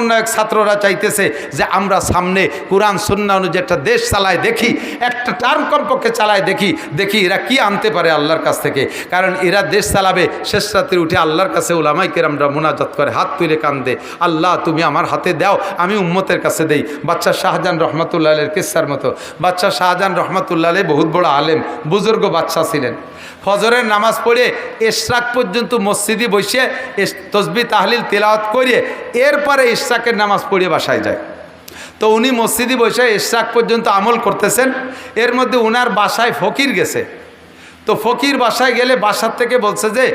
সমন্বয়ক ছাত্ররা চাইতেছে যে আমরা সামনে কোরআন সুন্নাহ অনুযায়ী একটা দেশ চালায় দেখি, একটা টার্ম কমপক্ষে চালায় দেখি এরা কি আনতে পারে আল্লাহর কাছ থেকে। কারণ এরা দেশ চালাবে, শেষ রাত্রে উঠে আল্লাহর কাছে উলামায়ে কেরামরা মুনাজাত করে, হাত তুলে কান্দে, আল্লাহ তুমি আমার হাতে দাও, আমি উম্মতের কাছে দেই। বাদশাহ শাহজাহান রহমাতুল্লাহ আলাইহির কিসসার মতো। বাদশাহ শাহজাহান রহমাতুল্লাহ আলাইহি বহুত বড় আলেম, বুজুর্গ বাদশাহ ছিলেন। ফজরের নামাজ পড়ে ইশরাক পর্যন্ত মসজিদে বসে তসবিহ তাহলিল তেলাওয়াত করে এরপরে ইশরাকের নামাজ পড়ে বাসায় যায়। তো উনি মসজিদে বসে ইশরাক পর্যন্ত আমল করতেছেন। এর মধ্যে উনার বাসায় ফকির গেছে। তো ফকির বাসায় গেলে বাসার থেকে বলছে যে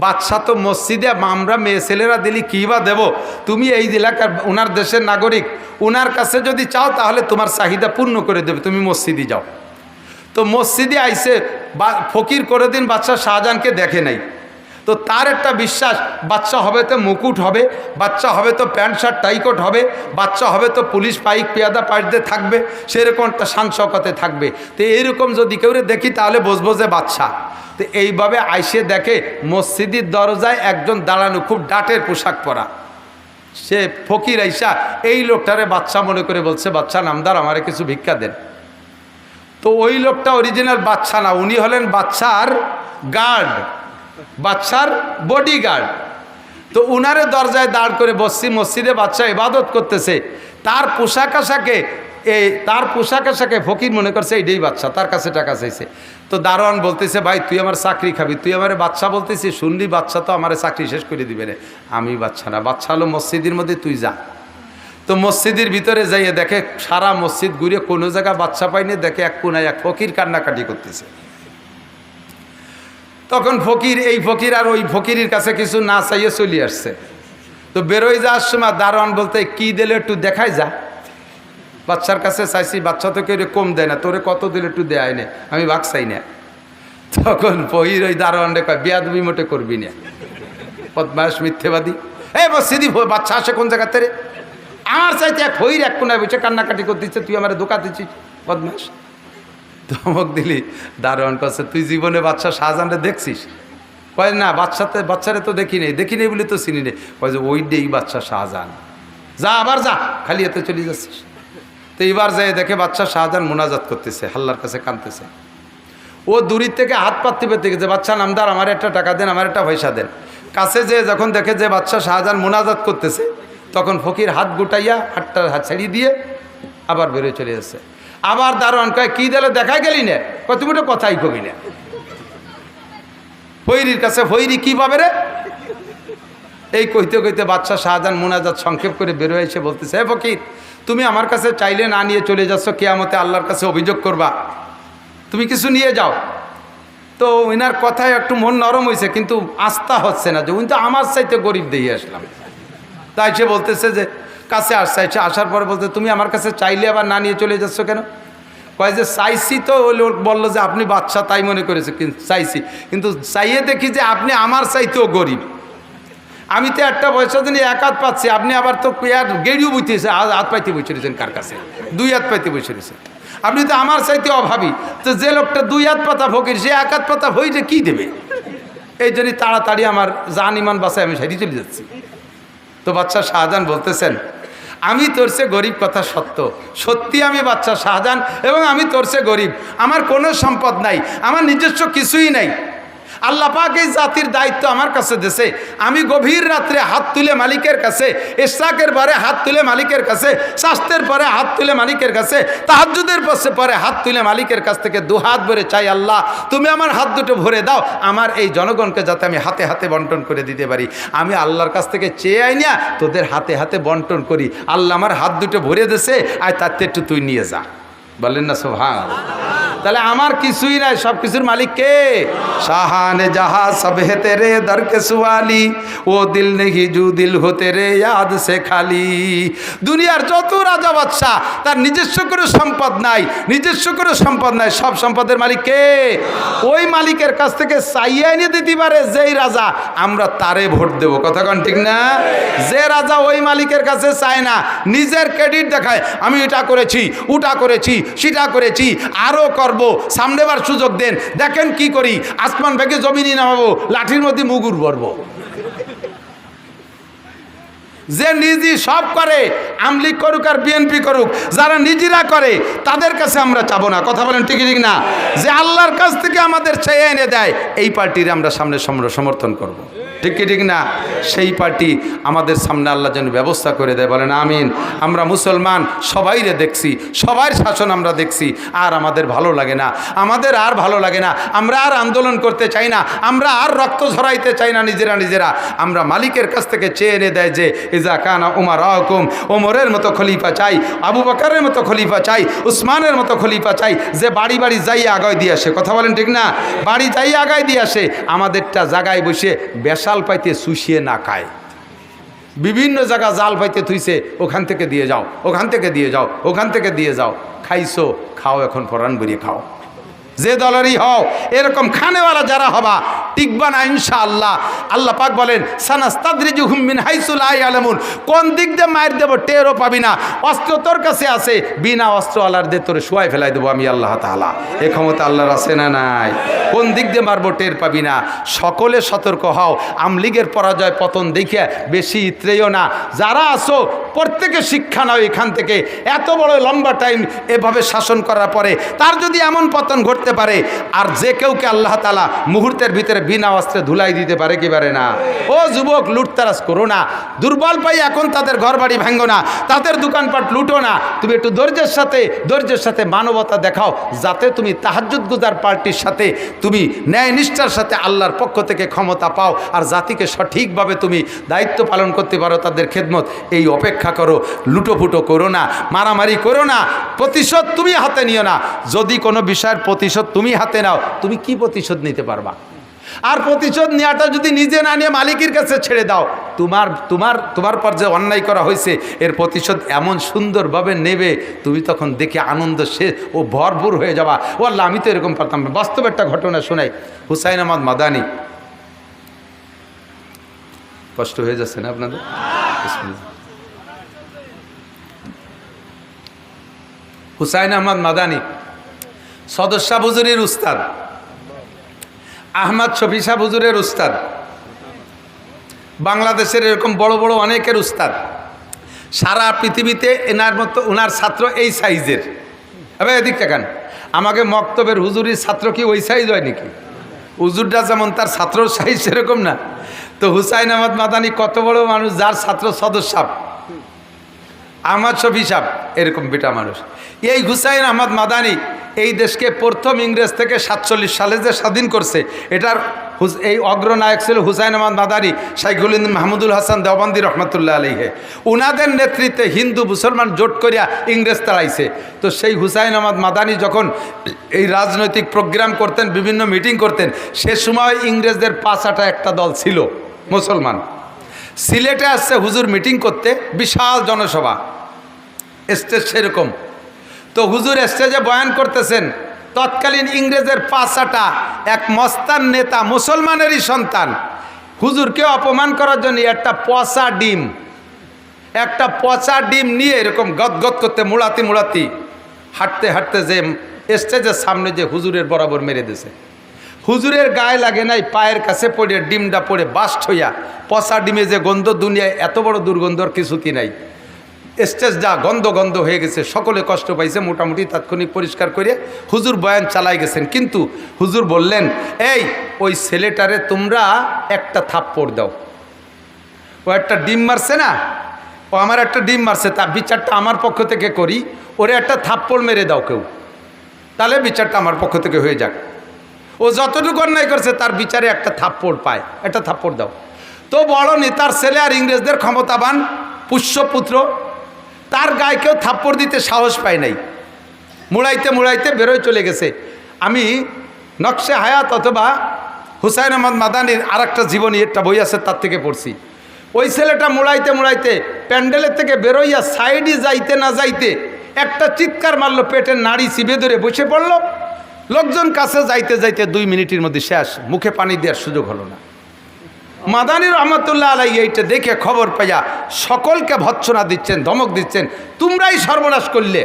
বাদশাহ তো মসজিদে আমরা মেয়ে ছেলেরা দিলি কী বা দেবো, তুমি এই এলাকার ওনার দেশের নাগরিক, ওনার কাছে যদি চাও তাহলে তোমার চাহিদা পূর্ণ করে দেবে, তুমি মসজিদে যাও। তো মসজিদে আইসে ফকির করে দিন বাদশাহ শাহজাহানকে দেখে নাই। তো তার একটা বিশ্বাস, বাচ্চা হবে তো মুকুট হবে, বাচ্চা হবে তো প্যান্ট শার্ট টাইকোট হবে, বাচ্চা হবে তো পুলিশ পাইক পেয়াদা পাইতে থাকবে, সেরকম একটা শান শওকতে থাকবে। তো এইরকম যদি কেউ দেখি তাহলে বুঝবো যে বাচ্চা। তো এইভাবে আইসে দেখে মসজিদের দরজায় একজন দাঁড়ানো, খুব ডাটের পোশাক পরা। সে ফকির আইসা এই লোকটারে বাচ্চা মনে করে বলছে, বাচ্চা নামদার আমারে কিছু ভিক্ষা দেন। তো ওই লোকটা অরিজিনাল বাচ্চা না, উনি হলেন বাচ্চার গার্ড, বাচ্চার বডিগার্ড। তো উনারে দরজায় দাঁড় করে বসছি, মসজিদে বাচ্চা ইবাদত করতেছে, তার পোশাক আশাকে ফকির মনে করছে এইটাই বাচ্চা, তার কাছে টাকা চাইছে। তো দারোয়ান বলতেছে, ভাই তুই আমার চাকরি খাবি, তুই আমার বাচ্চা বলতেছি, শুনলি বাচ্চা তো আমার চাকরি শেষ করে দিবে রে। আমি বাচ্চা না, বাচ্চা হলো মসজিদের মধ্যে, তুই যা। তো মসজিদের ভিতরে যাইয়ে দেখে সারা মসজিদ ঘুরে কোনো জায়গা বাচ্চা পাইনি, দেখে এক কোনায় এক ফকির কান্নাকাটি করতেছে। তখন এই ফকির আর ওই ফকিরের কাছে কিছু না চাইয়ে চলে আসছে। তো বেরোয় যাওয়ার সময় দারোয়ান বলতে, কি দিলে একটু দেখাই যা। বাচ্চার কাছে চাইছি, বাচ্চা তো কেউ কম দেয় না, তোরে কত দিলে একটু দেয় না, আমি ভাগ চাই না। তখন ফকির ওই দারোয়ান রে কয়, বেয়াদবি মোটে করবি না, বদমাশ মিথ্যেবাদী, এই মসজিদি বাচ্চা আসে কোন জায়গাতে রে, আমার চাইতে এক ফকির এক কোনায় বসে কান্নাকাটি করতেছে, তুই আমার ধোকা দিচ্ছিস, বদমাশ। ধমক দিলি। দারোয়ান কাছে, তুই জীবনে বাদশাহ শাহজাহানরে দেখছিস? কয় না, বাচ্চারে তো দেখি নেই বলে তো চিনি নেই। কয় যে ওইটাই বাদশাহ শাহজাহান, যা আবার যা, খালি এতে চলে যাচ্ছিস। তো এবার যাই দেখে বাদশাহ শাহজাহান মোনাজাত করতেছে, আল্লাহর কাছে কাঁদতেছে। ও দূরের থেকে হাত পাততে পেতে গেছে, বাচ্চা নামদার আমার একটা টাকা দেন, আমার একটা পয়সা দেন। কাছে যে যখন দেখে যে বাদশাহ শাহজাহান মোনাজাত করতেছে, তখন ফকির হাত গুটাইয়া হাতটা ছাড়িয়ে দিয়ে আবার বেরোয় চলে যাচ্ছে। আবার দারোয়ান কয়, কি দিলে দেখা গেলি না? কয় তুমি তো কথাই কবি না। ফকিরের কাছে, ফকিরি কি পাবে রে? এই কইতে কইতে বাদশাহ শাহজাহান মোনাজাত সংক্ষেপ করে বেরোয় এসে বলতেছে, হে ফকির, তুমি আমার কাছে চাইলে না নিয়ে চলে যাচ্ছ, কিয়ামতে আল্লাহর কাছে অভিযোগ করবা, তুমি কিছু নিয়ে যাও। তো ওনার কথায় একটু মন নরম হয়েছে, কিন্তু আস্থা হচ্ছে না যে উনি তো আমার চাইতে গরিব দিয়ে আসলাম। তাই সে বলতেছে যে কাছে আসছে, আসার পরে বলতে, তুমি আমার কাছে চাইলে আবার না নিয়ে চলে যাচ্ছ কেন? কয় যে চাইছি, তো ওই লোক বললো যে আপনি বাচ্চা তাই মনে করেছে, কিন্তু চাইছি, কিন্তু চাইয়ে দেখি যে আপনি আমার চাইতেও গরিব। আমি তো একটা পয়সা দিন এক হাত পাচ্ছি, আপনি আবার তো গেড়িও বুঝতেছে, হাত পাইতে বসে রয়েছেন, কার কাছে? দুই হাত পাইতে বসে রয়েছেন। আপনি তো আমার চাইতে অভাবী। তো যে লোকটা দুই হাত পাতা ফকির, সে এক হাত পাতা হইতে কি দেবে? এই জন্যই তাড়াতাড়ি আমার জান ইমান বাসায় আমি সাইডে চলে যাচ্ছি। তো বাদশাহ শাহজাহান বলতেছেন, আমি তোর সে গরিব, কথা সত্যি আমি বাদশাহ শাহজাহান, এবং আমি তোর সে গরিব, আমার কোনো সম্পদ নাই, আমার নিজস্ব কিছুই নাই। আল্লাহ পাক এই জাতির দায়িত্ব আমার কাছে দিয়েছে, আমি গভীর রাত্রে হাত তুলে মালিকের কাছে, ইশরাকের পরে হাত তুলে মালিকের কাছে, শাস্তের পরে হাত তুলে মালিকের কাছে, তাহাজ্জুদের পরে হাত তুলে মালিকের কাছ থেকে দুহাত ভরে চাই, আল্লাহ তুমি আমার হাত দুটো ভরে দাও, আমার এই জনগণকে যাতে আমি হাতে হাতে বন্টন করে দিতে পারি। আমি আল্লাহর কাছ থেকে চেয়ে আই না, তোদের হাতে হাতে বন্টন করি। আল্লাহ আমার হাত দুটো ভরে দিয়েছে, আর তার একটু তুই নিয়ে যা। বলেন না সুবহানাল্লাহ। তাহলে আমার কিছুই নাই, সব কিছুর মালিক কে? শাহানে জাহা সব হে তেরে দর কে সুয়ালি, ও দিল নেহি জু দিল হো তেরে ইয়াদ সে খালি। দুনিয়ার যত রাজা বাদশাহ, তার নিজস্ব করে সম্পদ নাই, সব সম্পদের মালিক কে? ওই মালিকের কাছ থেকে চাইয়ে এনে দিতে পারে যেই রাজা, আমরা তারে ভোট দেব। কথা কন ঠিক না? যে রাজা ওই মালিকের কাছে চায় না, নিজের ক্রেডিট দেখায়, আমি এটা করেছি, ওটা করেছি, সেটা করেছি, আরো করব, সামনেবার সুযোগ দেন, দেখেন কি করি, আসমান ভেঙে জমিনে নামাবো, লাঠির মধ্যে মুগুর ভরবো। যে নিজে সব করে, আমলিগ করুক আর বিএনপি করুক, যারা নিজেরা করে তাদের কাছে আমরা চাবো না। কথা বলেন ঠিক ঠিক না? যে আল্লাহর কাছ থেকে আমাদের চেয়ে এনে দেয়, এই পার্টির আমরা সামনে সমর্থন করব। ঠিক কি ঠিক না? সেই পার্টি আমাদের সামনে আল্লাহ যেন ব্যবস্থা করে দেয়, বলেন আমিন। আমরা মুসলমান সবাইরে দেখছি, সবার শাসন আমরা দেখছি, আর আমাদের ভালো লাগে না, আমাদের আর ভালো লাগে না, আমরা আর আন্দোলন করতে চাই না, আমরা আর রক্ত ঝরাইতে চাই না নিজেরা। আমরা মালিকের কাছ থেকে চেয়ে এনে দেয় যে ইজা কানা উমার আহকুম, ওমরের মতো খলিফা চাই, আবু বকরের মতো খলিফা চাই, উসমানের মতো খলিফা চাই, যে বাড়ি বাড়ি যাইয়ে আগায় দিয়ে আসে। কথা বলেন ঠিক না? বাড়ি যাইয়ে আগায় দিয়ে আসে, আমাদেরটা জায়গায় বসে বেশাল পাইতে শুষিয়ে না খায়, বিভিন্ন জায়গা জাল পাইতে থুইছে, ওখান থেকে দিয়ে যাও, ওখান থেকে দিয়ে যাও, ওখান থেকে দিয়ে যাও। খাইছো, খাও, এখন ফরান বেরিয়ে খাও, যে দলেরই হও। এরকম খানেওয়ালা যারা হবা, টিকবা না ইনশাআল্লাহ। আল্লাহ পাক বলেন সানাস্তাদরিজুহুম মিন হাইসু লা ইয়ালামুন, কোন দিক দিয়ে মার দেব টেরও পাবি না। অস্ত্র তোর কাছে আছে, বিনা অস্ত্র আল্লাহর দিয়ে তোরে শুয়াই ফেলাই দেবো আমি আল্লাহ তাআলা। এই ক্ষমতা আল্লাহর আছে না নাই? কোন দিক দিয়ে মারবো টের পাবি না। সকলে সতর্ক হও, আমলিগের পরাজয় পতন দেখে বেশি ইত্রেও না। যারা আসো প্রত্যেকে শিক্ষা নাও এখান থেকে। এত বড় লম্বা টাইম এভাবে শাসন করার পরে তার যদি এমন পতন ঘটতে পারে, আর যে কেউকে আল্লাহ তাআলা মুহূর্তের ভিতরে বিনা অস্ত্রে ধুলাই দিতে পারে কি পারে না? ও যুবক, লুটতারাজ করো না, দুর্বল পাই এখন তাদের ঘর বাড়ি ভাঙো না, তাদের দোকানপাট লুটো না। তুমি একটু ধৈর্যের সাথে মানবতা দেখাও, যাতে তুমি তাহাজ্জুদ গুজার পার্টির সাথে তুমি ন্যায় নিষ্ঠার সাথে আল্লাহর পক্ষ থেকে ক্ষমতা পাও, আর জাতিকে সঠিকভাবে তুমি দায়িত্ব পালন করতে পারো, তাদের খেদমত। এই অপেক্ষা করো, লুটোপুটো করো না, মারামারি করো না, প্রতিশোধ তুমি হাতে নিও না। যদি কোনো বিষয়ের প্রতিশোধ তুমি হাতে নাও, তুমি কি প্রতিশোধ নিতে পারবা? আর প্রতিশোধ নেওয়াটা যদি নিজে না নিয়ে মালিকের কাছে ছেড়ে দাও, তোমার পর যে অন্যায় করা হয়েছে এর প্রতিশোধ এমন সুন্দরভাবে নেবে, তুমি তখন দেখে আনন্দ সে ও ভরপুর হয়ে যাবা। ও আল্লাহ, আমি তো এরকম পারতাম না। বাস্তব একটা ঘটনা শোনাই। হুসাইন আহমদ মাদানী, কষ্ট হয়ে যাচ্ছে না আপনাদের? হুসাইন আহমদ মাদানী সদর শাহ হুজুরের উস্তাদ, আহমদ শফি শাহ হুজুরের উস্তাদ, বাংলাদেশের এরকম বড় বড় অনেকের উস্তাদ। সারা পৃথিবীতে ওনার ছাত্র এই সাইজের। এবার এদিক দেখান, আমাকে মক্তবের হুজুরির ছাত্র কি ওই সাইজ হয় নাকি? হুজুরটা যেমন তার ছাত্রর সাইজ সেরকম না। তো হুসাইন আহমদ মাদানী কত বড় মানুষ, যার ছাত্র সদর সাহ আহমদ শফি সাহ, এরকম বেটা মানুষ। এই হুসাইন আহমদ মাদানী এই দেশকে প্রথম ইংরেজ থেকে 47 সালে যে স্বাধীন করছে, এটার এই অগ্রনায়ক ছিল হুসাইন আহমদ মাদানী, শাইখুল হিন্দ মাহমুদুল হাসান দেওবন্দি রহমতুল্লাহ আলাইহে। উনাদের নেতৃত্বে হিন্দু মুসলমান জোট করিয়া ইংরেজ তাড়াইছে। তো সেই হুসাইন আহমদ মাদানী যখন এই রাজনৈতিক প্রোগ্রাম করতেন, বিভিন্ন মিটিং করতেন, সে সময় ইংরেজদের 5-8 একটা দল ছিল মুসলমান। সিলেটে আসছে হুজুর মিটিং করতে, বিশাল জনসভা, স্টেজ সেরকম। তো হুজুর স্টেজে বয়ান করতেছেন, তৎকালীন ইংরেজের 5-8 এক মস্তান নেতা, মুসলমানেরই সন্তান, হুজুরকে অপমান করার জন্য একটা পচা ডিম নিয়ে এরকম গদগদ করতে মুড়াতি হাঁটতে হাঁটতে যে স্টেজের সামনে যে হুজুরের বরাবর মেরে দিয়েছে। হুজুরের গায়ে লাগে নাই, পায়ের কাছে পড়ে ডিমটা পড়ে বাস্ট হইয়া, পচা ডিমে যে গন্ধ, দুনিয়ায় এত বড় দুর্গন্ধর কিছুতি নাই। স্টেজ যা গন্ধ হয়ে গেছে, সকলে কষ্ট পাইছে। মোটামুটি তাৎক্ষণিক পরিষ্কার করে হুজুর বয়ান চালাই গেছেন। কিন্তু হুজুর বললেন, ওই ছেলেটারে তোমরা একটা থাপ্পড় দাও। ও একটা ডিম মারছে না, ও আমার একটা ডিম মারছে, তার বিচারটা আমার পক্ষ থেকে করি, ওরে একটা থাপ্পড় মেরে দাও কেউ, তাহলে বিচারটা আমার পক্ষ থেকে হয়ে যাক। ও যতটুকু অন্যায় করছে তার বিচারে একটা থাপ্পড় পায়, একটা থাপ্পড় দাও। তো বড় নেতার ছেলে আর ইংরেজদের ক্ষমতাবান পুষ্যপুত্র, তার গায়ে কেউ থাপ্পড় দিতে সাহস পায় নাই। মুড়াইতে বেরোয় চলে গেছে। আমি নকশে হায়াত অথবা হুসাইন আহমদ মাদানীর আর একটা জীবনী, একটা বই আছে, তার থেকে পড়ছি। ওই ছেলেটা মুড়াইতে প্যান্ডেলের থেকে বেরোইয়া সাইডে যাইতে না যাইতে একটা চিৎকার মারলো, পেটের নাড়ি চিবে ধরে বসে পড়লো। লোকজন কাছে যাইতে 2 মিনিটের মধ্যে শেষ, মুখে পানি দেওয়ার সুযোগ হলো না। মাদানী রহমতুল্লাহ আলাইহি এইটা দেখে খবর পাইয়া সকলকে ভৎসনা দিচ্ছেন, ধমক দিচ্ছেন, তোমরাই সর্বনাশ করলে,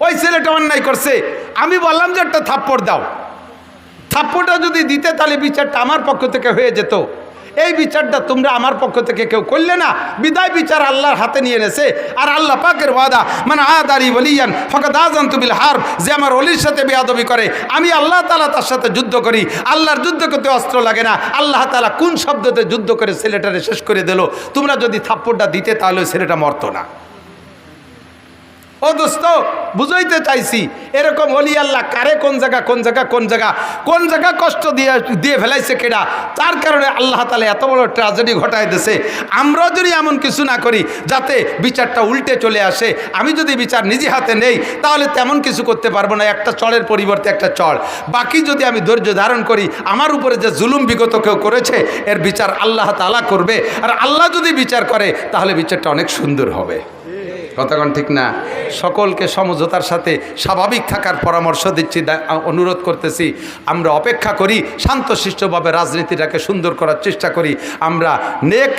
ওই ছেলেটা অন্যায় করছে। আমি বললাম যে একটা থাপ্পড় দাও, থাপ্পড়টা যদি দিতে তাহলে বিচারটা আমার পক্ষ থেকে হয়ে যেত। এই বিচারটা তোমরা আমার পক্ষ থেকে কেউ করলে না, বিদায় বিচার আল্লাহর হাতে নিয়ে এনেছে। আর আল্লাহ পাকের ওয়াদা, মানে আদারি ওয়ালিয়ান ফাকাদ আযানতু বিল হারব, যে আমার ওলির সাথে বেয়াদবি করে আমি আল্লাহ তাআলা তার সাথে যুদ্ধ করি। আল্লাহর যুদ্ধ করতে অস্ত্র লাগে না। আল্লাহ তাআলা কোন শব্দতে যুদ্ধ করে ছেলেটারে শেষ করে দিল। তোমরা যদি থাপ্পড়টা দিতে তাহলে ছেলেটা মরতো না। ও দোস্ত, বুঝাইতে চাইছি এরকম ওলি আল্লাহ কারে কোন জায়গা কষ্ট দিয়ে ফেলাইছে কেডা, তার কারণে আল্লাহ তাআলা এত বড় ট্র্যাজেডি ঘটায় দিয়েছে। আমরাও যদি এমন কিছু না করি যাতে বিচারটা উল্টে চলে আসে, আমি যদি বিচার নিজে হাতে নেই তাহলে তেমন কিছু করতে পারবো না, একটা চড়ের পরিবর্তে একটা চড়। বাকি যদি আমি ধৈর্য ধারণ করি, আমার উপরে যে জুলুম বিগত কেউ করেছে এর বিচার আল্লাহ তাআলা করবে। আর আল্লাহ যদি বিচার করে তাহলে বিচারটা অনেক সুন্দর হবে। কথাগণ ঠিক না? সকলকে সমঝোতার সাথে স্বাভাবিক থাকার পরামর্শ দিচ্ছি, অনুরোধ করতেছি। আমরা অপেক্ষা করি, শান্তশিষ্টভাবে রাজনীতিটাকে সুন্দর করার চেষ্টা করি। আমরা নেক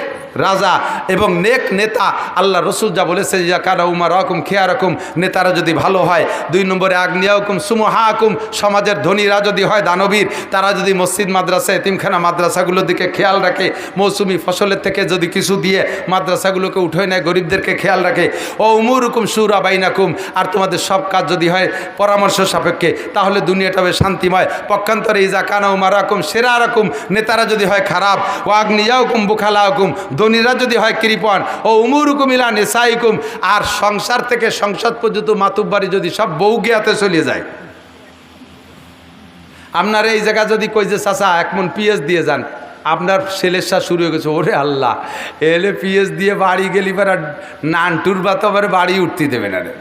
রাজা এবং নেক নেতা, আল্লাহ রসুল যা বলেছে, যা কারা উমার রকম খেয়া রকম, নেতারা যদি ভালো হয়। 2 নম্বরে আগ্নিয়া হুকুম সুমহা হুকুম, সমাজের ধনীরা যদি হয় দানবীর, তারা যদি মসজিদ মাদ্রাসা এতিমখানা মাদ্রাসাগুলোর দিকে খেয়াল রাখে, মৌসুমি ফসলের থেকে যদি কিছু দিয়ে মাদ্রাসাগুলোকে উঠে নেয়, গরিবদেরকে খেয়াল রাখে। ও উমুর হুকুম সুরা বাইনাকুম, আর তোমাদের সব কাজ যদি হয় পরামর্শ সাপেক্ষে, তাহলে দুনিয়াটা হবে শান্তিময়। পক্ষান্তরে ইজা কানা উমার রকম সেরা রকম, নেতারা যদি হয় খারাপ, ও আগ্নিয়া হুকুম বুখালা হুকুম, ধনীরা যদি হয় কৃপণ, ও উমুর হুকুম ইলা নেসাইকুম, আর সংসার থেকে সংসদ পর্যন্ত মাতুব্বাড়ি যদি সব বউ গিয়াতে চলে যায়। আপনার এই জায়গা যদি কই যে চাচা 1 মণ পিএস দিয়ে যান, আপনার সেলেসা শুরু হয়ে গেছে, ওরে আল্লাহ এলে পিএস দিয়ে বাড়ি গেলি পারা নানটুর বা তো আবার বাড়ি উঠতে দেবে না রে।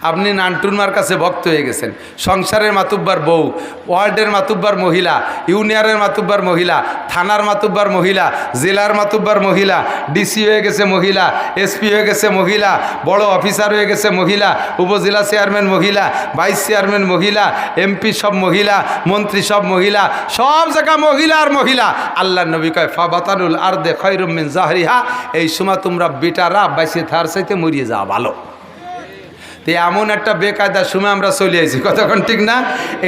আপনি নানটুরমার কাছে ভক্ত হয়ে গেছেন। সংসারের মাতুব্বার বউ, ওয়ার্ডের মাতুব্বার মহিলা, ইউনিয়নের মাতুব্বার মহিলা, থানার মাতুব্বার মহিলা, জেলার মাতুব্বার মহিলা, ডিসি হয়ে গেছে মহিলা, এসপি হয়ে গেছে মহিলা, বড় অফিসার হয়ে গেছে মহিলা, উপজেলা চেয়ারম্যান মহিলা, ভাইস চেয়ারম্যান মহিলা, এমপি সব মহিলা, মন্ত্রী সব মহিলা, সব জায়গা মহিলা আর মহিলা। আল্লাহর নবী কয় ফাবাতানুল আরদে খায়রুম মিন জাহরিহা, এই সময় তোমরা বেটারা বাইসে থার চাইতে মরিয়ে যাওয়া ভালো। তো এমন একটা বেকায়দার সময় আমরা চলে আসি। কতক্ষণ ঠিক না?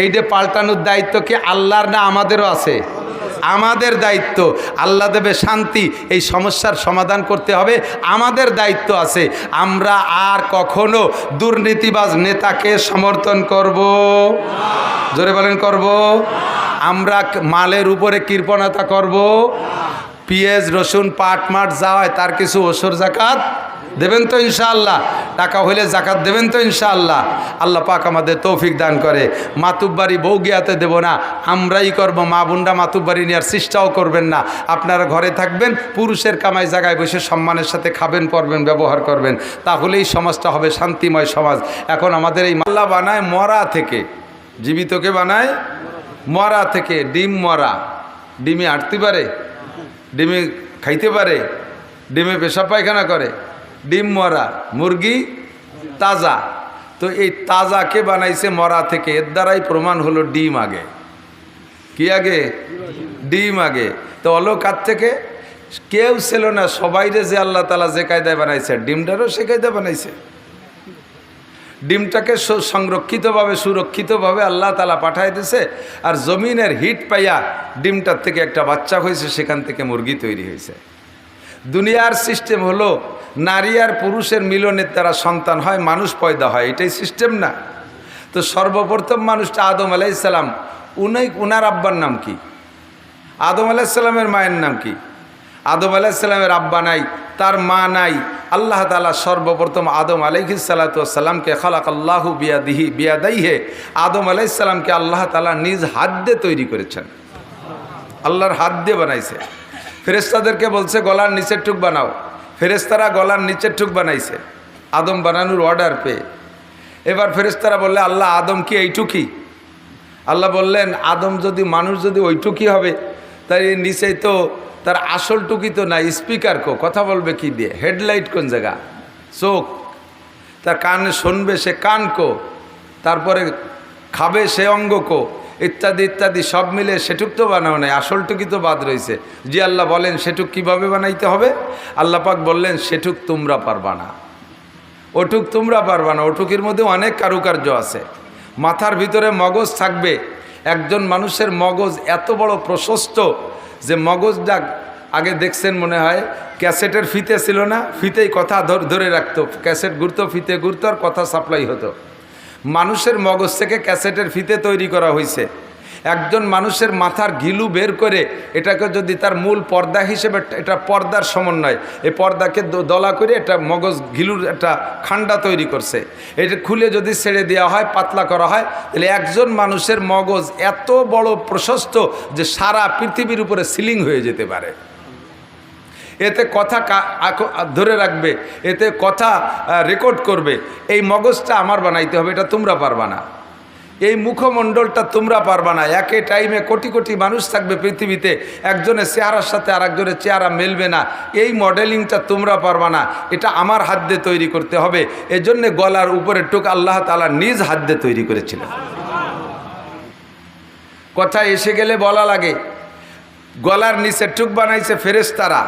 এইটা পাল্টানোর দায়িত্ব কি আল্লাহর না আমাদেরও আছে? আমাদের দায়িত্ব। আল্লাহ দেবে শান্তি, এই সমস্যার সমাধান করতে হবে, আমাদের দায়িত্ব আছে। আমরা আর কখনো দুর্নীতিবাজ নেতাকে সমর্থন করব? জোরে বলেন করব? আমরা মালের উপরে কৃপণতা করব? পেঁয়াজ রসুন পাট মাট যা হয় তার কিছু ওসর জাকাত দেবেন তো ইনশাআল্লাহ? টাকা হইলে জাকাত দেবেন তো ইনশাআল্লাহ? আল্লাহ পাক আমাদের তৌফিক দান করে। মাতুব্বাড়ি বউ গিয়াতে দেব না, আমরাই করব। মা বোনরা মাতুব্বাড়ি নেওয়ার চেষ্টাও করবেন না। আপনারা ঘরে থাকবেন, পুরুষের কামাই জায়গায় বসে সম্মানের সাথে খাবেন, পরবেন, ব্যবহার করবেন, তাহলেই সমাজটা হবে শান্তিময় সমাজ। এখন আমাদের এই আল্লাহ বানায় মরা থেকে, জীবিতকে বানায় মরা থেকে। ডিম মরা, ডিমে আটতে পারে, ডিমে খাইতে পারে, ডিমে পেশাব পায়খানা করে। ডিম মরা, মুরগি তাজা। তো এই তাজাকে বানাইছে মরা থেকে, এর দ্বারাই প্রমাণ হলো ডিম আগে। কি আগে? ডিম আগে। তো অলকাত থেকে কেউ ছিল না, সবাইরে যে আল্লাহ তাআলা যে কায়দায় বানাইছে, ডিমটারও সে কায়দায় বানাইছে। ডিমটাকে সংরক্ষিতভাবে সুরক্ষিতভাবে আল্লাহ তাআলা পাঠাই দিয়েছে। আর জমিনের হিট পাইয়া ডিমটার থেকে একটা বাচ্চা হয়েছে, সেখান থেকে মুরগি তৈরি হয়েছে। দুনিয়ার সিস্টেম হলো নারী আর পুরুষের মিলনের দ্বারা সন্তান হয়, মানুষ পয়দা হয়, এটাই সিস্টেম না? তো সর্বপ্রথম মানুষটা আদম আলাইহিস সালাম, উনার আব্বার নাম কি? আদম আলাইহিস সালামের মায়ের নাম কি? আদম আলাইহিস সালামের আব্বা নাই, তার মা নাই। আল্লাহ তাআলা সর্বপ্রথম আদম আলাইহিস সালাতু ওয়াস সালামকে খালাকাল্লাহু বিয়াদাইহি, আদম আলাইহিস সালামকে আল্লাহ তাআলা নিজ হাত দিয়ে তৈরি করেছেন। আল্লাহর হাত দিয়ে বানাইছে। ফেরেশতাদেরকে বলছে গলার নিচের টুক বানাও, ফেরেশতারা গলার নিচের টুক বানাইছে আদম বানানোর অর্ডার পেয়ে। এবার ফেরেশতারা বললে আল্লাহ আদম কি এইটুকি? আল্লাহ বললেন আদম যদি মানুষ যদি ওইটুকি হবে, তাই নিচেই তো তার আসল টুকি তো না, স্পিকার কো, কথা বলবে কি দিয়ে? হেডলাইট কোন জায়গা? চোখ। তার কানে শুনবে সে কান কো, তারপরে খাবে সে অঙ্গ কো, ইত্যাদি ইত্যাদি সব মিলে সেটুক তো বানাও নাই, আসলটুকি তো বাদ রয়েছে। জি আল্লাহ বলেন সেটুক কিভাবে বানাইতে হবে? আল্লাহ পাক বললেন সেটুক তোমরা পারবা না, ওটুক তোমরা পারবা না। ওটুকির মধ্যে অনেক কারুকার্য আছে। মাথার ভিতরে মগজ থাকবে। একজন মানুষের মগজ এত বড় প্রশস্ত যে মগজটা আগে দেখছেন মনে হয়, ক্যাসেটের ফিতে ছিল না, ফিতেই কথা ধরে রাখতো, ক্যাসেট ঘুরতো, ফিতে ঘুরতো, আর কথা সাপ্লাই হতো। মানুষের মগজ থেকে ক্যাসেটের ফিতে তৈরি করা হয়েছে। একজন মানুষের মাথার গিলু বের করে এটাকে যদি তার মূল পর্দা হিসেবে, এটা পর্দার সমন্বয়, এই পর্দাকে দলা করে এটা মগজ গিলুর একটা খান্ডা তৈরি করছে। এটা খুলে যদি ছেড়ে দেওয়া হয়, পাতলা করা হয়, তাহলে একজন মানুষের মগজ এত বড় প্রশস্ত যে সারা পৃথিবীর উপরে সিলিং হয়ে যেতে পারে। এতে কথা ধরে রাখবে, এতে কথা রেকর্ড করবে। এই মগজটা আমার বানাইতে হবে, এটা তোমরা পারবা না। এই মুখমণ্ডলটা তোমরা পারবা না। একই টাইমে কোটি কোটি মানুষ থাকবে পৃথিবীতে, একজনের চেহারার সাথে আর একজনের চেহারা মেলবে না। এই মডেলিংটা তোমরা পারবা না, এটা আমার হাত দিয়ে তৈরি করতে হবে। এজন্য গলার উপরে টুক আল্লাহ তাআলা নিজ হাত দিয়ে তৈরি করেছিলেন। কথা এসে গেলে বলা লাগে, গলার নিচে টুক বানাইছে ফেরেশতারা।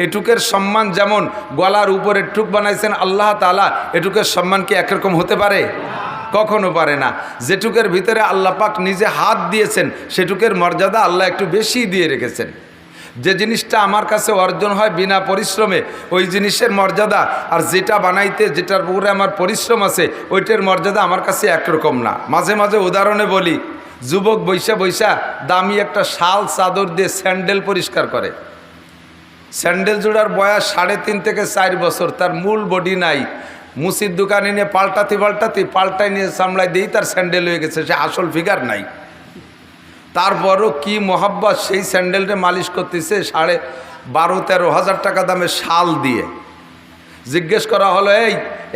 এটুকের সম্মান যেমন গলার উপরে টুক বানাইছেন আল্লাহ তাআলা, এটুকের সম্মান কি একরকম হতে পারে? কখনো পারে না। যেটুকের ভিতরে আল্লাহ পাক নিজে হাত দিয়েছেন, সেটুকের মর্যাদা আল্লাহ একটু বেশি দিয়ে রেখেছেন। যে জিনিসটা আমার কাছে অর্জন হয় বিনা পরিশ্রমে, ওই জিনিসের মর্যাদা, আর যেটা বানাইতে যেটার উপরে আমার পরিশ্রম আছে, ওইটার মর্যাদা আমার কাছে একরকম না। মাঝে মাঝে উদাহরণে বলি, যুবক বৈশা বৈশা দামি একটা শাল চাদর দিয়ে স্যান্ডেল পরিষ্কার করে। স্যান্ডেল জোড়ার বয়স 3.5 থেকে 4 বছর, তার মূল বডি নাই। মুসির দোকানে নিয়ে পাল্টাই নিয়ে সামলাই দিয়েই তার স্যান্ডেল হয়ে গেছে, সে আসল ফিগার নাই। তারপরও কি মহাব্বত, সেই স্যান্ডেলটা মালিশ করতেছে 12-13 হাজার টাকা দামে শাল দিয়ে। জিজ্ঞেস করা হলো, এই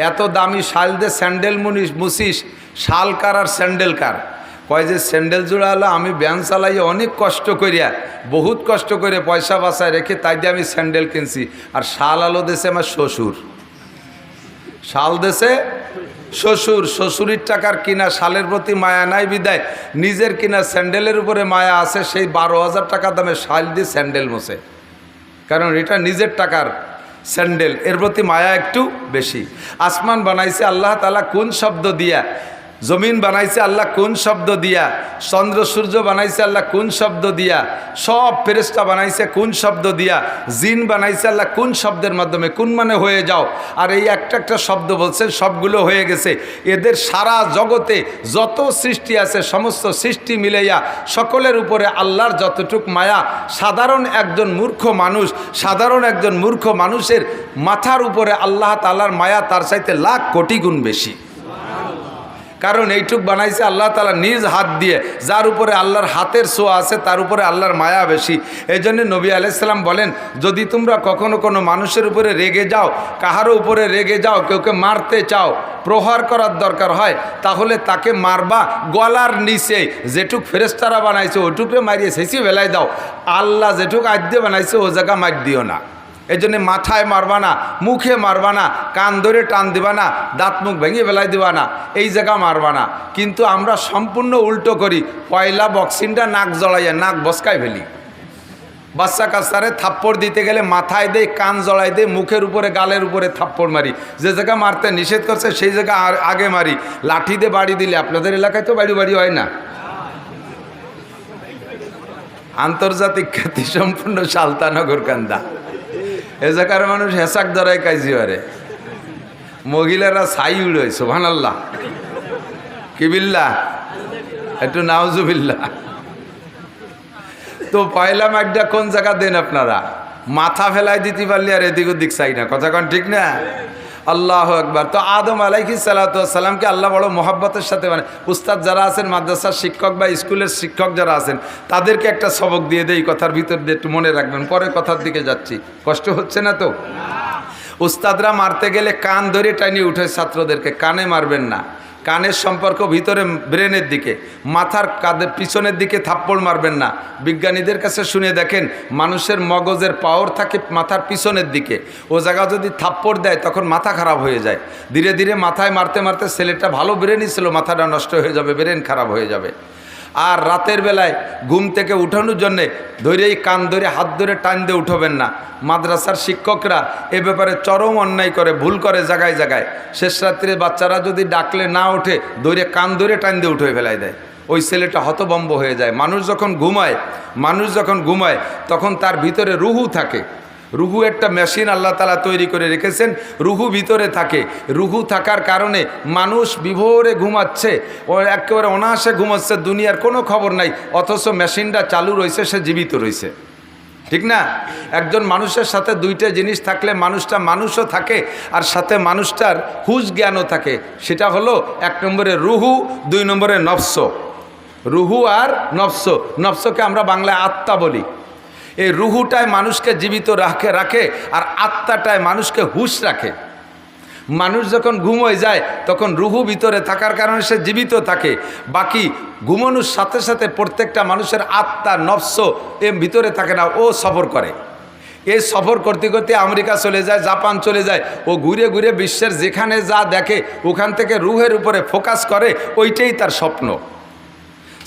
এত দামি শাল দিয়ে স্যান্ডেল মুছিস, শাল কার আর স্যান্ডেল কার? কয় যে স্যান্ডেল জোড়া হলো আমি ব্যান চালাই অনেক কষ্ট করিয়া, বহুত কষ্ট করে পয়সা বাঁচায় রেখে, তাই দিয়ে আমি স্যান্ডেল কিনছি। আর শাল আলো দেশে আমার শ্বশুর, শাল দেশে শ্বশুর, শ্বশুরের টাকার কিনা শালের প্রতি মায়া নাই বিদায় নিজের কিনা স্যান্ডেলের উপরে মায়া আছে। সেই 12,000 টাকা দামে শাল দিয়ে স্যান্ডেল মোছে, কারণ এটা নিজের টাকার স্যান্ডেল, এর প্রতি মায়া একটু বেশি। আসমান বানাইছে আল্লাহ তাআলা কোন শব্দ দিয়া, জমিন বানাইছে আল্লাহ কোন শব্দ দিয়া, চন্দ্র সূর্য বানাইছে আল্লাহ কোন শব্দ দিয়া, সব ফেরেশতা বানাইছে কোন শব্দ দিয়া, জিন বানাইছে আল্লাহ কোন শব্দের মাধ্যমে, কোন মানে হয়ে যাও। আর এই একটা একটা শব্দ বলছেন, সবগুলো হয়ে গেছে। এদের সারা জগতে যত সৃষ্টি আছে, সমস্ত সৃষ্টি মিলাইয়া সকলের উপরে আল্লাহর যতটুক মায়া, সাধারণ একজন মূর্খ মানুষের মাথার উপরে আল্লাহ তাআলার মায়া তার চাইতে লাখ কোটি গুণ বেশি। কারণ এইটুক বানাইছে আল্লাহ তাআলা নিজ হাত দিয়ে। যার উপরে আল্লাহর হাতের ছোঁয়া আছে, তার উপরে আল্লাহর মায়া বেশি। এই জন্য নবী আলাইহিস সালাম বলেন, যদি তোমরা কখনো কোনো মানুষের উপরে রেগে যাও, কাহারও উপরে রেগে যাও, কেউকে মারতে চাও, প্রহার করার দরকার হয়, তাহলে তাকে মারবা গলার নিচে যেটুক ফেরেশতারা বানাইছে ওইটুকরে মারিয়ে শেষি বেলায় দাও। আল্লাহ যেটুক আদ্যে বানাইছে ও জায়গা মার দিও না। এই জন্যে মাথায় মারবা না, মুখে মারবা না, কান ধরে টান দিবা না, দাঁত মুখ ভেঙে বেলায় দিবা না, এই জায়গা মারবা না। কিন্তু আমরা সম্পূর্ণ উল্টো করি, পয়লা বক্সিংটা নাক জড়াইয়া নাক বসকায় ফেলি। বাচ্চা কাচ্চারে থাপ্পড় দিতে গেলে মাথায় দেয়, কান জড়াই দেয়, মুখের উপরে গালের উপরে থাপ্পড় মারি। যে জায়গা মারতে নিষেধ করছে সেই জায়গা আগে মারি। লাঠি দিয়ে বাড়ি দিলে, আপনাদের এলাকায় তো বাড়ি বাড়ি হয় না, আন্তর্জাতিক খ্যাতি সম্পূর্ণ সালতানগর কান্দা, এ জায়গার মানুষ হেসাক ধরাই কাজি হারে, মহিলারা ছাই উড়ে। সুবহানাল্লাহ, কি বিল্লাহ, একটু নাউজুবিল্লাহ। তো পয়লা মাইডটা কোন জায়গা দেন আপনারা? মাথা ফেলাই দিতে পারলে আর এদিক ওদিক চাই না, কথা কন ঠিক না? আল্লাহু আকবার। তো আদম আলাইহিস সালাতু ওয়াস সালামকে আল্লাহ বড় মহব্বতের সাথে, মানে উস্তাদ যারা আছেন, মাদ্রাসার শিক্ষক বা স্কুলের শিক্ষক যারা আছেন, তাদেরকে একটা সবক দিয়ে দেই, কথার ভিতর দিয়ে একটু মনে রাখবেন। পরে কথার দিকে যাচ্ছি, কষ্ট হচ্ছে না তো? উস্তাদরা মারতে গেলে কান ধরে টানিয়ে উঠে ছাত্রদেরকে, কানে মারবেন না। কানের সম্পর্ক ভিতরে ব্রেনের দিকে, মাথার কাঁধের পিছনের দিকে থাপ্পড় মারবেন না। বিজ্ঞানীদের কাছে শুনে দেখেন, মানুষের মগজের পাওয়ার থাকে মাথার পিছনের দিকে। ও জায়গা যদি থাপ্পড় দেয় তখন মাথা খারাপ হয়ে যায়। ধীরে ধীরে মাথায় মারতে মারতে ছেলেটা ভালো ব্রেনই ছিল, মাথাটা নষ্ট হয়ে যাবে, ব্রেন খারাপ হয়ে যাবে। আর রাতের বেলায় ঘুম থেকে উঠানোর জন্যে ধরেই কান ধরে হাত ধরে টান দিয়ে উঠবেন না। মাদ্রাসার শিক্ষকরা এ ব্যাপারে চরম অন্যায় করে, ভুল করে জায়গায় জায়গায়। শেষ রাত্রে বাচ্চারা যদি ডাকলে না ওঠে, ধরে কান ধরে টান দিয়ে উঠে ফেলাই দেয়। ওই ছেলেটা হতভম্ব হয়ে যায়। মানুষ যখন ঘুমায় তখন তার ভিতরে রুহু থাকে। রুহু একটা মেশিন আল্লাহ তাআলা তৈরি করে রেখেছেন, রুহু ভিতরে থাকে। রুহু থাকার কারণে মানুষ বিভোরে ঘুমাচ্ছে, ও একেবারে অনায়াসে ঘুমাচ্ছে, দুনিয়ার কোনো খবর নাই, অথচ মেশিনটা চালু রয়েছে, সে জীবিত রয়েছে। ঠিক না? একজন মানুষের সাথে দুইটা জিনিস থাকলে মানুষটা মানুষও থাকে আর সাথে মানুষটার হুঁশ জ্ঞানও থাকে। সেটা হলো 1 নম্বরে রুহু, 2 নম্বরে নফস। রুহু আর নফস, নফসকে আমরা বাংলায় আত্মা বলি। এই রুহুটায় মানুষকে জীবিত রাখে আর আত্মাটায় মানুষকে হুঁশ রাখে। মানুষ যখন ঘুমোয় যায় তখন রুহু ভিতরে থাকার কারণে সে জীবিত থাকে। বাকি ঘুমানোর সাথে সাথে প্রত্যেকটা মানুষের আত্মা নফস ভিতরে থাকে না, ও সফর করে। এই সফর করতে করতে আমেরিকা চলে যায়, জাপান চলে যায়, ও ঘুরে ঘুরে বিশ্বের যেখানে যা দেখে ওখান থেকে রুহের উপরে ফোকাস করে, ওইটাই তার স্বপ্ন।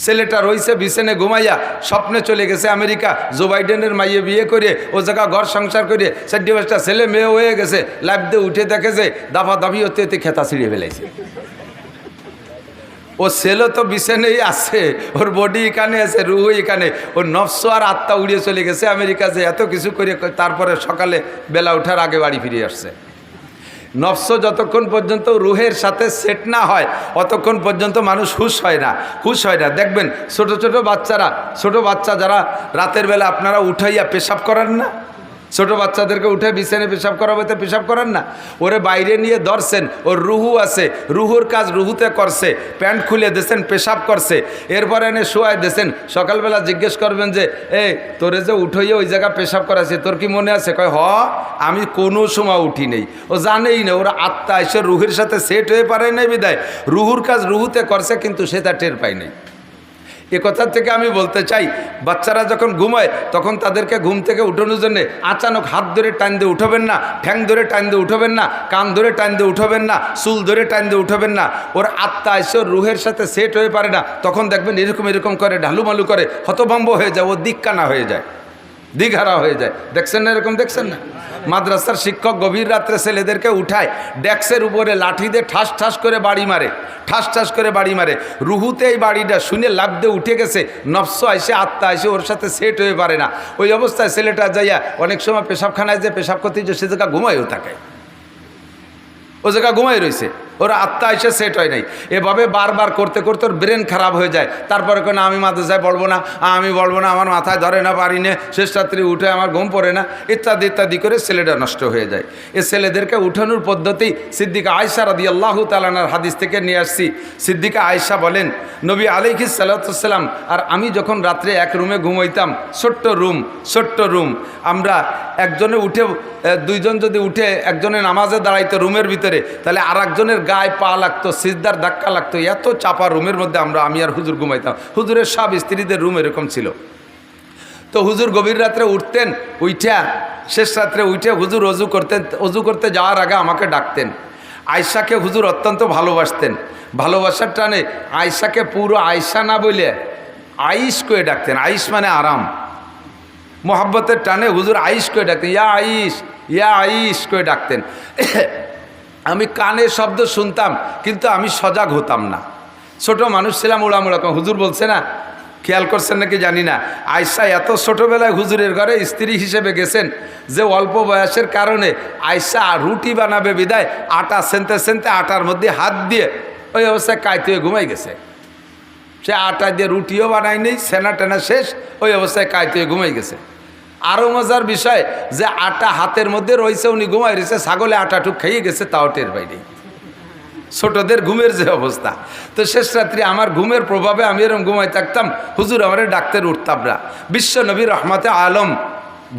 ছেলেটা রয়েছে বিছানে ঘুমাইয়া, স্বপ্নে চলে গেছে আমেরিকা, জো বাইডেনের মাইয়ে বিয়ে করে ও জায়গা ঘর সংসার করে 4-5টা ছেলে মেয়ে হয়ে গেছে। লাইফ দিয়ে উঠে দেখে যে দাফাদাফি হতে হতে খেতা ছিঁড়ে ফেলেছে। ও ছেলে তো বিছানেই আছে, ওর বডি এখানে আছে, রুহু এখানে, ওর নফস আর আত্মা উড়িয়ে চলে গেছে আমেরিকা, যে এত কিছু করে তারপরে সকালে বেলা ওঠার আগে বাড়ি ফিরে আসছে। নফস যতক্ষণ পর্যন্ত রুহের সাথে সেট না হয় অতক্ষণ পর্যন্ত মানুষ হুঁশ হয় না। দেখবেন ছোট বাচ্চা যারা রাতের বেলা আপনারা উঠাইয়া পেশাব করেন না, ছোট বাচ্চাদেরকে উঠে বিছানে পেশাব করাতে পেশাব করেন না, ওরে বাইরে নিয়ে ধরছেন, ওর রুহু আছে, রুহুর কাজ রুহুতে করছে, প্যান্ট খুলে দিয়েছেন, পেশাব করছে, এরপরে এনে শোয়াই দিয়েছেন। সকালবেলা জিজ্ঞেস করবেন যে তোরে যে উঠাইয়া ওই জায়গা পেশাব করাছে, তোর কি মনে আছে? কয় আমি কোনো সময় উঠি নেই। ও জানেই না, ওরা আত্মা এসে রুহের সাথে সেট হয়ে পারে নাই বিদায় রুহুর কাজ রুহুতে করছে, কিন্তু সে তা টের পায় নাই। এ কথা থেকে আমি বলতে চাই, বাচ্চারা যখন ঘুমায় তখন তাদেরকে ঘুম থেকে উঠানোর জন্য আচানক হাত ধরে টান দিয়ে উঠবেন না, ঠ্যাং ধরে টান দিয়ে উঠবেন না, কান ধরে টান দিয়ে উঠবেন না, চুল ধরে টান দিয়ে উঠবেন না। ওর আত্মা এসে রুহের সাথে সেট হয়ে পারে না, তখন দেখবেন এরকম করে ঢালুমালু করে হতভম্ব হয়ে যায়, ও দিককানা হয়ে যায়, দিঘারা হয়ে যায়। দেখছেন না? এরকম দেখছেন না? মাদ্রাসার শিক্ষক গভীর রাত্রে ছেলেদেরকে উঠায়, ডেস্কের উপরে লাঠি দিয়ে ঠাস ঠাস করে বাড়ি মারে। রুহুতে এই বাড়িটা শুনে লাফ দিয়ে উঠে গেছে, নফস আইসে আত্মা আইসে ওর সাথে সেট হয়ে পারে না। ওই অবস্থায় ছেলেটা যাইয়া অনেক সময় পেশাবখানায় যে পেশাব করতে যে সে জায়গা ঘুমায়ও থাকে, ও জায়গা ঘুমাই রয়েছে, ওর আত্মা এসে সেট হয় নাই। এভাবে বারবার করতে করতে ওর ব্রেন খারাপ হয়ে যায়। তারপরে কেন আমি মাদ্রাসায় পড়বো না, আমার মাথায় ধরে না, পারি না, শেষ রাত্রি উঠে আমার ঘুম পড়ে না, ইত্যাদি করে ছেলেটা নষ্ট হয়ে যায়। এ ছেলেদেরকে উঠানোর পদ্ধতি সিদ্দিকা আয়েশা রাদিয়াল্লাহু তাআলা আনহার হাদিস থেকে নিয়ে আসছি। সিদ্দিকা আয়েশা বলেন, নবী আলাইহিস সালাতু ওয়াস সালাম আর আমি যখন রাত্রে এক রুমে ঘুমাইতাম, ছোট্ট রুম, আমরা একজনে উঠে, দুইজন যদি উঠে একজনে নামাজে দাঁড়াইতো রুমের ভিতরে, তাহলে আর একজনের গায়ে পা লাগতো, সিজদার ধাক্কা লাগতো, এত চাপা রুমের মধ্যে আমি আর হুজুর ঘুমাইতাম। হুজুরের সব স্ত্রীদের রুম এরকম ছিল। তো হুজুর গভীর রাত্রে উঠতেন, শেষ রাত্রে উঠে হুজুর অজু করতে যাওয়ার আগে আমাকে ডাকতেন। আয়েশাকে হুজুর অত্যন্ত ভালোবাসতেন। ভালোবাসার টানে আয়েশাকে পুরো আয়েশা না বলে আইস করে ডাকতেন। আইস মানে আরাম, মোহাব্বতের টানে হুজুর আইস করে ডাকতেন, ইয়া আইস করে ডাকতেন। আমি কানে শব্দ শুনতাম কিন্তু আমি সজাগ হতাম না, ছোট মানুষ ছিলাম, উড়ামুড়া। হুজুর বলছে না, খেয়াল করছেন নাকি জানি না, আয়েশা এত ছোটোবেলায় হুজুরের ঘরে স্ত্রী হিসেবে গেছেন যে অল্প বয়সের কারণে আয়েশা রুটি বানাবে বিদায় আটা সেনতে আটার মধ্যে হাত দিয়ে ওই অবস্থায় কাইতে ঘুমাই গেছে। সে আটা দিয়ে রুটিও বানায় নেই, সেনা টেনা শেষ, ওই অবস্থায় কাইতে ঘুমাই গেছে। আরও মজার বিষয় যে আটা হাতের মধ্যে রয়েছে, উনি ঘুমাই রয়েছে, ছাগলে আটাটুক খেয়ে গেছে, তাও টের পাইনি। ছোটদের ঘুমের যে অবস্থা। তো শেষ রাত্রি আমার ঘুমের প্রভাবে আমি এরকম ঘুমাই থাকতাম, হুজুর আমার ডাকতে উঠতাম না। বিশ্ব নবী রহমতে আলম,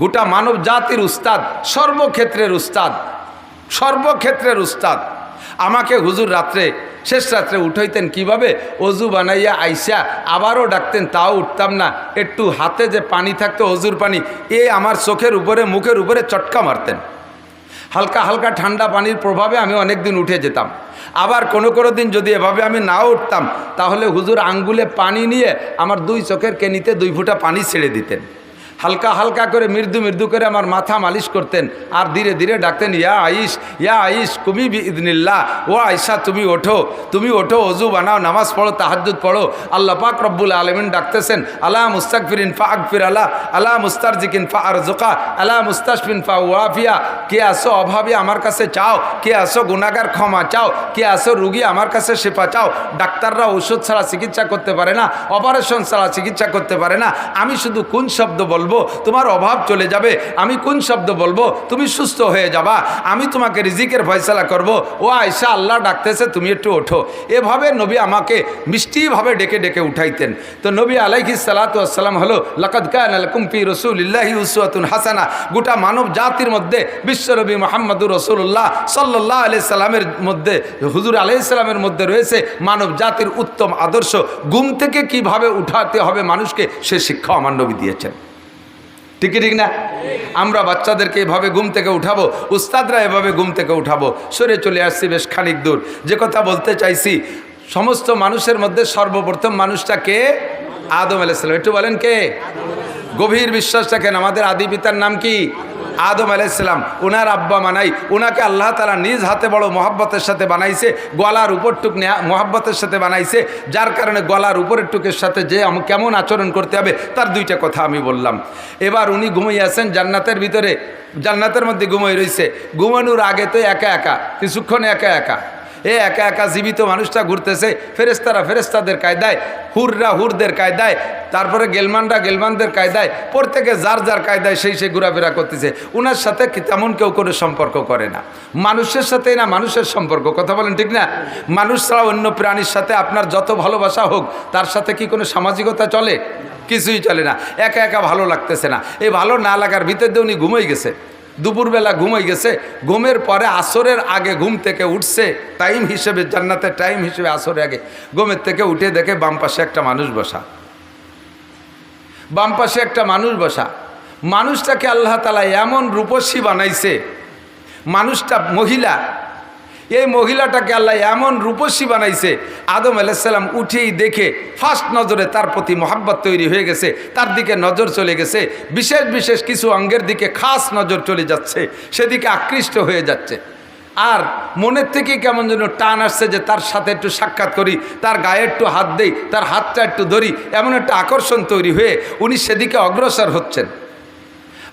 গোটা মানব জাতির উস্তাদ, সর্বক্ষেত্রের উস্তাদ, আমাকে হুজুর শেষ রাত্রে উঠাইতেন কিভাবে? অজু বানাইয়া আইসা আবারও ডাকতেন, তাও উঠতাম না। একটু হাতে যে পানি থাকতো অজুর পানি, আমার চোখের উপরে মুখের উপরে চটকা মারতেন। হালকা হালকা ঠান্ডা পানির প্রভাবে আমি অনেক দিন উঠে যেতাম। আবার কোনো দিন যদি এভাবে আমি না উঠতাম, তাহলে হুজুর আঙ্গুলে পানি নিয়ে আমার 2 চোখের কেনিতে 2 ফোঁটা পানি ছেড়ে দিতেন। হালকা হালকা করে মৃদু মৃদু করে আমার মাথা মালিশ করতেন আর ধীরে ধীরে ডাকতেন, ইয়া আইস কুমি বিইদনিল্লাহ, ও আয়েশা তুমি ওঠো, তুমি ওঠো, ওযু বানাও, নামাজ পড়ো, তাহাজ্জুদ পড়ো। আল্লাহ পাক রব্বুল আলামিন ডাকতেছেন, আলা মুস্তাগফিরিন ফাগফির আলা, আলা মুস্তারজিকিন ফাআরজুকা, আলা মুস্তাশফিন ফাওয়াফিয়া। কে আসো অভাবী আমার কাছে চাও, কে আসো গুনাহগার ক্ষমা চাও, কে আসো রুগী আমার কাছে শেফা চাও। ডাক্তাররা ওষুধ ছাড়া চিকিৎসা করতে পারে না, অপারেশন ছাড়া চিকিৎসা করতে পারে না। আমি শুধু কোন শব্দ বলবো তোমার অভাব চলে যাবে, আমি কোন শব্দ বলবো তুমি সুস্থ হয়ে যাবা, আমি তোমাকে রিজিকের ফয়সালা করব। ও আয়েশা আল্লাহ ডাকতেছে তুমি একটু ওঠো। এভাবে নবী আমাকে মিষ্টিভাবে ডেকে ডেকে উঠাইতেন। তো নবী আলাইহিস সালাতু ওয়াস সালাম হলো লাকাদ কানা লাকুম ফি রাসূলিল্লাহি উসওয়াতুন হাসানা। গোটা মানব জাতির মধ্যে বিশ্বনবী মুহাম্মদুর রাসূলুল্লাহ সাল্লাল্লাহু আলাইহি সাল্লামের মধ্যে, হুজুর আলাইহিস সালামের মধ্যে রয়েছে মানব জাতির উত্তম আদর্শ। ঘুম থেকে কিভাবে উঠাতে হবে মানুষকে সে শিক্ষা আমার নবী দিয়েছেন। ঠিক ঠিক না? আমরা বাচ্চাদেরকে এভাবে ঘুম থেকে উঠাবো, উস্তাদরা এভাবে ঘুম থেকে উঠাবো। সরে চলে আসছি বেশ খানিক দূর। যে কথা বলতে চাইছি, সমস্ত মানুষের মধ্যে সর্বপ্রথম মানুষটা কে? আদম আলাইহিস সালাম। একটু বলেন কে? গভীর বিশ্বাস রাখেন আমাদের আদি পিতার নাম কি? আদম আলাইহিস সালাম। ওনার আব্বা মানাই, ওনাকে আল্লাহ তাআলা নিজ হাতে বড় মহব্বতের সাথে বানাইছে, গলার উপরটুক মহব্বতের সাথে বানাইছে, যার কারণে গলার উপরের টুকের সাথে যে কেমন আচরণ করতে হবে তার দুইটা কথা আমি বললাম। এবার উনি ঘুমিয়ে আছেন জান্নাতের ভিতরে, জান্নাতের মধ্যে ঘুমিয়ে রয়েছে। ঘুমানোর আগে তো একা একা, কিছুক্ষণ একা একা, একা একা জীবিত মানুষটা ঘুরতেছে। ফেরেস্তারা ফেরেস্তাদের কায়দায়, হুররা হুরদের কায়দায়, তারপরে গেলমানরা গেলমানদের কায়দায়, প্রত্যেকে যার যার কায়দায় সেই ঘোরাফেরা করতেছে। ওনার সাথে তেমন কেউ কোনো সম্পর্ক করে না। মানুষের সাথেই না মানুষের সম্পর্ক, কথা বলেন ঠিক না? মানুষ ছাড়া অন্য প্রাণীর সাথে আপনার যত ভালোবাসা হোক, তার সাথে কি কোনো সামাজিকতা চলে? কিছুই চলে না। একা একা ভালো লাগতেছে না। এই ভালো না লাগার ভিতর দিয়ে উনি ঘুমিয়ে গেছে। দুপুরবেলা ঘুমিয়ে গেছে। ঘুমের পরে আসরের আগে ঘুম থেকে উঠছে, টাইম হিসেবে, জান্নাতের টাইম হিসেবে আসরের আগে ঘুমের থেকে উঠে দেখে বাম পাশে একটা মানুষ বসা, বাম পাশে একটা মানুষ বসা। মানুষটাকে আল্লাহ তাআলা এমন রূপসী বানাইছে, মানুষটা মহিলা, এই মহিলাটাকে আল্লাহ এমন রূপসী বানাইছে। আদম আলাইহিস সালাম উঠেই দেখে ফার্স্ট নজরে তার প্রতি মহব্বত তৈরি হয়ে গেছে, তার দিকে নজর চলে গেছে। বিশেষ বিশেষ কিছু অঙ্গের দিকে খাস নজর চলে যাচ্ছে, সেদিকে আকৃষ্ট হয়ে যাচ্ছে। আর মনের থেকে কেমন যেন টান আসছে যে তার সাথে একটু সাক্ষাৎ করি, তার গায়ে একটু হাত দেই, তার হাতটা একটু ধরি, এমন একটা আকর্ষণ তৈরি হয়ে উনি সেদিকে অগ্রসর হচ্ছেন।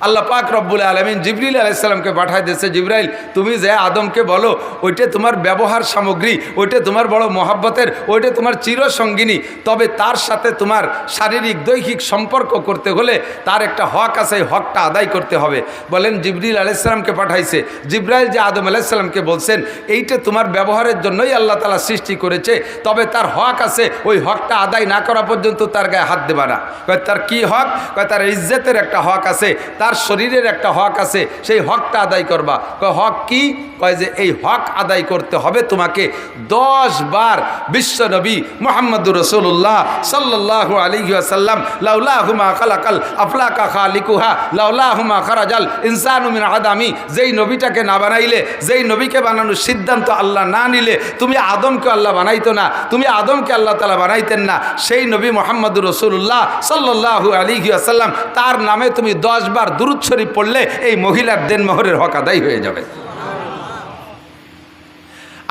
আল্লাহ পাক রব্বুল আলামিন জিবরিল আলাইহিস সালামকে পাঠায় দিয়েছে, জিবরাইল তুমি যে আদমকে বলো ওইটা তোমার ব্যবহার সামগ্রী, ওইটা তোমার বড় মহব্বতের, ওইটা তোমার চিরসঙ্গিনী, তবে তার সাথে তোমার শারীরিক দৈহিক সম্পর্ক করতে হলে তার একটা হক আছে, এই হকটা আদায় করতে হবে। বলেন জিবরিল আলাইহিস সালামকে পাঠাইছে। জিবরাইল যে আদম আলাইহিস সালামকে বলছেন এইটা তোমার ব্যবহারের জন্যই আল্লাহ তাআলা সৃষ্টি করেছে, তবে তার হক আছে, ওই হকটা আদায় না করা পর্যন্ত তার গায়ে হাত দেবা না। কয় তার কি হক? কয় তার ইজ্জতের একটা হক আছে, তার শরীরের একটা হক আছে, সেই হকটা আদায় করবা। কয় হক কি? কয় যে এই হক আদায় করতে হবে তোমাকে 10 বার বিশ্বনবী মুহাম্মদুর রাসূলুল্লাহ সাল্লাল্লাহু আলাইহি ওয়াসাল্লাম লাউলাহুমা খালাকাল আফলাকা খালিকুহা লাউলাহুমা খারাজাল ইনসানু মিন আদামি, যেই নবীটাকে না বানাইলে, যেই নবীকে বানানোর সিদ্ধান্ত আল্লাহ না নিলে তুমি আদমকে আল্লাহ বানাইতো না, তুমি আদমকে আল্লাহ তাআলা বানাইতেন না। সেই নবী মুহাম্মদুর রাসূলুল্লাহ সাল্লাল্লাহু আলাইহি ওয়াসাল্লাম তার নামে তুমি 10 বার দুরূদ শরীফ পড়লে এই মহিলার দেনমোহরের হক আদায় হয়ে যাবে।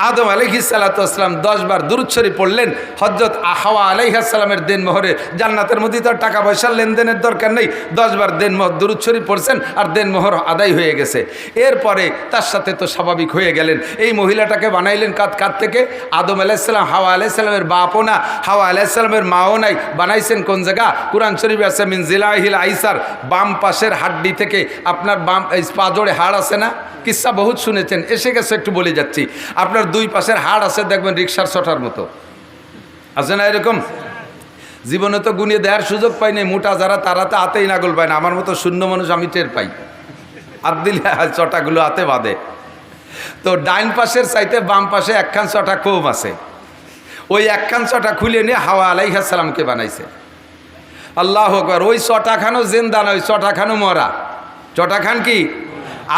আদম আলাইহিস সালাতু ওয়াস সালাম 10 বার দুরূদ শরীফ পড়লেন, হযরত হাওয়া আলাইহিস সালামের দেনমোহরে, জান্নাতের মধ্যে তো টাকা পয়সার লেনদেনের দরকার নেই, 10 বার দেনমোহর দুরূদ শরীফ পড়ছেন আর দেনমোহর আদায় হয়ে গেছে। এরপরে তার সাথে তো স্বাভাবিক হয়ে গেলেন। এই মহিলাটাকে বানাইলেন কাত থেকে? আদম আলাইহিস সালাম হাওয়া আলাইহিস সালামের বাপও না, হাওয়া আলাইহিস সালামের মাও নাই। বানাইছেন কোন জায়গা? কুরআন শরীফে আছে মিন জিলাহিল আইসার, বাম পাশের হাড্ডি থেকে। আপনার বাম পাজোড়ে হাড় আছে না? কিসসা বহুত শুনেছেন, এসে গেছে, একটু বলে যাচ্ছি। আপনার দুই পাশের হাড় আছে, দেখবেন রিক্সার ছটার মতো আছে না? এরকম জীবনে তো গুনিয়ে দেওয়ার সুযোগ পাই নাই। মোটা যারা তারা তো হাতেই নাগল পায় না, আমার মতো শূন্য মানুষ আমি টের পাই, হাত দিলে চটাগুলো হাতে বাঁধে। তো ডাইন পাশের চাইতে বাম পাশে একখান চটা কম আছে। ওই একখান চটা খুলে নিয়ে হাওয়া আলাইহিস সালামকে বানাইছে। আল্লাহু আকবার। ওই চটাখানো জিন্দা না, ওই চটাখানো মরা। চটাখান কি?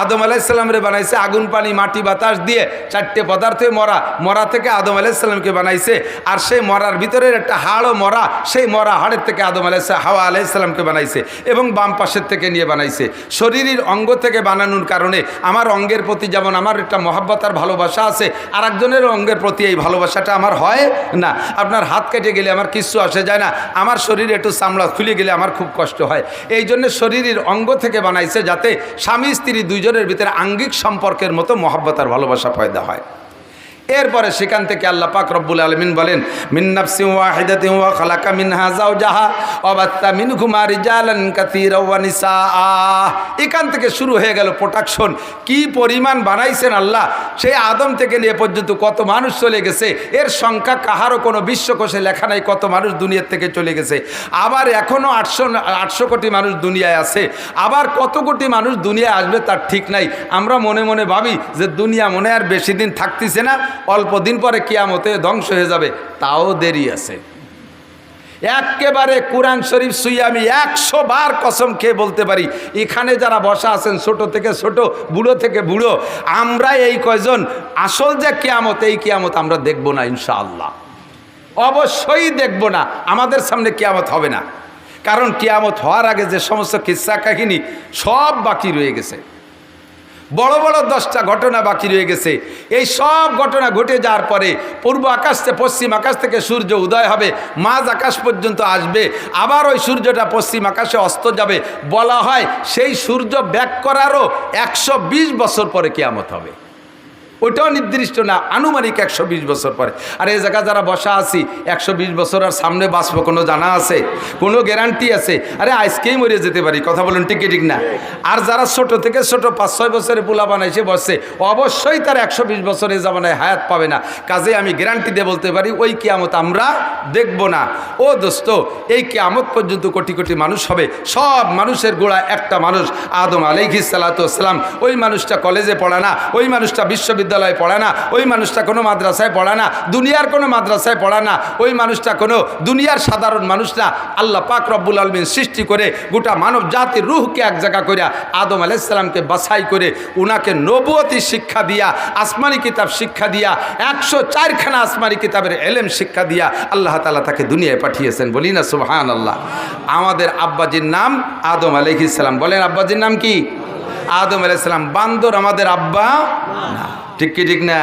আদম আলাইহিসসালামরে বানাইছে আগুন পানি মাটি বাতাস দিয়ে, চারটে পদার্থে মরা, মরা থেকে আদম আলাইহিসসালামকে বানাইছে। আর সেই মরার ভিতরের একটা হাড়ও মরা, সেই মরা হাড়ের থেকে আদম হাওয়া আলাইহিসসালামকে বানাইছে এবং বাম পাশের থেকে নিয়ে বানাইছে। শরীরের অঙ্গ থেকে বানানোর কারণে আমার অঙ্গের প্রতি যেমন আমার একটা মহাব্বত আর ভালোবাসা আছে, আর একজনের অঙ্গের প্রতি এই ভালোবাসাটা আমার হয় না। আপনার হাত কেটে গেলে আমার কিচ্ছু আসে যায় না, আমার শরীরে একটু চামড়া খুলে গেলে আমার খুব কষ্ট হয়। এই জন্য শরীরের অঙ্গ থেকে বানাইছে যাতে স্বামী স্ত্রী দুইজনের ভিতরে আঙ্গিক সম্পর্কের মতো মহাব্বত আর ভালোবাসা পয়দা হয়। এরপরে সেখান থেকে আল্লাহ পাক রব্বুল আলামিন বলেন, মিন নাফসিন ওয়াহিদাতিন ওয়া খালাকা মিনহা যাওজাহা ওয়া বাত্তা মিনহুমা রিজালান কাসীরা ওয়া নিসা। এখান থেকে শুরু হয়ে গেল প্রোডাকশন। কি পরিমাণ বানাইছেন আল্লাহ! সেই আদম থেকে নিয়ে পর্যন্ত কত মানুষ চলে গেছে, এর সংখ্যা কাহারও কোনো বিশ্বকোষে লেখা নাই কত মানুষ দুনিয়ার থেকে চলে গেছে। আবার এখনও 800 কোটি মানুষ দুনিয়ায় আছে, আবার কত কোটি মানুষ দুনিয়ায় আসবে তার ঠিক নাই। আমরা মনে মনে ভাবি যে দুনিয়া মনে আর বেশি দিন থাকতেছে না, অল্প দিন পরে কিয়ামতে ধ্বংস হয়ে যাবে, তাও দেরি আছে। একেবারে কোরআন শরীফ শুয়ে আমি 100 বার কসম খেয়ে বলতে পারি, এখানে যারা বসা আছেন ছোট থেকে ছোট, বুড়ো থেকে বুড়ো, আমরা এই কয়জন আসল যে কিয়ামত, এই কিয়ামত আমরা দেখব না ইনশাআল্লাহ, অবশ্যই দেখব না। আমাদের সামনে কিয়ামত হবে না, কারণ কিয়ামত হওয়ার আগে যে সমস্ত কিস্সা কাহিনী সব বাকি রয়ে গেছে। বড় বড় 10টা ঘটনা বাকি রয়ে গেছে। এই সব ঘটনা ঘটে যাওয়ার পরে পূর্ব আকাশ থেকে পশ্চিম আকাশ থেকে সূর্য উদয় হবে, মাঝ আকাশ পর্যন্ত আসবে, আবার ওই সূর্যটা পশ্চিম আকাশে অস্ত যাবে। বলা হয় সেই সূর্য ব্যাক করারও 120 বছর পরে কিয়ামত হবে। ওইটাও নির্দিষ্ট না, আনুমানিক 120 বছর পরে। আর এই জায়গা যারা বসা আছি 120 বছর আর সামনে বাঁচবো কোনো জানা আছে? কোনো গ্যারান্টি আছে? আরে আজকেই মরে যেতে পারি, কথা বলুন ঠিক ঠিক না? আর যারা ছোট থেকে ছোট 5-6 বছরে পোলা বানাইছে বসছে, অবশ্যই তার 120 বছরের জামানায় হায়াত পাবে না। কাজে আমি গ্যারান্টি দিয়ে বলতে পারি ওই কিয়ামত আমরা দেখব না। ও দোস্ত, এই কিয়ামত পর্যন্ত কোটি কোটি মানুষ হবে, সব মানুষের গোড়া একটা মানুষ আদম আলাইহিস সালাতু ওয়াস সালাম। ওই মানুষটা কলেজে পড়ে না, ওই মানুষটা বিশ্ববিদ্যালয়ে পড়ে না, ওই মানুষটা কোনো মাদ্রাসায় পড়ে না, দুনিয়ার কোনো মাদ্রাসায় পড়ে না, ওই মানুষটা কোনো দুনিয়ার সাধারণ মানুষ না। আল্লাহ পাক রব্বুল আলামিন সৃষ্টি করে গোটা মানব জাতির রূহকে এক জায়গা করে আদম আলাইহিস সালামকে বাছাই করে উনাকে নবুয়তি শিক্ষা দিয়া, আসমানি কিতাব শিক্ষা দিয়া, 104খানা আসমানি কিতাবের ইলম শিক্ষা দিয়া আল্লাহ তাআলা তাকে দুনিয়ায় পাঠিয়েছেন। বলি না সুবহানাল্লাহ। আমাদের আব্বাজির নাম আদম আলাইহিস সালাম। বলেন আব্বাজির নাম কি? আদম আলাইহিস সালাম। বান্দর আমাদের আব্বা না, ঠিক কি ঠিক না?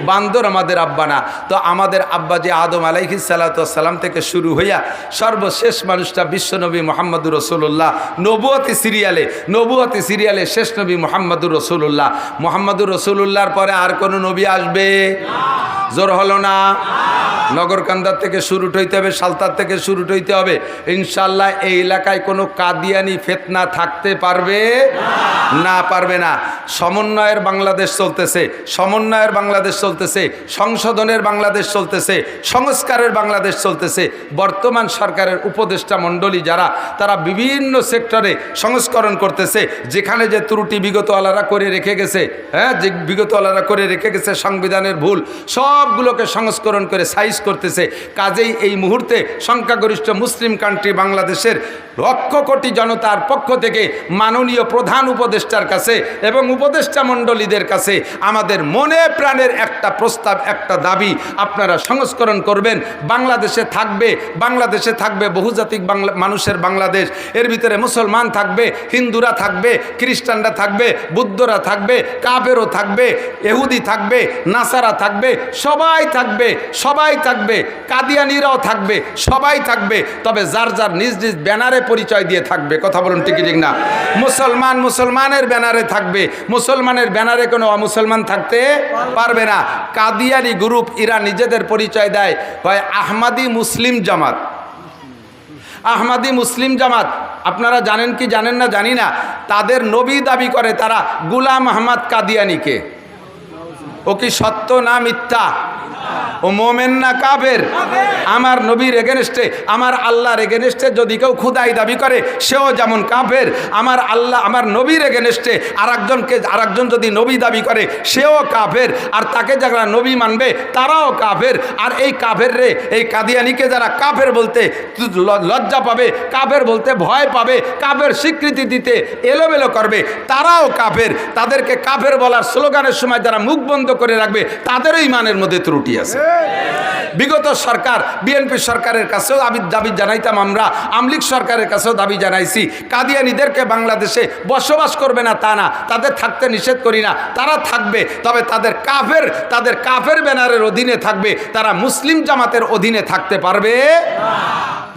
বান্দর আমাদের আব্বা না। তো আমাদের আব্বা যে আদম আলাইহিস সালাতু ওয়াস সালাম থেকে শুরু হইয়া সর্বশেষ মানুষটা বিশ্বনবী মুহাম্মদুর রাসূলুল্লাহ, নবুয়তি সিরিয়ালে শেষ নবী মুহাম্মদুর রাসূলুল্লাহ। মুহাম্মদুর রাসূলুল্লাহর পরে আর কোনো নবী আসবে? জোর হলো না? নগরকান্দার থেকে শুরু হইতে হবে, সালতার থেকে শুরু হইতে হবে। ইনশাল্লাহ এই এলাকায় কোনো কাদিয়ানি ফিতনা থাকতে পারবে না, পারবে না। সমন্বয়ের বাংলাদেশ চলতেছে, সংশোধনের বাংলাদেশ চলতেছে, সংস্কারের বাংলাদেশ চলতেছে। বর্তমান সরকারের উপদেষ্টা মণ্ডলী যারা, তারা বিভিন্ন সেক্টরে সংস্করণ করতেছে। যেখানে যে ত্রুটি বিগতওয়ালারা করে রেখে গেছে, যে বিগতওয়ালারা করে রেখে গেছে সংবিধানের ভুল, সবগুলোকে সংস্করণ করে সাইজ করতেছে। কাজেই এই মুহূর্তে সংখ্যাগরিষ্ঠ মুসলিম কান্ট্রি বাংলাদেশের লক্ষ কোটি জনতার পক্ষ থেকে মাননীয় প্রধান উপদেষ্টার কাছে এবং উপদেষ্টা মণ্ডলীদের কাছে আমাদের মনে প্রাণের একটা প্রস্তাব, একটা দাবি, আপনারা সংস্করণ করবেন। বাংলাদেশে থাকবে বহুজাতিক মানুষের বাংলাদেশ। এর ভিতরে মুসলমান থাকবে, হিন্দুরা থাকবে, খ্রিস্টানরা থাকবে, বুদ্ধরা থাকবে, কাফেরও থাকবে, ইহুদি থাকবে, নাসারা থাকবে, সবাই থাকবে, কাদিয়ানিরাও থাকবে, সবাই থাকবে। তবে যার যার নিজ নিজ ব্যানারে পরিচয় দিয়ে থাকবে। কথা বলুন ঠিক ঠিক না? মুসলমানের ব্যানারে থাকবে, মুসলমানের ব্যানারে কোনো অমুসলমান থাকতে পারবে না। কাদিয়ানি গ্রুপ এরা নিজেদের পরিচয় দেয় হয় আহমাদি মুসলিম জামাত। আপনারা জানেন কি জানেন না জানি না, তাদের নবী দাবি করে তারা গোলাম আহমদ কাদিয়ানিকে। ও কি সত্য না মিথ্যা? ও মোমেন না কাফের? আমার নবীর এগেনস্টে, আমার আল্লাহর এগেনস্টে যদি কেউ খুদাই দাবি করে সেও যেমন কাফের। আমার আল্লাহ, আমার নবীর এগেনস্টে আরেকজন যদি নবী দাবি করে সেও কাফের, আর তাকে যারা নবী মানবে তারাও কাফের। আর এই কাফের রে, এই কাদিয়ানিকে যারা কাফের বলতে লজ্জা পাবে, কাফের বলতে ভয় পাবে, কাফের স্বীকৃতি দিতে এলোমেলো করবে, তারাও কাফের। তাদেরকে কাফের বলার স্লোগানের সময় যারা মুখ বন্ধ করে রাখবে তাদেরও ইমানের মধ্যে ত্রুটি আছে। বিগত সরকার, বিএনপি সরকারের কাছেও দাবি জানাইতাম আমরা, আমলিগ সরকারের কাছেও দাবি জানাইছি, কাদিয়ানীদেরকে বাংলাদেশে বসবাস করবে না তা না, তাদের থাকতে নিষেধ করি না, তারা থাকবে, তবে তাদের কাফের ব্যানারের অধীনে থাকবে, তারা মুসলিম জামাতের অধীনে থাকতে পারবে না।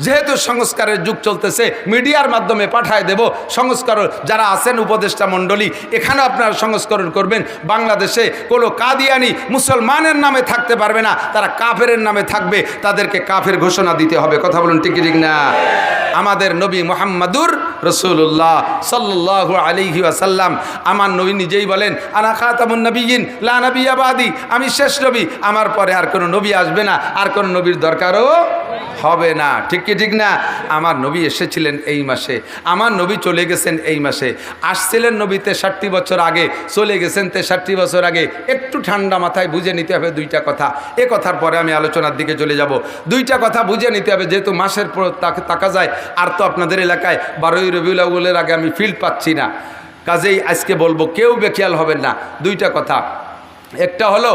যেহেতু সংস্কারের যুগ চলতেছে, মিডিয়ার মাধ্যমে পাঠায় দেব সংস্কার, যারা আছেন উপদেষ্টা মণ্ডলী, এখানে আপনারা সংস্করণ করবেন। বাংলাদেশে কোনো কাদিয়ানি মুসলমানের নামে থাকতে পারবে না, তারা কাফের নামে থাকবে, তাদেরকে কাফের ঘোষণা দিতে হবে। কথা বলুন ঠিক ঠিক না? আমাদের নবী মুহাম্মাদুর রাসূলুল্লাহ সাল্লাল্লাহু আলাইহি ওয়াসাল্লাম, আমার নবী নিজেই বলেন, আনা খাতামুন নবিয়্যিন লা নবিয়্যা বাদি, আমি শেষ নবী, আমার পরে আর কোনো নবী আসবে না, আর কোনো নবীর দরকারও হবে না। ঠিক কি ঠিক না? আমার নবী এসেছিলেন এই মাসে, আমার নবী চলে গেছেন এই মাসে। আসছিলেন নবী 63 বছর আগে, চলে গেছেন 63 বছর আগে। একটু ঠান্ডা মাথায় বুঝে নিতে হবে দুইটা কথা। এ কথার পরে আমি আলোচনার দিকে চলে যাব। দুইটা কথা বুঝে নিতে হবে, যেহেতু মাসের পর তাকা যায়, আর তো আপনাদের এলাকায় 12ই রবিউল আউয়ালের আগে আমি ফিল্ড পাচ্ছি না, কাজেই আজকে বলবো, কেউ বেখেয়াল হবেন না। দুইটা কথা, একটা হলো,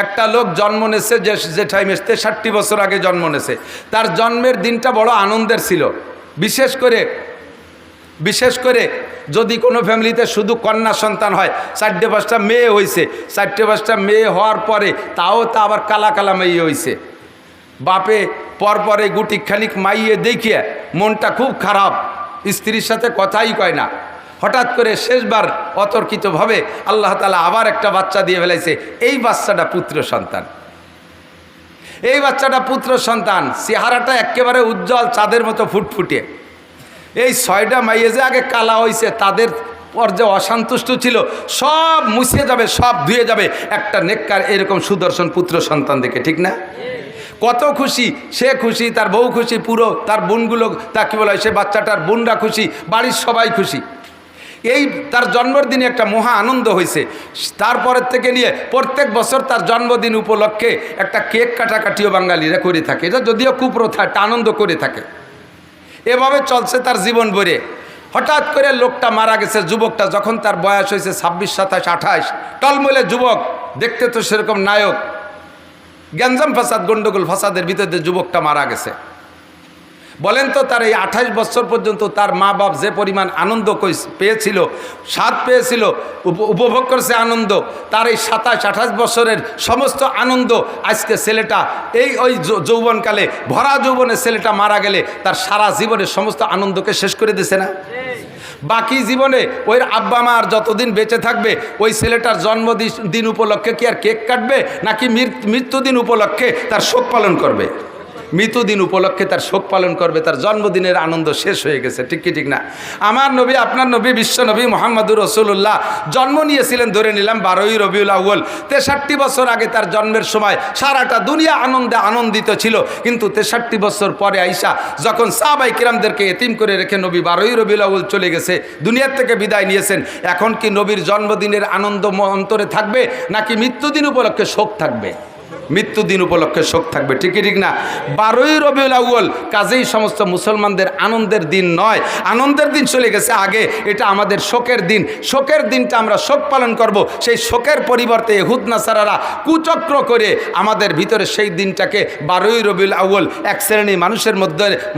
একটা লোক জন্ম নেছে যে টাইমে 63 বছর আগে জন্ম নেছে, তার জন্মের দিনটা বড় আনন্দের ছিল। বিশেষ করে যদি কোনো ফ্যামিলিতে শুধু কন্যা সন্তান হয়, 4-5টা মেয়ে হয়েছে, 4-5টা মেয়ে হওয়ার পরে তাও তা আবার কালা কালা মেয়ে হয়েছে, বাপে পরপরে গুটি খানিক মাইয়ে দেখিয়ে মনটা খুব খারাপ, স্ত্রীর সাথে কথাই কয় না। হঠাৎ করে শেষবার অতর্কিতভাবে আল্লাহ তাআলা আবার একটা বাচ্চা দিয়ে ফেলাইছে। এই বাচ্চাটা পুত্র সন্তান, এই বাচ্চাটা পুত্র সন্তান, চেহারাটা একেবারে উজ্জ্বল, চাঁদের মতো ফুটফুটে। এই 6টা মাইয়ে যে আগে কালা হয়েছে, তাদের পর যে অসন্তুষ্ট ছিল সব মুছে যাবে, সব ধুয়ে যাবে একটা নেককার এরকম সুদর্শন পুত্র সন্তান দেখে। ঠিক না? কত খুশি সে, খুশি তার বউ, খুশি পুরো তার বোনগুলো, তা কী বলা হয়, সে বাচ্চাটার বোনরা খুশি, বাড়ির সবাই খুশি। এই তার জন্মদিনে একটা মহা আনন্দ হয়েছে। তারপরের থেকে নিয়ে প্রত্যেক বছর তার জন্মদিন উপলক্ষে একটা কেক কাটাকাটিও বাঙালিরা করে থাকে। এটা যদিও কুপ্রথা, একটা আনন্দ করে থাকে। এভাবে চলছে তার জীবন ভরে। হঠাৎ করে লোকটা মারা গেছে, যুবকটা, যখন তার বয়স হয়েছে 26, 27, 28, টলমলে যুবক, দেখতে তো সেরকম নায়ক। গ্যাঞ্জাম ফাসাদ, গন্ডগোল ফাসাদের ভিতরে যুবকটা মারা গেছে। বলেন তো, তার এই 28 বছর পর্যন্ত তার মা বাপ যে পরিমাণ আনন্দ পেয়েছিল, স্বাদ পেয়েছিল, উপভোগ করছে আনন্দ, তার এই 27-28 বছরের সমস্ত আনন্দ আজকে ছেলেটা ওই যৌবনকালে, ভরা যৌবনে ছেলেটা মারা গেলে তার সারা জীবনের সমস্ত আনন্দকে শেষ করে দিছে না? বাকি জীবনে ওই আব্বা মা আর যতদিন বেঁচে থাকবে, ওই ছেলেটার জন্মদিন উপলক্ষে কি আর কেক কাটবে, নাকি মৃত্যুদিন উপলক্ষে তার শোক পালন করবে? মৃত্যুদিন উপলক্ষে তার শোক পালন করবে, তার জন্মদিনের আনন্দ শেষ হয়ে গেছে। ঠিক কি ঠিক না? আমার নবী, আপনার নবী, বিশ্ব নবী মুহাম্মদুর রাসূলুল্লাহ জন্ম নিয়েছিলেন ধরে নিলাম 12ই রবিউল আউয়াল। 63 বছর আগে তার জন্মের সময় সারাটা দুনিয়া আনন্দে আনন্দিত ছিল। কিন্তু 63 বছর পরে আইসা যখন সাহাবায়ে কিরামদেরকে এতিম করে রেখে নবী 12ই রবিউল আউয়াল চলে গেছে, দুনিয়ার থেকে বিদায় নিয়েছেন, এখন কি নবীর জন্মদিনের আনন্দ অন্তরে থাকবে, নাকি মৃত্যুদিন উপলক্ষে শোক থাকবে? মৃত্যুদিন উপলক্ষে শোক থাকবে। ঠিকই ঠিক না? 12ই রবিউল আউয়াল কাজেই সমস্ত মুসলমানদের আনন্দের দিন নয়, আনন্দের দিন চলে গেছে আগে, এটা আমাদের শোকের দিন। শোকের দিনটা আমরা শোক পালন করব। সেই শোকের পরিবর্তে ইহুদ নাসারারা কুচক্র করে আমাদের ভিতরে সেই দিনটাকে 12ই রবিউল আউয়াল এক শ্রেণী মানুষের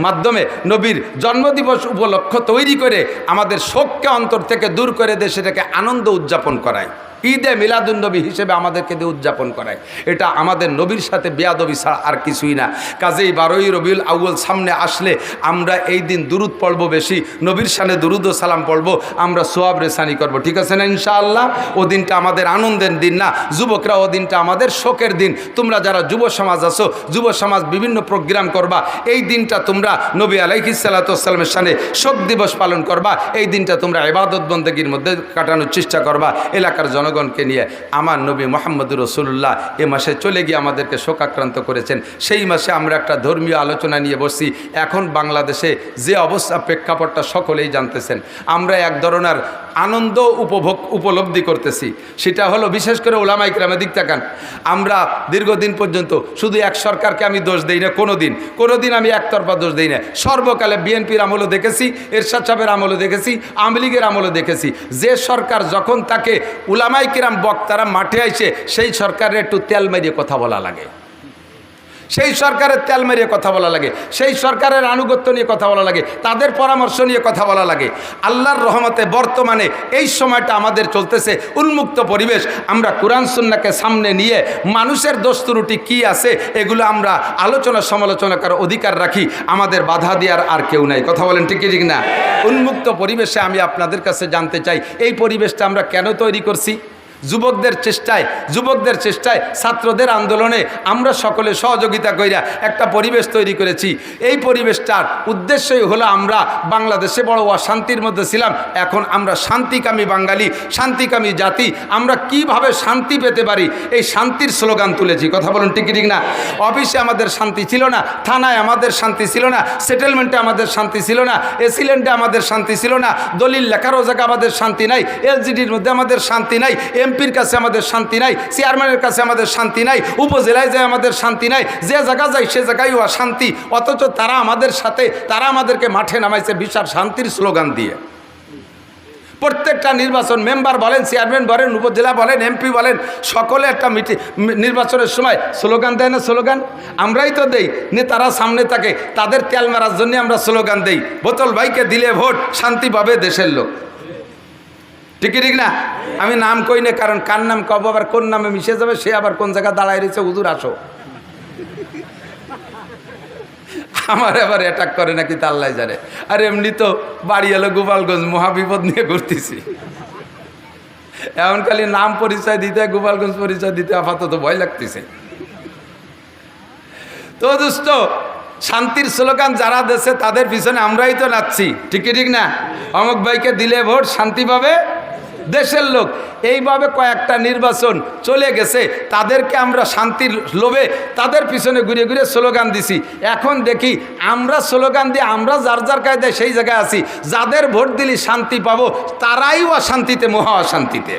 মাধ্যমে নবীর জন্মদিবস উপলক্ষ তৈরি করে আমাদের শোককে অন্তর থেকে দূর করে দিয়ে সেটাকে আনন্দ উদযাপন করায়, ঈদে মিলাদুন্নবী হিসেবে আমাদেরকে দিয়ে উদযাপন করায়। এটা আমাদের নবীর সাথে বেয়াদবি ছাড়া আর কিছুই না। কাজেই 12ই রবিউল আউয়াল সামনে আসলে আমরা এই দিন দুরুদ পড়ব, বেশি নবীর সামনে দুরুদ ও সালাম পড়ব, আমরা সোয়াব রেসানি করব। ঠিক আছে না ইনশাআল্লাহ? ও দিনটা আমাদের আনন্দের দিন না, যুবকরা, ও দিনটা আমাদের শোকের দিন। তোমরা যারা যুব সমাজ আছো, যুব সমাজ বিভিন্ন প্রোগ্রাম করবা, এই দিনটা তোমরা নবী আলাইহিস সালাতু ওয়াস সালামের সামনে শোক দিবস পালন করবা। এই দিনটা তোমরা ইবাদত বন্দেগীর মধ্যে কাটানোর চেষ্টা করবা। এলাকার জনগণকে নিয়ে আমার নবী মুহাম্মদুর রাসূলুল্লাহ এ মাসে চলে গিয়ে আমাদেরকে শোকাক্রান্ত করেছেন। সেই মাসে আমরা একটা ধর্মীয় আলোচনা নিয়ে বসছি। এখন বাংলাদেশে যে অবস্থা, প্রেক্ষাপটটা সকলেই জানতেছেন। আমরা এক ধরনের আনন্দ উপলব্ধি করতেছি। সেটা হলো বিশেষ করে ওলামায়ে কেরামের দিক তাকান। আমরা দীর্ঘদিন পর্যন্ত শুধু এক সরকারকে আমি দোষ দেই না, কোনোদিন আমি একতরফা দোষ দেই না। সর্বকালে বিএনপির আমলও দেখেছি, এরশাদ সাহেবের আমলও দেখেছি, আওয়ামী লীগের আমলও দেখেছি। যে সরকার যখন তাকে উলামায়ে কেরাম বক্তারা মাঠে আইসে, সেই সরকারের একটু তেল মেরিয়ে কথা বলা লাগে, সেই সরকারের তেল মেরিয়ে কথা বলা লাগে, সেই সরকারের আনুগত্য নিয়ে কথা বলা লাগে, তাদের পরামর্শ নিয়ে কথা বলা লাগে। আল্লাহর রহমতে বর্তমানে এই সময়টা আমাদের চলতেছে উন্মুক্ত পরিবেশ। আমরা কোরআন সুন্নাহকে সামনে নিয়ে মানুষের দোষ ত্রুটি কী আছে এগুলো আমরা আলোচনা সমালোচনা করার অধিকার রাখি। আমাদের বাধা দেওয়ার আর কেউ নাই। কথা বলেন ঠিক ঠিক না? উন্মুক্ত পরিবেশে আমি আপনাদের কাছে জানতে চাই, এই পরিবেশটা আমরা কেন তৈরি করছি? যুবকদের চেষ্টায় ছাত্রদের আন্দোলনে আমরা সকলে সহযোগিতা কইরা একটা পরিবেশ তৈরি করেছি। এই পরিবেশটার উদ্দেশ্যই হলো আমরা বাংলাদেশে বড় অশান্তির মধ্যে ছিলাম, এখন আমরা শান্তিকামী বাঙালি, শান্তিকামী জাতি, আমরা কিভাবে শান্তি পেতে পারি এই শান্তির স্লোগান তুলেছি। কথা বলুন ঠিক ঠিক না? অফিসে আমাদের শান্তি ছিল না, থানায় আমাদের শান্তি ছিল না, সেটেলমেন্টে আমাদের শান্তি ছিল না, এসিল্যান্ডে আমাদের শান্তি ছিল না, দলিল লেখারও জায়গা আমাদের শান্তি নাই, এলজিডির মধ্যে আমাদের শান্তি নাই, এমপির কাছে আমাদের শান্তি নাই, চেয়ারম্যানের কাছে আমাদের শান্তি নাই, উপজেলায় যায় আমাদের শান্তি নাই, যে জায়গা যায় সে জায়গায় অশান্তি। অথচ তারা আমাদের সাথে, তারা আমাদেরকে মাঠে নামাইছে বিশাল শান্তির স্লোগান দিয়ে। প্রত্যেকটা নির্বাচন, মেম্বার বলেন, চেয়ারম্যান বলেন, উপজেলা বলেন, এমপি বলেন, সকলে একটা নির্বাচনের সময় স্লোগান দেয় না? স্লোগান আমরাই তো দেই, নেতারা সামনে থাকে, তাদের তেল মারার জন্য আমরা স্লোগান দেই, বোতল ভাইকে দিলে ভোট, শান্তি পাবে দেশের লোক। ঠিক ঠিক না? আমি নাম কই না, কারণ কার নাম কব আবার কোন নামে মিশে যাবে, সে আবার কোন জায়গায় দাঁড়ায় রয়েছে, হুজুর আসো। আমার আবার অ্যাটাক করে নাকি তা আল্লাহ জানে। আর এমনি তো বাড়ি এলো গোপালগঞ্জ, মহাবিপদ নিয়ে ঘুরতেছি। এমন খালি নাম পরিচয় দিতে, গোপালগঞ্জ পরিচয় দিতে আপাতত ভয় লাগতেছে। তো দোস্ত, শান্তির স্লোগান যারা দেশে তাদের পিছনে আমরাই তো নাচছি। ঠিক ঠিক না? অমুক ভাইকে দিলে ভোট, শান্তি পাবে দেশের লোক। এইভাবে কয়েকটা নির্বাচন চলে গেছে, তাদেরকে আমরা শান্তির লোভে তাদের পিছনে ঘুরে ঘুরে স্লোগান দিছি। এখন দেখি আমরা স্লোগান দিয়ে আমরা যার যার কায়দায় সেই জায়গায় আছি, যাদের ভোট দিলি শান্তি পাবো তারাই অশান্তিতে, মহা অশান্তিতে।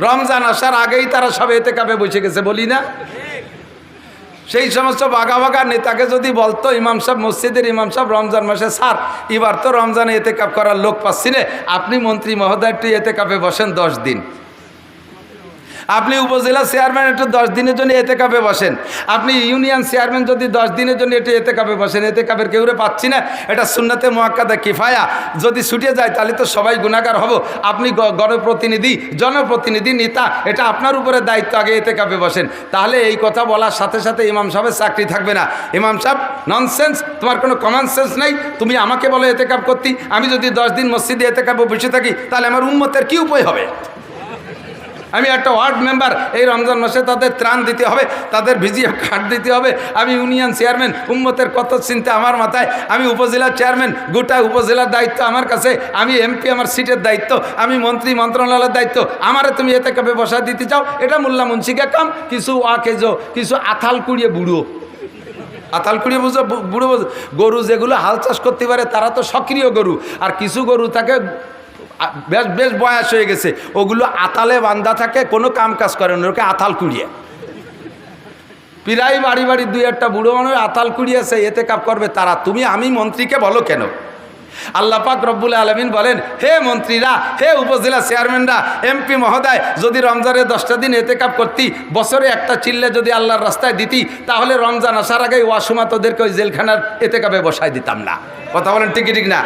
রমজান আসার আগেই তারা সব এতেকাফে বসে গেছে, বলি না? সেই সমস্ত বাঘা বাঘা নেতাকে যদি বলতো ইমাম সাহেব, মসজিদের ইমাম সাহেব, রমজান মাসে স্যার এবার তো রমজানে এতেকাফ করার লোক পাচ্ছি না, আপনি মন্ত্রী মহোদয় একটু এতেকাফে বসেন 10 দিন, আপনি উপজেলা চেয়ারম্যান একটু 10 দিনের জন্য এতেকাফে বসেন, আপনি ইউনিয়ন চেয়ারম্যান যদি 10 দিনের জন্য একটু এতেকাফে বসেন, এতেকাফের কেউরে পাচ্ছি না, এটা সুন্নাতে মুআক্কাদা কিফায়া, যদি ছুটে যায় তাহলে তো সবাই গুনাহগার হব। আপনি গণপ্রতিনিধি, জনপ্রতিনিধি, নেতা, এটা আপনার উপরে দায়িত্ব, আগে এতেকাফে বসেন। তাহলে এই কথা বলার সাথে সাথে ইমাম সাহেবের চাকরি থাকবে না। ইমাম সাহেব ননসেন্স, তোমার কোনো কমন সেন্স নেই, তুমি আমাকে বলো এতেকাফ করতে, আমি যদি 10 দিন মসজিদে এতেকাফে বসে থাকি তাহলে আমার উম্মতের কি উপায় হবে? আমি একটা ওয়ার্ড মেম্বার, এই রমজান মাসে তাদের ত্রাণ দিতে হবে, তাদের ভিজিএফ কার্ড দিতে হবে, আমি ইউনিয়ন চেয়ারম্যান, উম্মতের কত চিন্তা আমার মাথায়, আমি উপজেলার চেয়ারম্যান, গোটা উপজেলার দায়িত্ব আমার কাছে, আমি এমপি, আমার সিটের দায়িত্ব, আমি মন্ত্রী, মন্ত্রণালয়ের দায়িত্ব, আমারে তুমি এতেকাফে বসা দিতে চাও, এটা মোল্লা মুন্সিকে কাম, কিছু ওয়াকেজো, কিছু আথাল কুড়িয়ে বুড়ো, আতাল কুড়িয়ে বুঝো, বুড়ো গরু যেগুলো হাল চাষ করতে পারে তারা তো সক্রিয় গরু, আর কিছু গরু থাকে বেশ বয়স হয়ে গেছে, ওগুলো আতালে বান্ধা থাকে, কোনো কাম কাজ করে না, ওকে আতাল কুড়িয়ে। প্রায় বাড়ি বাড়ি 2-1টা বুড়ো মানুষ আতাল কুড়িয়েছে, এতেকাফ করবে তারা, তুমি আমি মন্ত্রীকে বলো কেন? আল্লাহ পাক রব্বুল আলামিন বলেন, হে মন্ত্রীরা, হে উপজেলা চেয়ারম্যানরা, এমপি মহোদয়, যদি রমজানের 10টা দিন এতেকাফ করতি, বছরে একটা চিল্লে যদি আল্লাহর রাস্তায় দিতি, তাহলে রমজান আসার আগেই ওয়াসমা তোদেরকে ওই জেলখানার এতেকাফে বসাই দিতাম না। কথা বলেন ঠিক ঠিক না?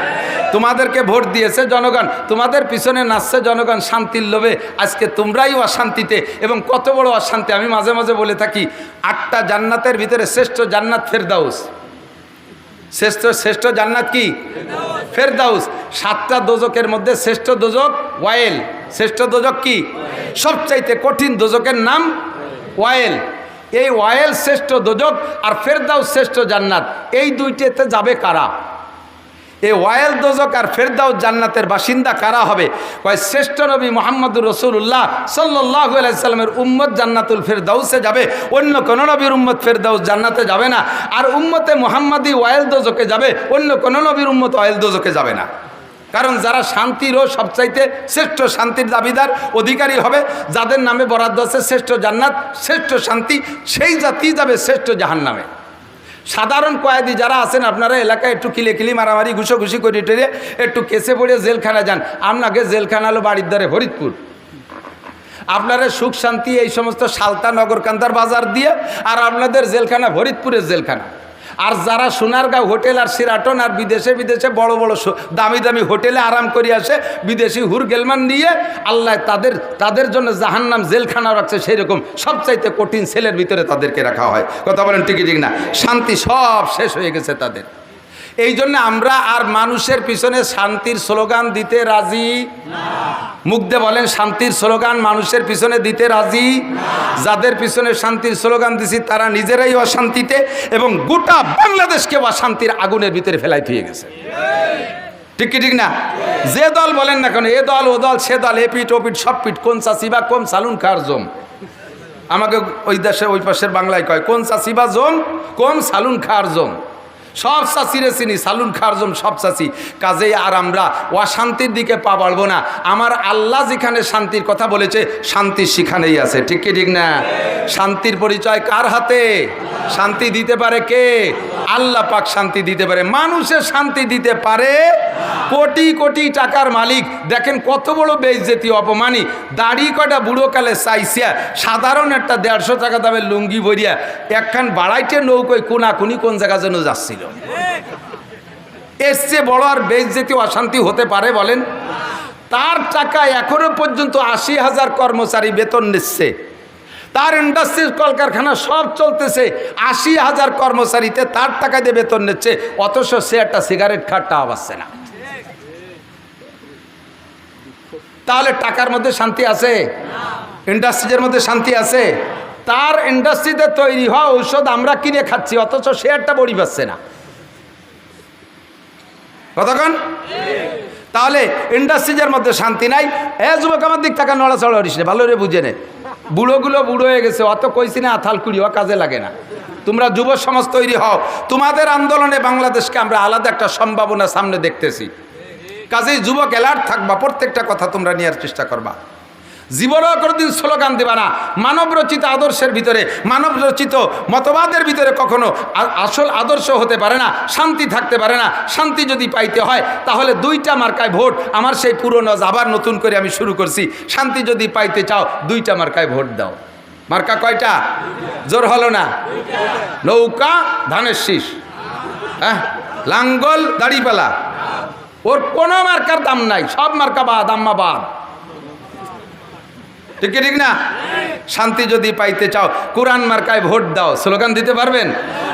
তোমাদেরকে ভোট দিয়েছে জনগণ, তোমাদের পিছনে নাচছে জনগণ শান্তির লোভে, আজকে তোমরাই অশান্তিতে। এবং কত বড় অশান্তি, আমি মাঝে মাঝে বলে থাকি, 8টা জান্নাতের ভিতরে শ্রেষ্ঠ জান্নাত ফেরদাউস। শ্রেষ্ঠ জান্নাত কি? ফেরদাউস। 7টা দোজকের মধ্যে শ্রেষ্ঠ দোজক ওয়াইল। শ্রেষ্ঠ দোজক কি? সবচাইতে কঠিন দোজকের নাম ওয়াইল। এই ওয়াইল শ্রেষ্ঠ দোজক আর ফেরদাউস শ্রেষ্ঠ জান্নাত, এই দুইটাতে যাবে কারা? এই ওয়াইল দোজক আর ফেরদাউস জান্নাতের বাসিন্দা কারা হবে? কয় শ্রেষ্ঠ নবী মুহাম্মদুর রাসূলুল্লাহ সাল্লাল্লাহু আলাইহি সাল্লামের উম্মত জান্নাতুল ফেরদাউসে যাবে, অন্য কোন নবীর উম্মত ফেরদাউস জান্নাতে যাবে না। আর উম্মতে মুহাম্মাদি ওয়াইল দোজকে যাবে, অন্য কোন নবীর উম্মত ওয়াইল দোজকে যাবে না। কারণ যারা শান্তিরও সবচাইতে শ্রেষ্ঠ শান্তির দাবিদার অধিকারী হবে, যাদের নামে বরাদ্দ আছে শ্রেষ্ঠ জান্নাত, শ্রেষ্ঠ শান্তি, সেই জাতি যাবে শ্রেষ্ঠ জাহান্নামে। সাধারণ কয়েদি যারা আছেন আপনারা এলাকায় একটু কিলি মারামারি ঘুষোঘুষি করে টেরে একটু কেসে পড়ে জেলখানা যান, আপনাকে জেলখানা হলো বাড়ির দ্বারে ফরিদপুর। আপনারা সুখ শান্তি এই সমস্ত সালতা নগরকান্দার বাজার দিয়ে, আর আপনাদের জেলখানা ফরিদপুরের জেলখানা। আর যারা সোনারগাঁও হোটেল আর সিরাটন আর বিদেশে বড় বড় দামি দামি হোটেলে আরাম করে আসে, বিদেশি হুর গেলমান নিয়ে, আল্লাহ তাদের জন্য জাহান্নাম জেলখানা রাখছে, সেই রকম সবচাইতে কঠিন সেলের ভিতরে তাদেরকে রাখা হয়। কথা বলেন ঠিক না? শান্তি সব শেষ হয়ে গেছে তাদের। এই জন্য আমরা আর মানুষের পিছনে শান্তির স্লোগান দিতে রাজি না। মুখ দিয়ে বলেন শান্তির স্লোগান মানুষের পিছনে দিতে রাজি না। যাদের পিছনে শান্তির স্লোগান দিছি তারা নিজেরাই অশান্তিতে এবং গোটা বাংলাদেশকে অশান্তির আগুনের ভিতরে ফেলাই দিয়ে গেছে। ঠিক না? যে দল বলেন না কেন, এ দল ও দল সে দল, এপিট ওপিট সব পিট, কোন চাষিবা কোন সালুন খার জম। আমাকে ওই দেশে ওই পাশের বাংলায় কয় কোন চাষিবা জম কোন সালুন খার জম। সব চাষিরে চিনি, সালুন খারজম সব চাষি। কাজেই আর আমরা অশান্তির দিকে পা বাড়বো না। আমার আল্লাহ যেখানে শান্তির কথা বলেছে শান্তি সেখানেই আছে। ঠিক না? শান্তির পরিচয় কার হাতে? শান্তি দিতে পারে কে? আল্লাহ পাক শান্তি দিতে পারে। মানুষের শান্তি দিতে পারে কোটি কোটি টাকার মালিক। দেখেন কত বড় বেইজ্জতি অপমানি, দাড়ি কটা বুড়োকালে চাইছিয়া সাধারণ একটা 150 টাকা দামের লুঙ্গি ভরিয়া একখান বাড়াইতে নৌকোয় কোনাকুনি কোন জায়গা যেন যাচ্ছিল। এর চেয়ে বড় আর বেইজ্জতি অশান্তি হতে পারে বলেন? তার টাকা এখনো পর্যন্ত 80,000 কর্মচারী বেতন নিচ্ছে, তার ইন্ডাস্ট্রি কলকারখানা সব চলতেছে, 80,000 কর্মচারীতে তার টাকা দিয়ে বেতন নিচ্ছে, অথচ সে একটা সিগারেট খাটটা পাচ্ছে না। তাহলে টাকার মধ্যে শান্তি আছে? ইন্ডাস্ট্রিজের মধ্যে শান্তি আছে? তার ইন্ডাস্ট্রিতে তৈরি হওয়া ঔষধ আমরা কিনে খাচ্ছি, অথচ সে একটা বড়ি পাচ্ছে না। কতক্ষণ? তাহলে ইন্ডাস্ট্রিজের মধ্যে শান্তি নাই। যুবক আমার দিক টাকা নড়াচড়া করিস না, ভালো রে বুঝে নে। বুড়োগুলো বুড়ো হয়ে গেছে, অত কইছি না আথাল কুড়িও কাজে লাগে না। তোমরা যুব সমাজ তৈরি হও, তোমাদের আন্দোলনে বাংলাদেশকে আমরা আলাদা একটা সম্ভাবনা সামনে দেখতেছি। কাজেই যুবক অ্যালার্ট থাকবা, প্রত্যেকটা কথা তোমরা নেওয়ার চেষ্টা করবা। জীবনেও কোনোদিন স্লোগান দেবা না। মানব রচিত আদর্শের ভিতরে, মানব রচিত মতবাদের ভিতরে কখনো আসল আদর্শ হতে পারে না, শান্তি থাকতে পারে না। শান্তি যদি পাইতে হয় তাহলে 2টা মার্কায় ভোট। আমার সেই পুরনো আবার নতুন করে আমি শুরু করছি, শান্তি যদি পাইতে চাও 2টা মার্কায় ভোট দাও। মার্কা কয়টা? জোর হলো না? নৌকা ধানের শীষ, হ্যাঁ, লাঙ্গল দাড়িপালা, ওর কোনো মার্কার দাম নাই, সব মার্কা বাদ, আম্মা বাদ। ঠিক না? শান্তি যদি পাইতে চাও কোরআন মার্কায় ভোট দাও। স্লোগান দিতে পারবেন?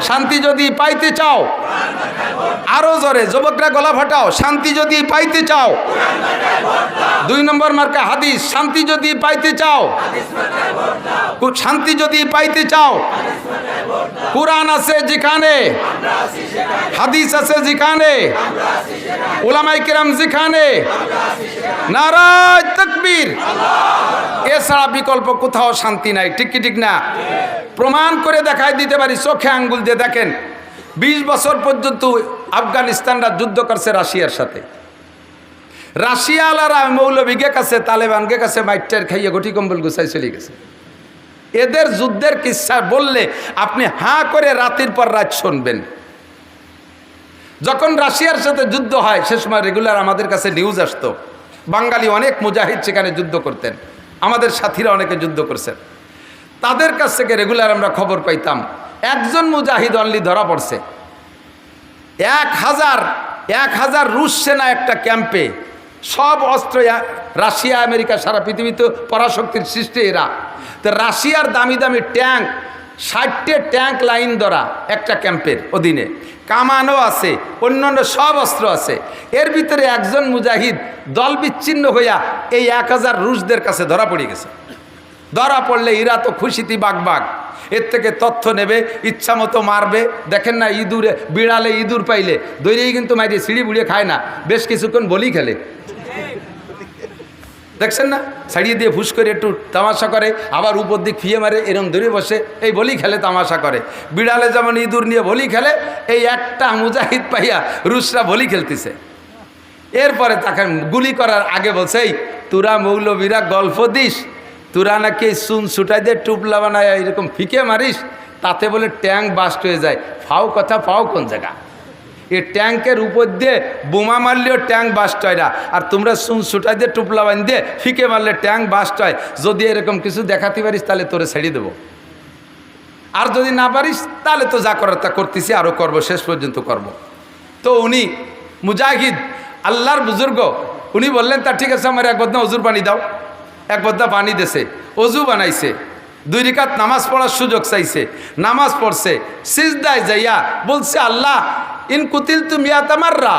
শান্তি যদি পাইতে চাও, আরো জোরে যুবকরা গলা ফাটাও, শান্তি যদি পাইতে চাও 2 নম্বর মার্কা হাদিস। শান্তি যদি পাইতে চাও, শান্তি যদি পাইতে চাও, কোরআন আছে যেখানে, হাদিস আছে যেখানে, উলামায়ে কেরাম যেখানে, নারায়ে তাকবীর, এছাড়া বিকল্প কোথাও শান্তি নাই। ঠিক না? প্রমাণ করে দেখাই দিতে পারি, চোখে আঙ্গুল দিয়ে দেখেন। 20 বছর পর্যন্ত আফগানিস্তানরা যুদ্ধ করছে রাশিয়ার সাথে। রাশিয়ালারা মৌলবীকে কাছে, তালেবানকে কাছে মাইটার খাইয়ে গটি কম্বল গুছাই চলে গেছে। এদের যুদ্ধের কিচ্ছা বললে আপনি হাঁ করে রাতের পর রাত শুনবেন। যখন রাশিয়ার সাথে যুদ্ধ হয় সে সময় রেগুলার আমাদের কাছে নিউজ আসতো, বাঙালি অনেক মুজাহিদ সেখানে যুদ্ধ করতেন, আমাদের সাথীরা অনেকে যুদ্ধ করছেন, তাদের কাছ থেকে রেগুলার আমরা খবর পাইতাম একজন মুজাহিদ অনলি ধরা পড়ছে। 1000 রুশ সেনা একটা ক্যাম্পে, সব অস্ত্র রাশিয়া আমেরিকা সারা পৃথিবীতে পরাশক্তির সৃষ্টি এরা। তো রাশিয়ার দামি দামি ট্যাঙ্ক, 60টে ট্যাঙ্ক লাইন ধরা একটা ক্যাম্পের অধীনে, কামানও আছে, অন্যান্য সব অস্ত্র আছে। এর ভিতরে একজন মুজাহিদ দল বিচ্ছিন্ন হইয়া এই 1000 রুশদের কাছে ধরা পড়ে গেছে। ধরা পড়লে এরা তো খুশিতে বাগবাগ, এর থেকে তথ্য নেবে, ইচ্ছা মতো মারবে। দেখেন না ইঁদুরে, বিড়ালে ইঁদুর পাইলে দৈরেই কিন্তু মাইরে সিঁড়ি বুড়িয়ে খায় না, বেশ কিছুক্ষণ বলি খেলে। দেখছেন না, ছাড়িয়ে দিয়ে ফুস করে একটু তামাশা করে, আবার উপর দিক ফিয়ে মারে, এরম ধরে বসে এই বলি খেলে, তামাশা করে। বিড়ালে যেমন ইঁদুর নিয়ে বলি খেলে, এই একটা মুজাহিদ পাইয়া রুশরা বলি খেলতেছে। এরপরে তাকে গুলি করার আগে বলছে, এই তোরা মৌলবীরা গল্প দিস, তোরা নাকি চুন ছুটাই দিয়ে টুপলা বানায় এরকম ফিকে মারিস, তাতে বলে ট্যাঙ্ক বাস্ট হয়ে যায়। ফাও কথা, ফাও কোন জায়গা? এই ট্যাঙ্কের উপর দিয়ে বোমা মারলেও ট্যাঙ্ক বাস্ট হয় না, আর তোমরা চুন ছুটাই দিয়ে টুপলা বান দিয়ে ফিকে মারলে ট্যাঙ্ক বাস্ট হয়। যদি এরকম কিছু দেখাতে পারিস তাহলে তোরে ছেড়ে দেবো, আর যদি না পারিস তাহলে তো যা করার তা করতেছি, আরও করবো, শেষ পর্যন্ত করব। তো উনি মুজাহিদ আল্লাহর বুজুর্গ, উনি বললেন তা ঠিক আছে, আমার এক বদনা অজুর পানি দাও। এক বদনা পানি দেছে, অজু বানাইছে, 2 রাকাত নামাজ পড়ার সুযোগ চাইছে, নামাজ পড়ছে, সিজদায় যাইয়া বলছে, আল্লাহ ইন কুতিল তুমি আতামাররা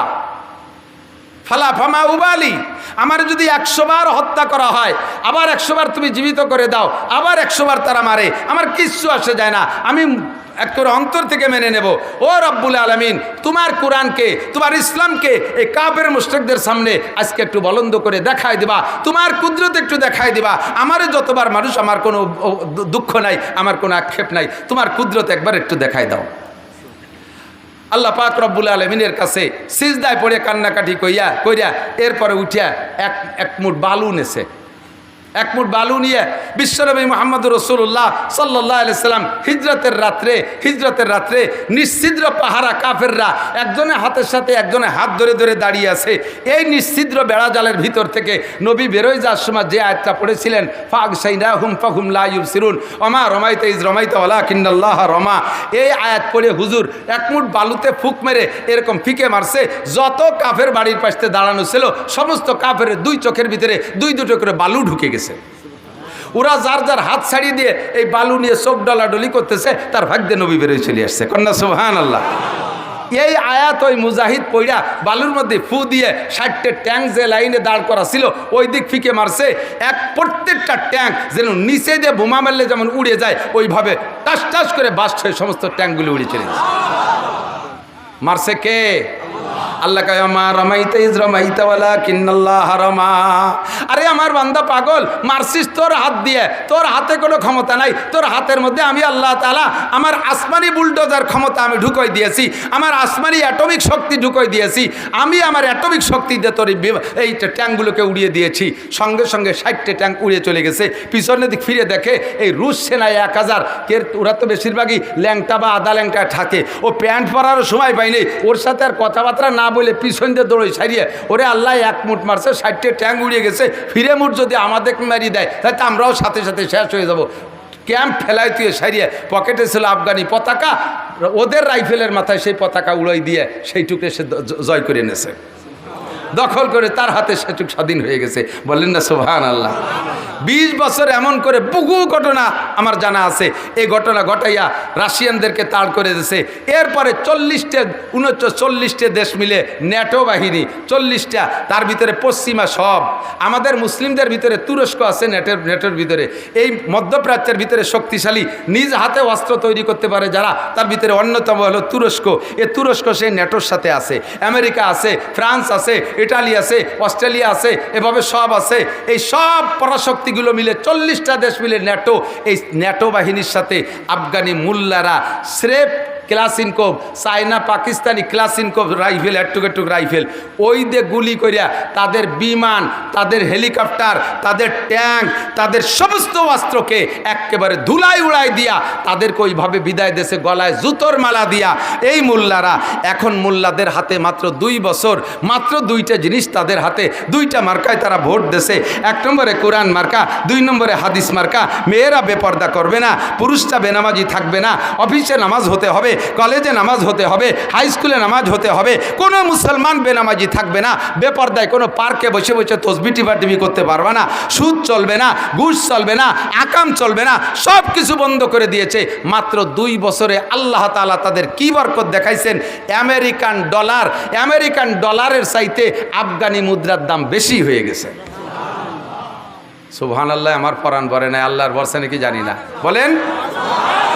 ফালা ফামা উবালি, আমার যদি 100 বার হত্যা করা হয়, আবার 100 বার তুমি জীবিত করে দাও, আবার 100 বার তারা মারে, আমার কিচ্ছু আসে যায় না, আমি একেবারে অন্তর থেকে মেনে নেব। ও রব্বুল আলামিন, তোমার কোরআনকে, তোমার ইসলামকে এই কাফের মুশরিকদের সামনে আজকে একটু বলন্দ করে দেখাই দিবা, তোমার কুদরত একটু দেখাই দিবা। আমারে যতবার মানুষ, আমার কোনো দুঃখ নাই, আমার কোনো আক্ষেপ নাই, তোমার কুদরত একবার একটু দেখাই দাও। আল্লাহ পাক রব্বুল আলামিনের কাছে সিজদায় পড়ে কান্নাকাটি কইরা এরপরে উঠিয়া এক মুঠ বালু নেছে, 1 মুঠ বালু নিয়ে বিশ্বনবী মুহাম্মদুর রাসূলুল্লাহ সাল্লাল্লাহু আলাইহি সাল্লাম হিজরতের রাত্রে নিশ্ছিদ্র পাহারা কাফেররা একজনের হাতের সাথে একজনের হাত ধরে ধরে দাঁড়িয়ে আছে। এই নিশ্ছিদ্র বেড়াজালের ভিতর থেকে নবী বেরোয় যাওয়ার সময় যে আয়াতটা পড়েছিলেন, ফাগশাইনাহুম ফাহুম লা ইউবসিরুন ওমা রমাইতা ইজ রমাইতা ওয়ালাকিন্নাল্লাহ রমা, এই আয়াত পড়ে হুজুর 1 মুঠ বালুতে ফুক মেরে এরকম ফিকে মারছে। যত কাফের বাড়ির পাশে দাঁড়ানো ছিল সমস্ত কাফের 2 চোখের ভিতরে 2 করে বালু ঢুকে গেছে। ওরা যার যার হাত ছাড়িয়ে দিয়ে এই বালু নিয়ে চোখ ডলাডলি করতেছে, তার ভাগ্যে নবী বেরোয় চলে আসছে। কন্যা সুবহানাল্লাহ। এই আয়াত ওই মুজাহিদ পইড়া বালুর মধ্যে ফু দিয়ে 60টে ট্যাঙ্ক যে লাইনে দাঁড় করা ছিল ওই দিক ফিকে মারছে। প্রত্যেকটা ট্যাঙ্ক যেন নিচে দিয়ে বোমা মারলে যেমন উড়ে যায়, ওইভাবে টাস টাস করে বাস্ট হয়ে সমস্ত ট্যাঙ্কগুলো উড়ে চলে গেছে। মারছে কে? আল্লাহ কয় মা রমাইতা ইজ রমাইতা ওয়ালাকিন্নাল্লাহ রমা। আরে আমার বান্দা পাগল, মারছিস তোর হাত দিয়ে, তোর হাতে কোনো ক্ষমতা নাই। তোর হাতের মধ্যে আমি আল্লাহ তাআলা আমার আসমানি বুলডোজার ক্ষমতা আমি ঢুকাই দিয়েছি, আমার আসমানি অ্যাটমিক শক্তি ঢুকাই দিয়েছি। আমি আমার অ্যাটমিক শক্তি দিয়ে তোর এই ট্যাঙ্কগুলোকে উড়িয়ে দিয়েছি। সঙ্গে সঙ্গে 60টে ট্যাঙ্ক উড়ে চলে গেছে। পিছনে দিক ফিরে দেখে এই রুশ সেনায় 1000, ওরা তো বেশিরভাগই ল্যাংটা বা আদা ল্যাংটা থাকে, ও প্যান্ট পরারও সময় পায়নি, ওর সাথে আর কথাবার্তা না বলে পিছন দিয়ে দৌড়ই সারিয়ে ওরে আল্লাহ 1 মুঠ মারছে, 60টে ট্যাঙ্ক উড়িয়ে গেছে। ফিরে মুঠ যদি আমাদের মারিয়ে দেয় তাহলে আমরাও সাথে সাথে শেষ হয়ে যাব। ক্যাম্প ফেলাই তুই সারিয়ে পকেটে ছিল আফগানি পতাকা, ওদের রাইফেলের মাথায় সেই পতাকা উড়াই দিয়ে সেইটুকে সে জয় করে এনেছে, দখল করে তার হাতে সেটুক স্বাধীন হয়ে গেছে। বললেন না সুবহানাল্লাহ। 20 বছর এমন করে বহু ঘটনা আমার জানা আছে। এই ঘটনা ঘটাইয়া রাশিয়ানদেরকে তাড় করে দিয়েছে। এরপরে 40টে দেশ মিলে ন্যাটো বাহিনী, 40টা, তার ভিতরে পশ্চিমা সব, আমাদের মুসলিমদের ভিতরে তুরস্ক আছে নেটোর ভিতরে। এই মধ্যপ্রাচ্যের ভিতরে শক্তিশালী, নিজ হাতে অস্ত্র তৈরি করতে পারে যারা, তার ভিতরে অন্যতম হলো তুরস্ক। এ তুরস্ক সেই নেটোর সাথে আছে, আমেরিকা আছে, ফ্রান্স আছে, ইটালি আছে, অস্ট্রেলিয়া আছে, এভাবে সব আছে। এই সব পরাশক্তিগুলো মিলে 40টা দেশ মিলে ন্যাটো, এই ন্যাটো বাহিনীর সাথে আফগানি মুল্লারা স্রেফ ক্লাসিনকোভ, চায়না পাকিস্তানি ক্লাসিনকোভ রাইফেল, একটুক রাইফেল, ওই দিয়ে গুলি করিয়া তাদের বিমান, তাদের হেলিকপ্টার, তাদের ট্যাঙ্ক, তাদের সমস্ত অস্ত্রকে একেবারে ধুলাই উড়াই দিয়া তাদেরকে ওইভাবে বিদায় দেশে গলায় জুতোর মালা দিয়া এই মোল্লারা, এখন মোল্লাদের হাতে মাত্র 2 বছর, মাত্র 2টা জিনিস তাদের হাতে, 2টা মার্কায় তারা ভোট দেশে। 1 নম্বরে কোরআন মার্কা, 2 নম্বরে হাদিস মার্কা। মেয়েরা বেপর্দা করবে না, পুরুষরা বেনামাজি থাকবে না, অফিসে নামাজ হতে হবে, কলেজে নামাজ হতে হবে, হাই স্কুলে নামাজ হতে হবে, কোনো মুসলমান বেনামাজি থাকবে না, বেপর্দায় কোনো পার্কে বসে বসে তসবি টিপি করতে পারবে না, সুদ চলবে না, ঘুষ চলবে না, আকাম চলবে না, সব কিছু বন্ধ করে দিয়েছে। মাত্র 2 বছরে আল্লাহ তাআলা তাদের কি বরকত দেখাইছেন। আমেরিকান ডলারের চাইতে আফগানি মুদ্রার দাম বেশি হয়ে গেছে। সুবহানাল্লাহ, আমার পরাণ ভরে নাই, আল্লাহর বর্ষা নাকি জানি না, বলেন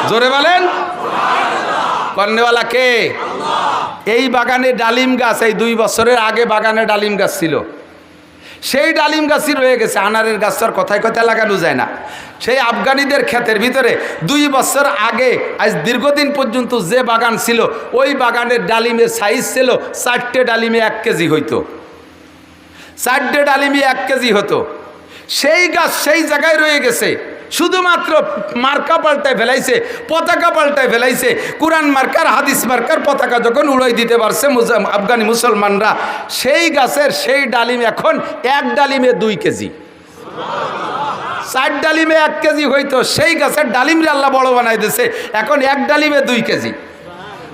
জোরে বলেন। কর্নেওয়ালা কে? এই বাগানে ডালিম গাছ, এই 2 বছরের আগে বাগানে ডালিম গাছ ছিল, সেই ডালিম গাছই রয়ে গেছে। আনারের গাছটার কথায় কথায় লাগানো যায় না। সেই আফগানিদের ক্ষেতের ভিতরে 2 বছর আগে আজ দীর্ঘদিন পর্যন্ত যে বাগান ছিল, ওই বাগানের ডালিমের সাইজ ছিল 4টে ডালিমে 1 কেজি হইতো, 4টে ডালিমে 1 কেজি হতো। সেই গাছ সেই জায়গায় রয়ে গেছে, শুধুমাত্র মার্কা পাল্টায় ফেলাইছে, পতাকা পাল্টায় ফেলাইছে। কোরআন মার্কার হাদিস মার্কার পতাকা যখন উড়াই দিতে পারছে আফগানি মুসলমানরা, সেই গাছের সেই ডালিম এখন 1 ডালিমে 2 কেজি। 4 ডালিমে 1 কেজি হইতো, সেই গাছের ডালিমরে আল্লাহ বড় বানাই দিয়েছে, এখন 1 ডালিমে 2 কেজি।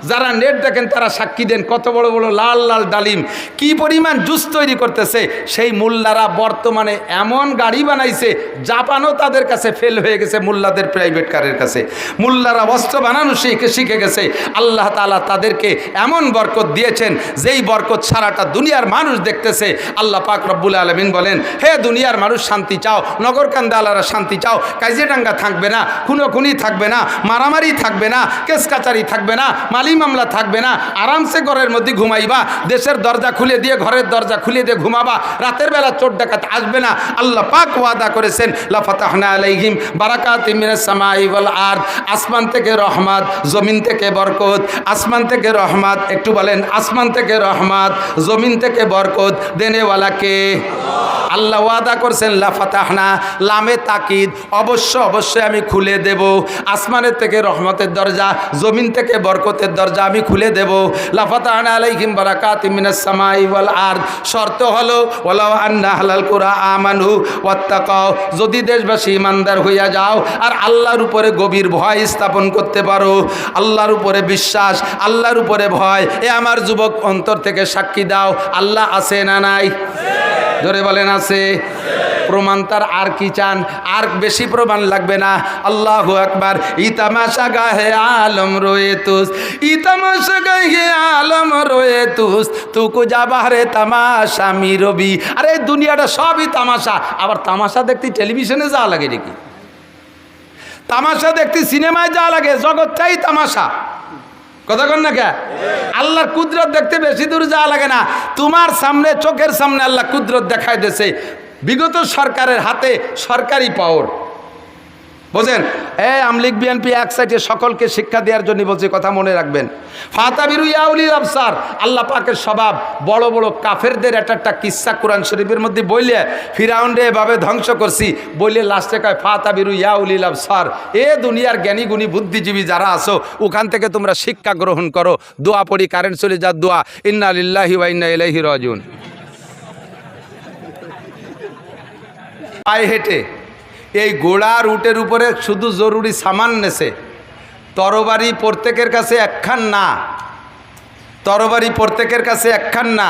যারা নেট দেখেন তারা সাক্ষী দেন, কত বড় বড় লাল লাল ডালিম, কি পরিমাণ জুস তৈরি করতেছে। সেই মোল্লারা বর্তমানে এমন গাড়ি বানাইছে, জাপানও তাদের কাছে ফেল হয়ে গেছে, মোল্লাদের প্রাইভেট কারের কাছে। মোল্লারা বস্ত্র বানানো শিখে গেছে। আল্লাহ তাআলা তাদেরকে এমন বরকত দিয়েছেন, যেই বরকত সারাটা দুনিয়ার মানুষ দেখতেছে। আল্লাহ পাক রব্বুল আলামিন বলেন, হে দুনিয়ার মানুষ শান্তি চাও, নগরকান্দালারা শান্তি চাও, কাজিরাঙ্গা থাকবে না, খুনোখুনি থাকবে না, মারামারি থাকবে না, কেস কাচারি থাকবে না, মামলা থাকবে না, আরামসে ঘরের মধ্যে ঘুমাইবা, দেশের দরজা খুলে দিয়ে ঘরের দরজা খুলে দিয়ে ঘুমাবা, রাতের বেলা চোর ডাকাত আসবে না। আল্লাহ পাক ওয়াদা করেছেন, লা ফাতাহনা আলাইহিম বারাকাতিম মিনাস সামাই ওয়াল আরদ, আসমান থেকে রহমত, জমিন থেকে বরকত। আসমান থেকে রহমত, একটু বলেন আসমান থেকে রহমত, জমিন থেকে বরকত দেনেওয়ালা কে? আল্লাহ ওয়াদা করছেন, লা ফাতাহনা, লামে তাকিদ, অবশ্যই আমি খুলে দেব। আসমানের থেকে রহমতের দরজা, জমিন থেকে বরকতের দরজা আমি খুলে দেব। লা ফাতাহনা আলাইহিম বারাকাতিম মিনাস সামাই ওয়াল আরদ। শর্ত হলো, ওয়ালাউ আন্না আহলাল কুরা আমানু ওয়াত্তাকাও, যদি দেশবাসী ইমানদার হইয়া যাও আর আল্লাহর উপরে গভীর ভয় স্থাপন করতে পারো, আল্লাহর উপরে বিশ্বাস, আল্লাহর উপরে ভয়। এ আমার যুবক অন্তর থেকে সাক্ষী দাও, আল্লাহ আছে না নাই? ধরে বলেন আছে। প্রমাণ তার আর কি চান? আর বেশি প্রমাণ লাগবে না। আল্লাহু আকবার। ইতামাশা গাহে আলম রোয়ে তুস, ইতামাশা গাহে আলম রোয়ে তুস, তুকু যাবারে তামাশা মিরবি। আরে দুনিয়াটা সবই তামাশা। আবার তামাশা দেখতে টেলিভিশনে যাওয়া লাগে নাকি? তামাশা দেখতে সিনেমায় যাওয়া লাগে? জগৎটাই তামাশা। কথা কন না কে? আল্লাহর কুদরত দেখতে বেশি দূর যাওয়া লাগে না, তোমার সামনে, চোখের সামনে আল্লাহ কুদরত দেখায় দিয়েছে। বিগত সরকারের হাতে সরকারি পাওয়ার, বোঝেন? আমলিগ বিএনপি এক সাইডে সকলকে শিক্ষা দেওয়ার জন্য বলছে, কথা মনে রাখবেন। ফাতাবিরু ইয়া উলিল আবসার, আল্লাহ পাকের স্বভাব। বড় বড় কাফেরদের একটা কিসসা কোরআন শরীফের মধ্যে বইলে, ফিরাউনরে এভাবে ধ্বংস করছি বইলে লাস্টে কয় ফাতাবিরু ইয়া উলিল আবসার, এ দুনিয়ার জ্ঞানী গুণী বুদ্ধিজীবী যারা আছো, ওখান থেকে তোমরা শিক্ষা গ্রহণ করো। দোয়া পড়ি, কারেন্ট চলে যা দোয়া, ইন্না লিল্লাহি ওয়া ইন্না ইলাইহি রাজিউন। পায়ে হেঁটে এই ঘোড়া রুটের উপরে শুধু জরুরি সামান নেছে। তরবারি প্রত্যেকের কাছে একখান না, তরবারি প্রত্যেকের কাছে একখান না,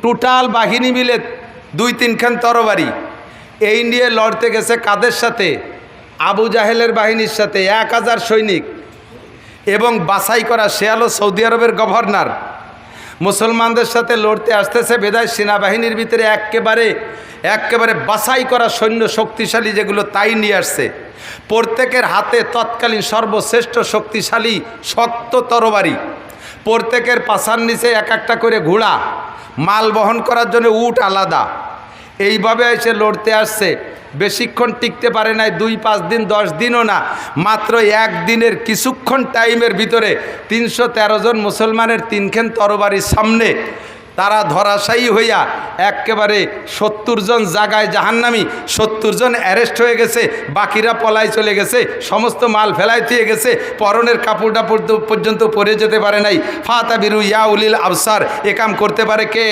টোটাল বাহিনী মিলে 2-3 খান তরবারি। এই নিয়ে লড়তে গেছে কাদের সাথে? আবু জাহেলের বাহিনীর সাথে। 1000 সৈনিক এবং বাছাই করা, সে হলো সৌদি আরবের গভর্নর। মুসলমানদের সাথে লড়তে আসতেছে, বেদায় সেনাবাহিনীর ভিতরে একেবারে বাছাই করা সৈন্য শক্তিশালী যেগুলো, তাই নিয়ে আসছে। প্রত্যেকের হাতে তৎকালীন সর্বশ্রেষ্ঠ শক্তিশালী শক্ত তরবারি, প্রত্যেকের পাছার নিচে একটা করে ঘোড়া, মাল বহন করার জন্য উট আলাদা। এইভাবে এসে লড়তে আসছে। বেশিক্ষণ টিকতে পারে নাই, 2-5 দিন 10 দিনও না, মাত্র 1 দিনের কিছুক্ষণ টাইমের ভিতরে 313 জন মুসলমানের 3 খান তরবারির সামনে তারা ধরাশায়ী হইয়া একেবারে 70 জন জায়গায় জাহান্নামী, 70 জন অ্যারেস্ট হয়ে গেছে, বাকিরা পলায় চলে গেছে, সমস্ত মাল ফেলায় দিয়ে গেছে, পরনের কাপড়টা পর্যন্ত পরে যেতে পারে নাই। ফাতাবিরু ইয়া উলিল আবসার, এ কাম করতে পারে কে?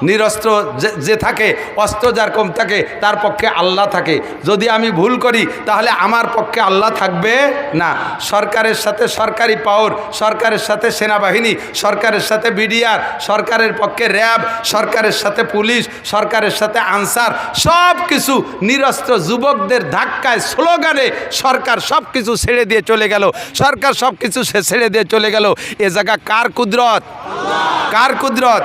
নিরস্ত্র যে থাকে, অস্ত্র যার কম থাকে, তার পক্ষে আল্লাহ থাকে। যদি আমি ভুল করি তাহলে আমার পক্ষে আল্লাহ থাকবে না। সরকারের সাথে সরকারি পাওয়ার, সরকারের সাথে সেনাবাহিনী, সরকারের সাথে বিডিআর, সরকারের পক্ষে র্যাব, সরকারের সাথে পুলিশ, সরকারের সাথে আনসার, সব কিছু নিরস্ত্র যুবকদের ধাক্কায় স্লোগানে সরকার সব কিছু ছেড়ে দিয়ে চলে গেল। সরকার সব কিছু ছেড়ে দিয়ে চলে গেল। এ জায়গা কার কুদরত? কার কুদরত?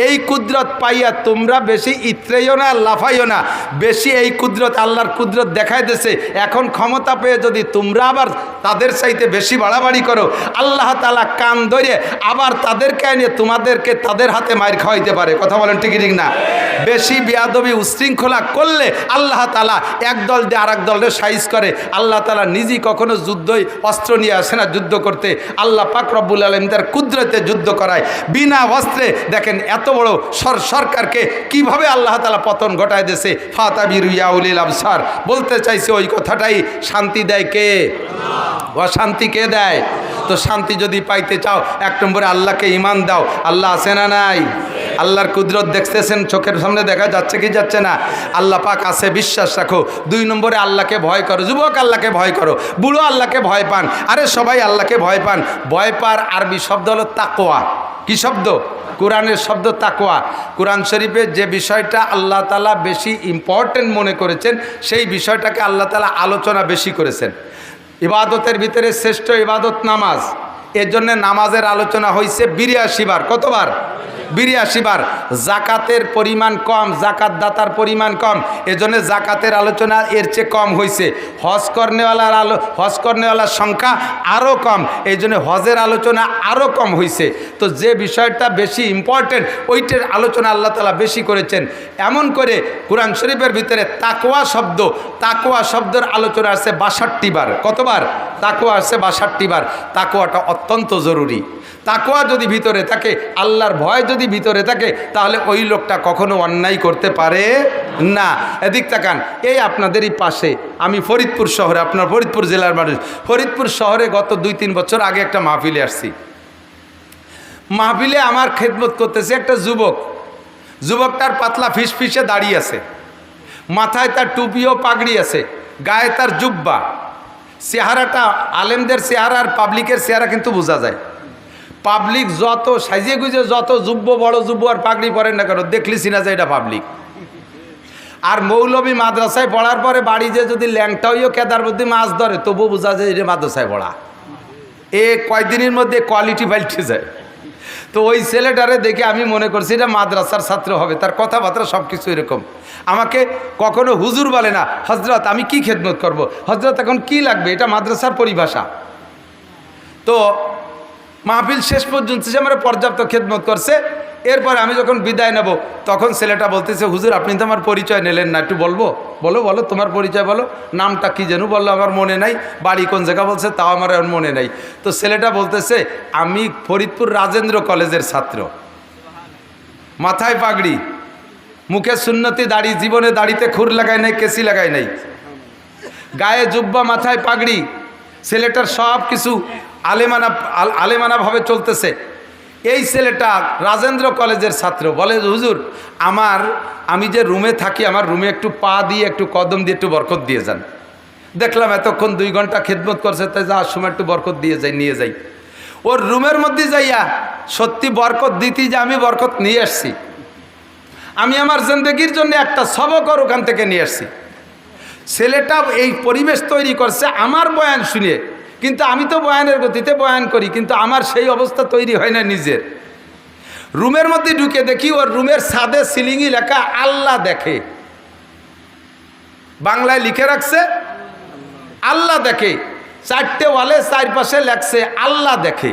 এই কুদরত পাইয়া তোমরা বেশি ইত্রেইও না, লাফাইও না। বেশি এই কুদরত, আল্লাহর কুদরত দেখাই দিয়েছে। এখন ক্ষমতা পেয়ে যদি তোমরা আবার তাদের চাইতে বেশি বাড়াবাড়ি করো, আল্লাহ তাআলা কান ধরে আবার তাদেরকে এনে তোমাদেরকে তাদের হাতে মার খাওয়াইতে পারে। কথা বলেন ঠিক ঠিক না? বেশি বেয়াদবি উশৃঙ্খলা করলে আল্লাহ তাআলা এক দল দিয়ে আর এক দলের সাইজ করে। আল্লাহ তাআলা নিজেই কখনো যুদ্ধই অস্ত্র নিয়ে আসে না যুদ্ধ করতে। আল্লাহ পাক রব্বুল আলামিন তার কুদরতে যুদ্ধ করায় বিনা অস্ত্রে। দেখেন এত বড় সরকারকে কিভাবে আল্লাহ তাআলা পতন ঘটায় দিয়েছে। ফাতাবিরু ইয়া উলিল আবসার। বলতে চাইছে ওই কথাটাই, শান্তি দেয় কে? অশান্তি কে দেয়? তো শান্তি যদি পাইতে চাও, এক নম্বরে আল্লাহকে ঈমান দাও। আল্লাহ আছে না নাই? আল্লাহর কুদরত দেখতেছেন, চোখের সামনে দেখা যাচ্ছে কি যাচ্ছে না? আল্লাহ পাক আছে, বিশ্বাস রাখো। 2 নম্বরে আল্লাহকে ভয় করো। যুবক আল্লাহকে ভয় করো, বুড়ো আল্লাহকে ভয় পান, আরে সবাই আল্লাহকে ভয় পান। ভয় পার আরবি শব্দ হলো তাকওয়া। কি শব্দ? কোরআনের শব্দ তাকওয়া। কোরআন শরীফে যে বিষয়টা আল্লাহ তাআলা বেশি ইম্পর্টেন্ট মনে করেছেন, সেই বিষয়টাকে আল্লাহ তাআলা আলোচনা বেশি করেছেন। ইবাদতের ভিতরে শ্রেষ্ঠ ইবাদত নামাজ। এর জন্য নামাজের আলোচনা হয়েছে 82 বার। কতবার? 82 বার। জাকাতের পরিমাণ কম, জাকাত দাতার পরিমাণ কম, এজন্য জাকাতের আলোচনা এর চেয়ে কম হয়েছে। হজ কর্নেওয়ালার সংখ্যা আরও কম, এই জন্য হজের আলোচনা আরও কম হয়েছে। তো যে বিষয়টা বেশি ইম্পর্টেন্ট ওইটার আলোচনা আল্লাহ তাআলা বেশি করেছেন। এমন করে কোরআন শরীফের ভিতরে তাকওয়া শব্দের আলোচনা আছে 62 বার। কতবার? তাকওয়া আছে 62 বার। তাকওয়াটা অত্যন্ত জরুরি। তাকওয়া যদি ভিতরে থাকে, আল্লাহর ভয় যদি ভিতরে থাকে, তাহলে ওই লোকটা কখনো অন্যায় করতে পারে না। এদিক তাকান, এই আপনাদেরই পাশে, আমি ফরিদপুর শহরে, আপনার ফরিদপুর জেলার মানুষ, ফরিদপুর শহরে গত 2-3 বছর আগে একটা মাহফিলে আসছি। মাহফিলে আমার খেদমত করতেছে একটা যুবকটার পাতলা ফিসফিসে দাড়ি আছে, মাথায় তার টুপি ও পাগড়ি আছে, গায়ে তার জুব্বা। চেহারাটা আলেমদের চেহারা আর পাবলিকের চেহারা কিন্তু বোঝা যায়। পাবলিক যত সাজিয়ে গুজে, যত যুব্ব, বড় যুব্ব আর পাগড়ি পরেন না কেন, দেখলি চিনা যায় এটা পাবলিক। আর মৌলবী মাদ্রাসায় পড়ার পরে বাড়ি যে যদি ল্যাংটা হইও কেদার মধ্যে মাছ ধরে, তবু বোঝা যায় এটা মাদ্রাসায় পড়া। কয়েকদিনের মধ্যে কোয়ালিটি পাল্টে যায়। তো ওই ছেলেটারে দেখে আমি মনে করছি এটা মাদ্রাসার ছাত্র হবে, তার কথাবার্তা সব কিছু এরকম। আমাকে কখনো হুজুর বলে না, হজরত আমি কি খেদমত করব, হজরত এখন কি লাগবে, এটা মাদ্রাসার পরিভাষা। তো মাহফিল শেষ পর্যন্ত সে আমার পর্যাপ্ত খেদমত করছে। এরপরে আমি যখন বিদায় নেব, তখন ছেলেটা বলতেছে, হুজুর আপনি তো আমার পরিচয় নিলেন না, একটু বলবো? বলো তোমার পরিচয় বলো। নামটা কি যেন বললো, আমার মনে নাই। বাড়ি কোন জায়গা বলছে, তাও আমার এখন মনে নাই। তো ছেলেটা বলতেছে, আমি ফরিদপুর রাজেন্দ্র কলেজের ছাত্র, মাথায় পাগড়ি, মুখে সুন্নতি দাড়ি, জীবনে দাড়িতে খুর লাগাই নাই, কেসি লাগাই নাই, গায়ে জুব্বা, মাথায় পাগড়ি। ছেলেটার সব কিছু আলেমানাভাবে চলতেছে। এই ছেলেটা রাজেন্দ্র কলেজের ছাত্র। বলে, হুজুর আমি যে রুমে থাকি, আমার রুমে একটু পা দিয়ে, একটু কদম দিয়ে একটু বরকত দিয়ে যান। দেখলাম এতক্ষণ 2 ঘন্টা খেদমত করছে, তাই যাওয়ার সময় একটু বরকত দিয়ে নিয়ে যাই। ওর রুমের মধ্যে যাইয়া সত্যি বরকত দিতে, যে আমি বরকত নিয়ে আসছি। আমি আমার জিন্দেগির জন্য একটা সবক ওখান থেকে নিয়ে আসছি। ছেলেটা এই পরিবেশ তৈরি করছে আমার বয়ান শুনে, কিন্তু আমি তো বয়ানের গতিতে বয়ান করি, কিন্তু আমার সেই অবস্থা তৈরি হয় না নিজের। রুমের মধ্যে ঢুকে দেখি ওর রুমের ছাদে সিলিংয়ে লেখা আল্লাহ দেখে, বাংলায় লিখে রাখছে আল্লাহ দেখে। 4টে ওয়ালে 4 পাশে লেখছে আল্লাহ দেখে।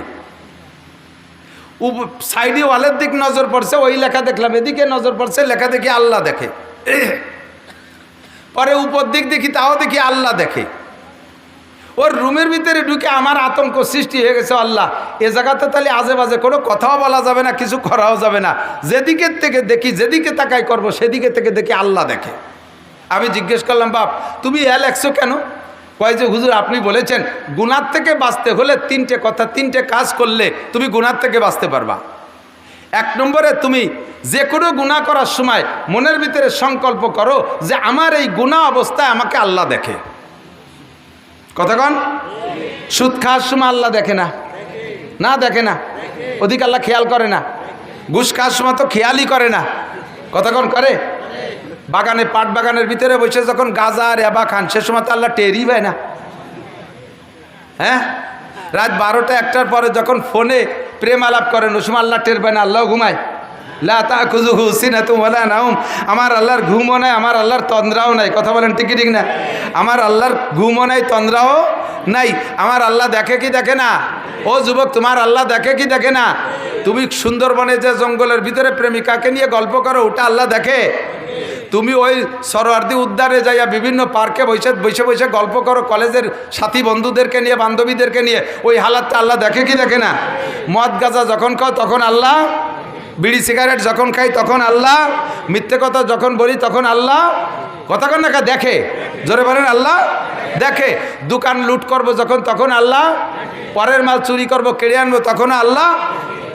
সাইডে ওয়ালের দিক নজর পড়ছে, ওই লেখা দেখলাম, এদিকে নজর পড়ছে, লেখা দেখি আল্লাহ দেখে। পরে উপর দিক দেখি, তাও দেখি আল্লাহ দেখে। ওর রুমের ভিতরে ঢুকে আমার আতঙ্ক সৃষ্টি হয়ে গেছে। আল্লাহ, এ জায়গাতে তাহলে আজে বাজে কোনো কথাও বলা যাবে না, কিছু করাও যাবে না। যেদিকে থেকে দেখি, যেদিকে তাকাই করবো, সেদিকে থেকে দেখি আল্লাহ দেখে। আমি জিজ্ঞেস করলাম, বাপ তুমি লেখছো কেন? কয় যে হুজুর আপনি বলেছেন গুনার থেকে বাঁচতে হলে 3টে কথা, 3টে কাজ করলে তুমি গুনার থেকে বাঁচতে পারবা। 1 নম্বরে তুমি যে কোনো গুনাহ করার সময় মনের ভিতরে সংকল্প করো যে আমার এই গুনাহ অবস্থায় আমাকে আল্লাহ দেখে। কথা কন? সুদ খাওয়ার সময় আল্লাহ দেখে না? না দেখে না, ওদিকে আল্লাহ খেয়াল করে না। ঘুষ খাওয়ার সময় তো খেয়ালই করে না, কতক্ষণ করে। বাগানে পাট বাগানের ভিতরে বসে যখন গাঁজা আর এবা খান সে সময় তো আল্লাহ টেরই পায় না। হ্যাঁ, রাত 12টা 1টার পরে যখন ফোনে প্রেম আলাপ করেন ওই সময় আল্লাহ টের পায় না, আল্লাহ ঘুমায়। লা তাখুযুহু সিনাতুন ওয়ালা নাওম, আমার আল্লাহর ঘুমও নাই, আমার আল্লাহর তন্দ্রাও নাই। কথা বলেন ঠিক ঠিক না? আমার আল্লাহর ঘুমও নাই, তন্দ্রাও নাই। আমার আল্লাহ দেখে কি দেখে না? ও যুবক, তোমার আল্লাহ দেখে কি দেখে না? তুমি সুন্দরবনে যে জঙ্গলের ভিতরে প্রেমিকাকে নিয়ে গল্প করো ওটা আল্লাহ দেখে? তুমি ওই সরোয়ার্দী উদ্যানে যাইয়া বিভিন্ন পার্কে বসে বসে বসে গল্প করো কলেজের সাথী বন্ধুদেরকে নিয়ে, বান্ধবীদেরকে নিয়ে, ওই হালাতটা আল্লাহ দেখে কি দেখে না? মদ গাঁজা যখন খাও তখন আল্লাহ, বিড়ি সিগারেট যখন খাই তখন আল্লাহ, মিথ্যে কথা যখন বলি তখন আল্লাহ, কথা কন না দেখে, জোরে বলেন আল্লাহ দেখে। দোকান লুট করব যখন তখন আল্লাহ, পরের মাল চুরি করব কেড়ে আনবো তখন আল্লাহ।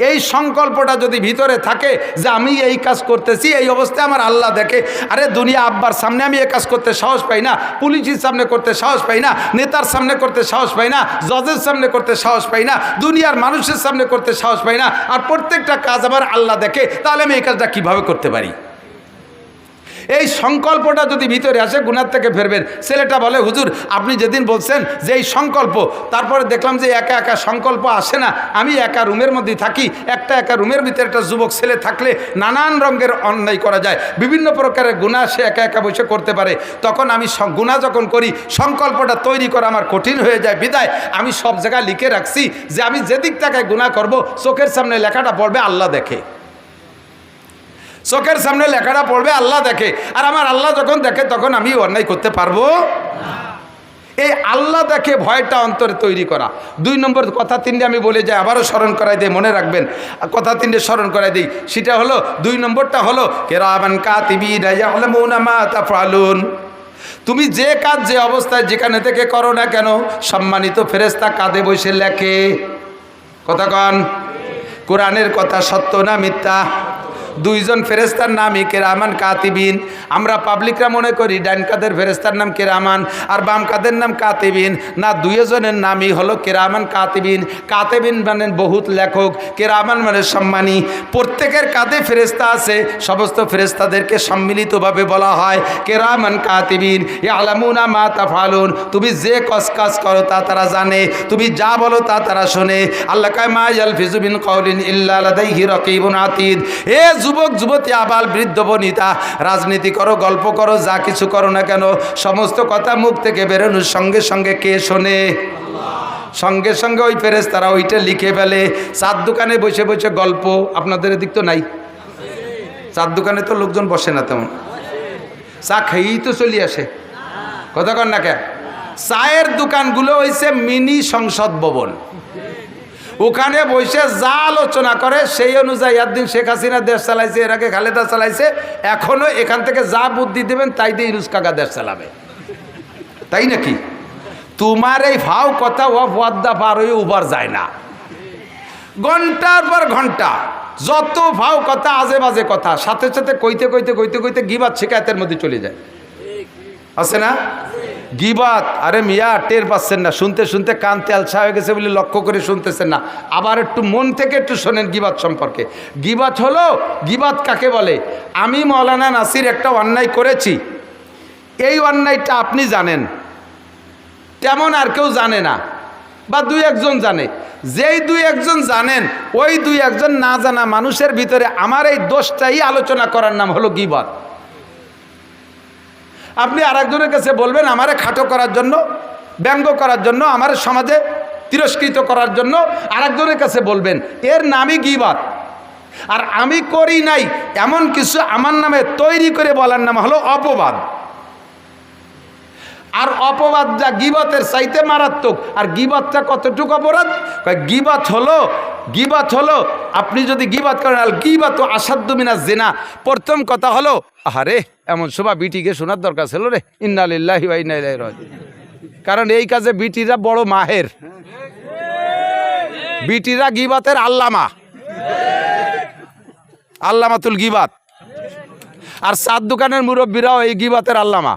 এই সংকল্পটা যদি ভিতরে থাকে যে আমি এই কাজ করতেছি, এই অবস্থায় আমার আল্লাহ দেখে। আরে দুনিয়া আব্বার সামনে আমি এই কাজ করতে সাহস পাই না, পুলিশের সামনে করতে সাহস পাই না, নেতার সামনে করতে সাহস পাই না, জজের সামনে করতে সাহস পাই না, দুনিয়ার মানুষের সামনে করতে সাহস পাই না, আর প্রত্যেকটা কাজ আমার আল্লাহ দেখে। তাহলে আমি এই কাজটা কিভাবে করতে পারি? এই সংকল্পটা যদি ভিতরে আসে গুনার থেকে ফেরবেন। ছেলেটা বলে হুজুর আপনি যেদিন বলছেন যে এই সংকল্প, তারপরে দেখলাম যে একা একা সংকল্প আসে না, আমি একা রুমের মধ্যে থাকি, একা রুমের ভিতরে একটা যুবক ছেলে থাকলে নানান রঙের অন্যায় করা যায়, বিভিন্ন প্রকারের গুনাহ সে একা একা বসে করতে পারে। তখন আমি গুনাহ যখন করি সংকল্পটা তৈরি করা আমার কঠিন হয়ে যায়, বিদায় আমি সব জায়গায় লিখে রাখছি যে আমি যেদিক থেকে গুনাহ করব চোখের সামনে লেখাটা পড়বে আল্লাহ দেখে, চোখের সামনে লেখাটা পড়বে আল্লাহ দেখে। আর আমার আল্লাহ যখন দেখে তখন আমি অন্যায় করতে পারবো। এই আল্লাহ দেখে ভয়টা অন্তরে তৈরি করা। 2 নম্বর কথা 3টে আমি বলে যাই, আবারও স্মরণ করাই দিই, মনে রাখবেন কথা 3টে স্মরণ করাই দিই। সেটা হলো 2 নম্বরটা হলো কিরামান কাতিবিনা ইয়ালামুনা মা তাফআলুন। তুমি যে কাজ যে অবস্থায় যেখানে থেকে করো না কেন, সম্মানিত ফেরেশতা কাঁধে বসে লেখে। কথা কন, কোরআনের কথা সত্য না মিথ্যা? 2 জন ফেরেশতার নামই কিরামান কাতিবিন। আমরা পাবলিকরা মনে করি ডান কাদের ফেরেশতার নাম কিরামান আর বাম কাদের নাম কাতিবিন, না, 2 জনের নামই হলো কিরামান কাতিবিন। কাতিবিন মানে বহুত লেখক, কিরামান মানে সম্মানী। প্রত্যেকের কাঁধে ফেরেশতা আছে, সমস্ত ফেরেশতাদেরকে সম্মিলিতভাবে বলা হয় কিরামান কাতিবিন ইয়ালামুনা মা তাফআলুন। তুমি যে কাজ করো তা তারা জানে, তুমি যা বলো তা তারা শোনে। আল্লাহ কয় মা ইয়ালফিজু মিন কাউলিন ইল্লা লাদাইহি রাকিবুন আতীদ। এ যুবক যুবতী, আবাল বৃদ্ধ বনিতা, রাজনীতি করো, গল্প করো, যা কিছু করো না কেন, সমস্ত কথা মুখ থেকে বেরোনোর সঙ্গে সঙ্গে কে শোনে? সঙ্গে সঙ্গে ওই ফেরেশতারা ওইটা লিখে ফেলে। চার দোকানে বসে বসে গল্প, আপনাদের এদিক তো নাই, চার দোকানে তো লোকজন বসে না তেমন, চা খেয়েই তো চলে আসে, কথা কন না কে? চায়ের দোকানগুলো হয়েছে মিনি সংসদ ভবন, ওখানে বসে যা আলোচনা করে সেই অনুযায়ী। একদিন শেখ হাসিনা দেশ চালাইছে, এর আগে খালেদা চালাইছে, এখনো এখান থেকে যা বুদ্ধি দেবেন তাই দিয়ে ইউনুস কাকা দেশ চালাবে, তাই নাকি? তোমার এই ভাও কথা ও পদ্মা পার হয়ে উবার যায় না, ঘন্টার পর ঘন্টা যত ভাও কথা, আজে বাজে কথা, সাথে সাথে কইতে কইতে কইতে কইতে গিবাত শিকায়তের মধ্যে চলে যায়, আছে না? গিবাত, আরে মিয়া টের পাচ্ছেন না, শুনতে শুনতে কান তেলছা হয়ে গেছে বলে লক্ষ্য করে শুনতেছেন না। আবার একটু মন থেকে একটু শোনেন গিবাত সম্পর্কে। গিবাত হলো, গিবাত কাকে বলে? আমি মৌলানা নাসির একটা অন্যায় করেছি, এই অন্যায়টা আপনি জানেন, তেমন আর কেউ জানে না, বা 2-1 জন জানে। যেই 2-1 জন জানেন, ওই 2-1 জন না জানা মানুষের ভিতরে আমার এই দোষটাই আলোচনা করার নাম হলো গিবাত। আপনি আরেকজনের কাছে বলবেন আমারে খাটো করার জন্য, ব্যঙ্গ করার জন্য, আমার সমাজে তিরস্কৃত করার জন্য আরেকজনের কাছে বলবেন, এর নামই গীবত। আর আমি করি নাই এমন কিছু আমার নামে তৈরি করে বলার নাম হলো অপবাদ। আর অপবাদটা গীবতের চাইতে মারাত্মক। আর গীবতটা কতটুকু অপরাধ? গীবত হলো আপনি যদি গীবত করেন, আল গীবত আসাদ্দু মিনাজ জিনা। প্রথম কথা হলো, আরে এমন শোভা বিটিকে শোনার দরকার ছিল রে, ইন্না লিল্লাহি ওয়া ইন্না ইলাইহি রাজিউন। কারণ এই কাজে বিটিরা বড় মাহের, বিটিরা গীবতের আল্লামাতুল গীবত। আর চার দোকানের মুরব্বীরাও এই গীবতের আল্লামা।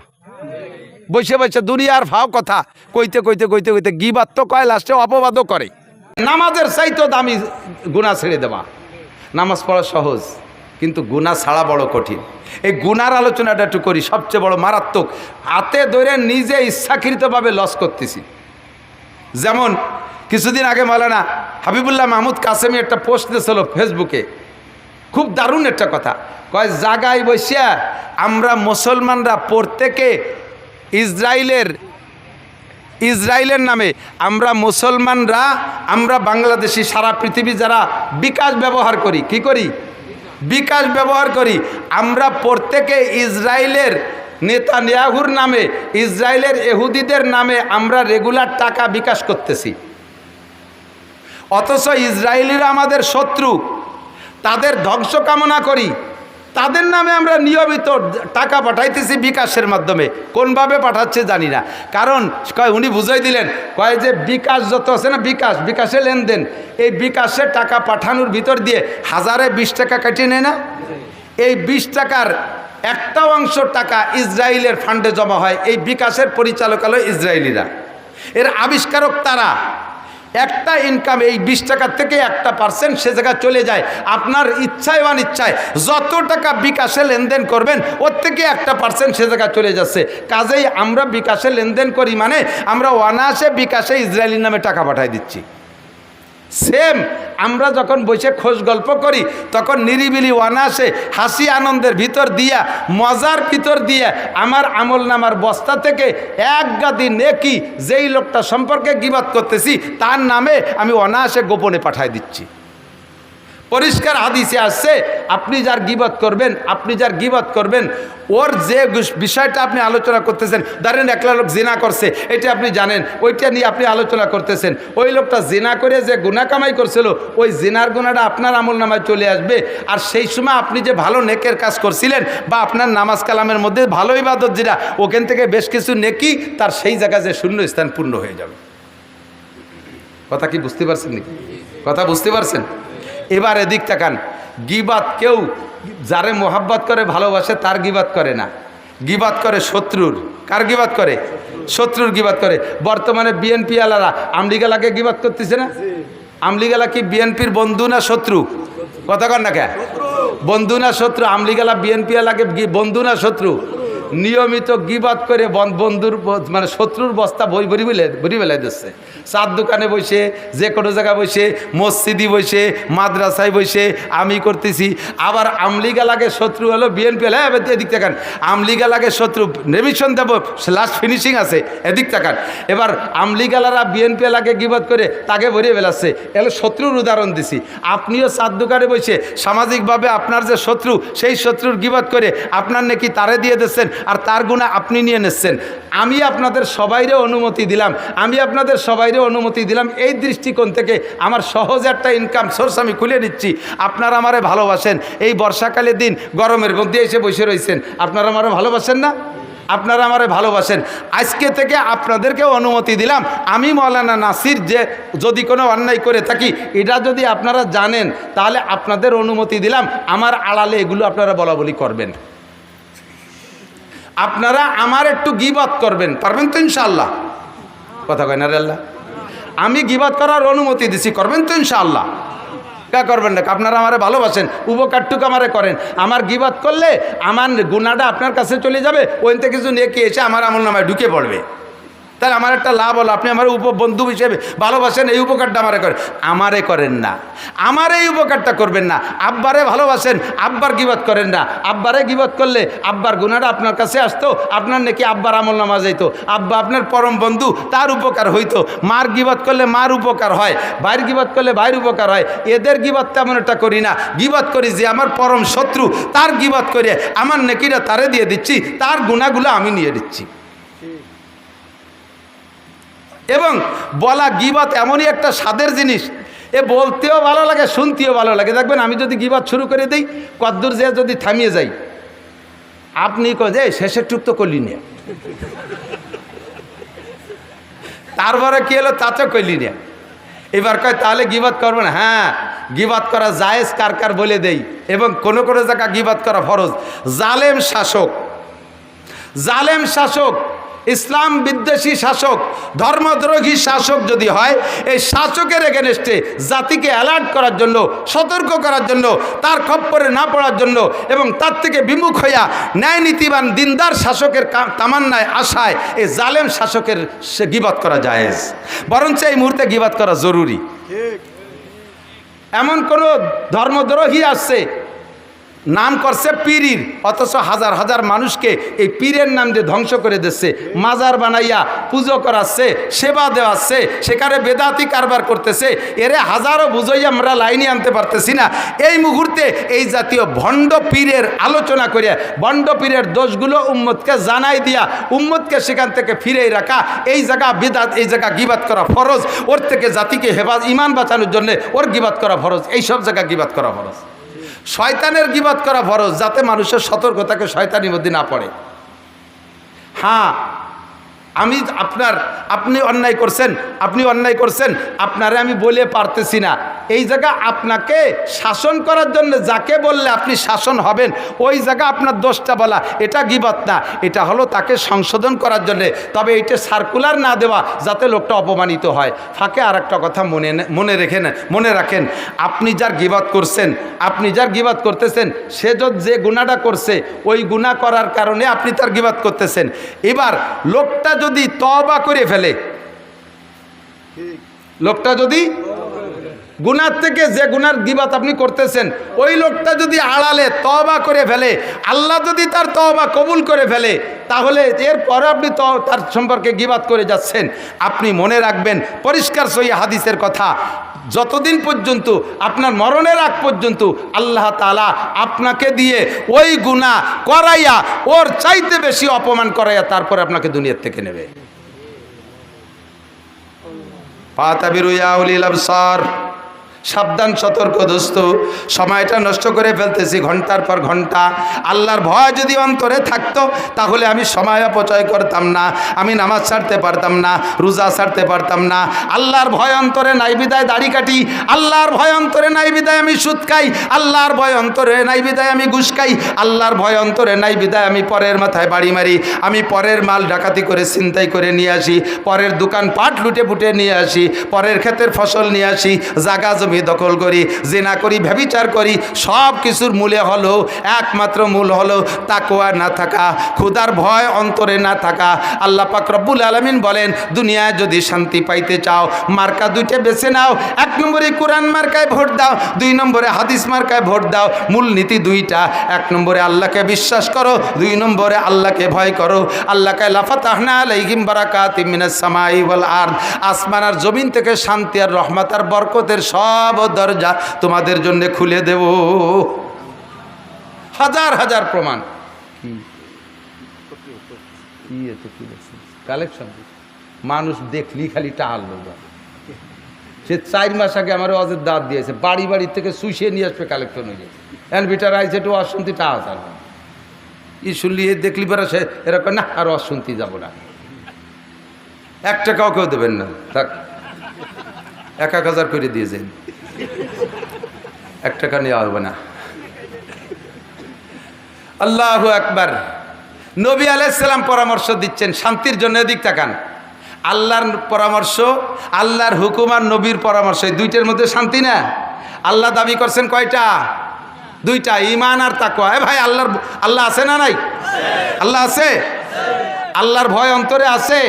বসে বসে দুনিয়ার ভাও কথা কইতে কইতে কইতে কইতে গীবত তো কয়, লাস্টে অপবাদও করে। নামাজের চাইতো দামি গুনাহ ছেড়ে দেওয়া, নামাজ পড়া সহজ, কিন্তু গুনাহ ছাড়া বড় কঠিন। এই গুনার আলোচনাটা একটু করি, সবচেয়ে বড় মারাত্মক। হাতে ধরে নিজে ইচ্ছাকৃতভাবে লস করতেছি। যেমন কিছুদিন আগে মাওলানা হাবিবুল্লাহ মাহমুদ কাসেমি একটা পোস্ট দিয়েছিল ফেসবুকে, খুব দারুণ একটা কথা। কয় জাগায় বসিয়া আমরা মুসলমানরা প্রত্যেকে ইসরায়েলের নামে আমরা মুসলমানরা, আমরা বাংলাদেশি, সারা পৃথিবী যারা বিকাশ ব্যবহার করি, কি করি? বিকাশ ব্যবহার করি। আমরা প্রত্যেকে ইসরায়েলের নেতানিয়াহুর নামে, ইসরায়েলের ইহুদিদের নামে আমরা রেগুলার টাকা বিকাশ করতেছি। অথচ ইসরায়েলিরা আমাদের শত্রু, তাদের ধ্বংস কামনা করি, তাদের নামে আমরা নিয়মিত টাকা পাঠাইতেছি বিকাশের মাধ্যমে। কোনভাবে পাঠাচ্ছে জানি না, কারণ উনি বুঝাই দিলেন, কয় যে বিকাশ যত আছে না, বিকাশে লেনদেন, এই বিকাশে টাকা পাঠানোর ভিতর দিয়ে 1020 টাকা কেটে নেয় না, এই 20 টাকার একটা অংশ টাকা ইসরায়েলের ফান্ডে জমা হয়। এই বিকাশের পরিচালক হলো ইসরায়েলিরা, এর আবিষ্কারক তারা। একটা ইনকাম এই 20 টাকার থেকে 1% সে জায়গায় চলে যায়। আপনার ইচ্ছায় অনিচ্ছায় যত টাকা বিকাশে লেনদেন করবেন ওর থেকে 1% সে জায়গায় চলে যাচ্ছে। কাজেই আমরা বিকাশে লেনদেন করি মানে আমরা অনায়াসে বিকাশে ইসরায়েলির নামে টাকা পাঠাই দিচ্ছি। সেম আমরা যখন বসে খোঁজ গল্প করি তখন নিরিবিলি অনায়াসে হাসি আনন্দের ভিতর দিয়া, মজার ভিতর দিয়ে আমার আমল নামার বস্তা থেকে এক গাদি নেকি যেই লোকটা সম্পর্কে গীবত করতেছি তার নামে আমি অনায়াসে গোপনে পাঠাই দিচ্ছি। পরিষ্কার হাদিসে আসছে, আপনি যার গীবত করবেন ওর যে বিষয়টা আপনি আলোচনা করতেছেন, ধরেন একলা লোক জিনা করছে, এটা আপনি জানেন, ওইটা নিয়ে আপনি আলোচনা করতেছেন। ওই লোকটা জিনা করে যে গুনাহ কামাই করছিল, ওই জিনার গুনাহটা আপনার আমল নামায় চলে আসবে। আর সেই সময় আপনি যে ভালো নেকের কাজ করছিলেন বা আপনার নামাজ কালামের মধ্যে ভালো ইবাদত যেটা, ওখান থেকে বেশ কিছু নেকি তার সেই জায়গায় যে শূন্য স্থান পূর্ণ হয়ে যাবে। কথা কি বুঝতে পারছেন নাকি? কথা বুঝতে পারছেন? এবার এদিক তাকান, গীবত কেউ যারে মোহাব্বত করে ভালোবাসে তার গীবত করে না, গীবত করে শত্রুর। কার গীবত করে? শত্রুর গীবত করে। বর্তমানে বিএনপি আলারা আমলিগালাকে গীবত করতেছে না? আমলিগালা কি বিএনপির বন্ধু না শত্রু? কথা কর না কে? বন্ধু না শত্রু? আমলিগালা বিএনপি আলাকে বন্ধু না শত্রু? নিয়মিত গীবত করে বন্ধুর মানে শত্রুর বস্তা ভরি বেলাই দিচ্ছে। চার দোকানে বসে, যে কোনো জায়গায় বসে, মসজিদে বসে, মাদ্রাসায় বসে আমি করতেছি। আবার আমলিগালাকে শত্রু হলো বিএনপি। হ্যাঁ এদিক তাকান, আমলিগালাকে শত্রু রেমিশন দেব, লাস্ট ফিনিশিং আছে, এদিক তাকান। এবার আমলিগালারা বিএনপি এলাকে গীবত করে তাকে ভরিয়ে বেলাচ্ছে। এগুলো শত্রুর উদাহরণ দিছি। আপনিও চার দোকানে বসে সামাজিকভাবে আপনার যে শত্রু, সেই শত্রুর গীবত করে আপনার নাকি তারে দিয়ে দিচ্ছেন, আর তার গুনাহ আপনি নিয়ে নিচ্ছেন। আমি আপনাদের সবাইরে অনুমতি দিলাম এই দৃষ্টিকোণ থেকে আমার সহজ একটা ইনকাম সোর্স আমি খুলে নিচ্ছি। আপনারা আমারে ভালোবাসেন, এই বর্ষাকালের দিন গরমের মধ্যে এসে বসে রয়েছেন, আপনারা আমারে ভালোবাসেন না? আপনারা আমারে ভালোবাসেন। আজকে থেকে আপনাদেরকেও অনুমতি দিলাম, আমি মাওলানা নাসির যে যদি কোনো অন্যায় করে থাকি এটা যদি আপনারা জানেন তাহলে আপনাদের অনুমতি দিলাম আমার আড়ালে এগুলো আপনারা বলা বলি করবেন। আপনারা আমার একটু গীবত করবেন, পারবেন তো ইনশাআল্লাহ? কথা কয় না রে আল্লাহ? আমি গীবত করার অনুমতি দিছি, করবেন তো ইনশাআল্লাহ? কা করবেন না? আপনারা আমারে ভালোবাসেন, উপকারটুকু আমারে করেন। আমার গীবত করলে আমার গুনাহটা আপনার কাছে চলে যাবে, ওইন থেকে কিছু নেকি এসে আমার আমল নামায় ঢুকে পড়বে। তাহলে আমার একটা লাভ হলো, আপনি আমার বন্ধু হিসেবে ভালোবাসেন, এই উপকারটা আমারে করেন। আমারে করেন না, আমার এই উপকারটা করবেন না। আব্বারে ভালোবাসেন, আব্বার গীবত করেন না। আব্বারে গীবত করলে আব্বার গুনাহটা আপনার কাছে আসতো, আপনার নাকি আব্বার আমল নামা যাইতো, আব্বা আপনার পরম বন্ধু, তার উপকার হইতো। মার গীবত করলে মার উপকার হয়, ভাইয়ের গীবত করলে ভাইয়ের উপকার হয়। এদের গীবত তেমন একটা করি না, গীবত করি যে আমার পরম শত্রু, তার গীবত করে আমার নেকিটা তারে দিয়ে দিচ্ছি, তার গুনাহগুলো আমি নিয়ে দিচ্ছি। এবং বলা গীবত এমনই একটা স্বাদের জিনিস, এ বলতেও ভালো লাগে, শুনতেও ভালো লাগে। দেখবেন আমি যদি গীবত শুরু করে দিই, কদ্দূর যে যদি থামিয়ে যাই, আপনি যে শেষের টুক তো করলি না, তারপরে কি হলো তা তো করলি না। এবার কয় তাহলে গীবত করবো না? হ্যাঁ, গীবত করা জায়েজ কার কার বলে দেই, এবং কোনো কোনো জায়গা গীবত করা ফরজ। জালেম শাসক ইসলাম বিদ্বেষী শাসক, ধর্মদ্রোহী শাসক যদি হয়, এই শাসকের এগেনস্টে জাতিকে অ্যালার্ট করার জন্য, সতর্ক করার জন্য, তার খপ্পরে না পড়ার জন্য এবং তার থেকে বিমুখ হইয়া ন্যায় নীতিবান দিনদার শাসকের তামান্নায় আশায় এই জালেম শাসকের গীবত করা জায়েজ, বরঞ্চ এই মুহূর্তে গীবত করা জরুরি। এমন কোনো ধর্মদ্রোহী আসছে, নাম করছে পীরির, অথচ হাজার হাজার মানুষকে এই পীরের নাম দিয়ে ধ্বংস করে দিচ্ছে, মাজার বানাইয়া পুজো করাচ্ছে, সেবা দেওয়াচ্ছে, সেখানে বেদাতি কারবার করতেছে। এরে হাজারো বুঝাই আমরা লাইনে আনতে পারতেছি না। এই মুহূর্তে এই জাতীয় ভণ্ড পীরের আলোচনা করিয়া ভণ্ড পীরের দোষগুলো উম্মতকে জানাই দিয়া উম্মতকে সেখান থেকে ফিরেই রাখা, এই জায়গা বেদাত, এই জায়গা গীবাত করা ফরজ, ওর থেকে জাতিকে ইমান বাঁচানোর জন্য ওর গীবাত করা ফরজ, এই সব জায়গা গীবাত করা ফরজ। শয়তানের গীবত করা ফরজ, যাতে মানুষের সতর্কতাকে শয়তানির মধ্যে না পড়ে। হ্যাঁ, আপনি অন্যায় করছেন, আপনারে আমি বলে পারতেছি না। এই জায়গা আপনাকে শাসন করার জন্য যাকে বললে আপনি শাসন হবেন, ওই জায়গা আপনার দোষটা বলা, এটা গীবত না, এটা হলো তাকে সংশোধন করার জন্যে। তবে এইটা সার্কুলার না দেওয়া যাতে লোকটা অপমানিত হয়। ফাঁকে আর একটা কথা মনে রাখেন, আপনি যার গীবত করছেন, আপনি যার গীবত করতেছেন, সে যে গুনাহটা করছে, ওই গুনাহ করার কারণে আপনি তার গীবত করতেছেন। এবার লোকটা যদি তওবা করে ফেলে, লোকটা যদি গুনার থেকে, যে গুনার গীবত আপনি করতেছেন, ওই লোকটা যদি আড়ালে তওবা করে ফেলে, আল্লাহ যদি তার তওবা কবুল করে ফেলে, তাহলে এরপরে আপনি তার সম্পর্কে গীবত করে যাচ্ছেন। আপনি মনে রাখবেন পরিষ্কার সহিহ হাদিসের কথা, যতদিন পর্যন্ত আপনার মরণের আগ পর্যন্ত আল্লাহ তাআলা আপনাকে দিয়ে ওই গুনাহ করাইয়া, ওর চাইতে বেশি অপমান করাইয়া তারপরে আপনাকে দুনিয়ার থেকে নেবে। ফাতাবিরু ইয়া উলিল আবসার, সাবধান, সতর্ক দোস্ত, সময়টা নষ্ট করে ফেলতেছি ঘন্টার পর ঘন্টা। আল্লাহর ভয় যদি অন্তরে থাকতো তাহলে আমি সময় অপচয় করতাম না, আমি নামাজ ছাড়তে পারতাম না, রোজা ছাড়তে পারতাম না। আল্লাহর ভয় অন্তরে নাই বিদায় দাড়ি কাটি, আল্লাহর ভয় অন্তরে নাই বিদায় আমি সুদ খাই, আল্লাহর ভয় অন্তরে নাই বিদায় আমি ঘুষ খাই, আল্লাহর ভয় অন্তরে নাই বিদায় আমি পরের মাথায় বাড়ি মারি, আমি পরের মাল ডাকাতি করে ছিনতাই করে নিয়ে আসি, পরের দোকান পাট লুটে পুটে নিয়ে আসি, পরের ক্ষেতের ফসল নিয়ে আসি, জাগা জমি দখল করি, জিনা করি, ব্যভিচার করি। সব কিছুর মূলে হলো, একমাত্র মূল হলো তাকওয়া না থাকা, খোদার ভয় অন্তরে না থাকা। আল্লাহ পাক রব্বুল আলামিন বলেন, দুনিয়ায় যদি শান্তি পাইতে চাও মার্কা দুইটা বেছে নাও, 1 নম্বরে কোরআন মার্কায় ভোট দাও, 2 নম্বরে হাদিস মার্কায় ভোট দাও। মূল নীতি দুইটা, 1 নম্বরে আল্লাহকে বিশ্বাস করো, 2 নম্বরে আল্লাহকে ভয় করো। আল্লাহকে লাফাতাহনা আলাইহিম বারাকাতিম মিনাস সামাই ওয়াল আরদ, আসমান আর জমিন থেকে শান্তি আর রহমত আর বরকতের সব দরজা তোমাদের জন্য খুলে দেব। হাজার হাজার প্রমাণ। কালেকশন মানুষ দেখলি খালি টাল, সে 4 মাস আগে আমার অজের দাঁত দিয়েছে, বাড়ি বাড়ি থেকে শুষিয়ে নিয়ে আসবে কালেকশন হয়ে যাবে। এনভিটার আইসে একটু অশান্তি টাল আসবে, ই শুনলি দেখলি বেড়া সে এরকম না, আর অশান্তি যাবো না, 1 টাকাও কেউ দেবেন না, থাক 1000 করে দিয়েছেন, 1 টাকা নেওয়া হবে না। আল্লাহু আকবার। নবী আলাইহিস সালাম পরামর্শ দিচ্ছেন শান্তির জন্য। এদিক তাকান, আল্লাহর পরামর্শ, আল্লাহর হুকুম আর নবীর পরামর্শ, এই দুইটার মধ্যে শান্তি না। আল্লাহ দাবি করছেন কয়টা? 2টা, ঈমান আর তাকওয়া। ভাই আল্লাহ আছে না নাই? আল্লাহ আছে। আল্লাহর ভয় অন্তরে আছে।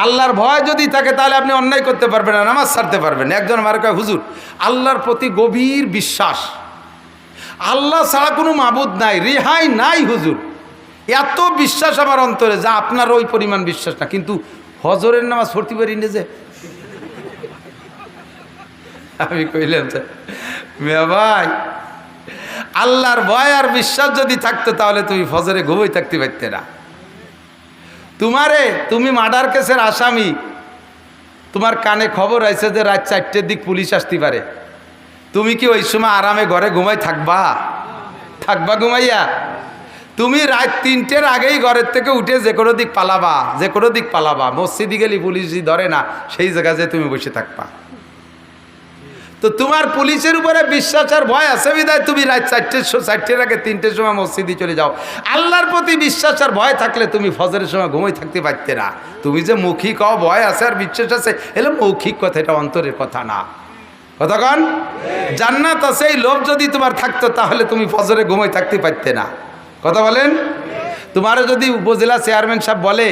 আল্লাহর ভয় যদি থাকে তাহলে আপনি অন্যায় করতে পারবেন না, নামাজ ছাড়তে পারবেন। একজন আমার কয়, হুজুর আল্লাহর প্রতি গভীর বিশ্বাস, আল্লাহ ছাড়া কোনো মাবুদ নাই, রেহাই নাই হুজুর, এত বিশ্বাস আমার অন্তরে যা আপনার ওই পরিমাণ বিশ্বাস না, কিন্তু হজরের নামাজ পড়তে পারি না যে। আমি কইলাম মিয়া ভাই, আল্লাহর ভয় আর বিশ্বাস যদি থাকতো তাহলে তুমি ফজরে ঘুমোই থাকতে পারতে না। তুমি মার্ডার কেসের আসামি, তোমার কানে খবর আছে যে রাত 4টের দিক পুলিশ আসতে পারে, তুমি কি ওই সময় আরামে ঘরে ঘুমাই থাকবা ঘুমাইয়া? তুমি রাত 3টের আগেই ঘরের থেকে উঠে যে কোনো দিক পালাবা, মসজিদে গেলে পুলিশই ধরে না, সেই জায়গায় যে তুমি বসে থাকবা। তো তোমার পুলিশের উপরে বিশ্বাস আর ভয় আছে বিধায় তুমি রাত 4টার আগে 3টের সময় মসজিদে চলে যাও। আল্লাহর প্রতি বিশ্বাস আর ভয় থাকলে তুমি ফজরের সময় ঘুমিয়ে থাকতে পারতে না। তুমি যে মুখী কও ভয় আছে আর বিশ্বাস আছে, এলে মৌখিক কথা, এটা অন্তরের কথা না। কতক্ষণ জান্নাত আছে এই লোভ যদি তোমার থাকতো তাহলে তুমি ফজরে ঘুমিয়ে থাকতে পারতে না। কথা বলেন? তোমারও যদি উপজেলা চেয়ারম্যান সাহেব বলে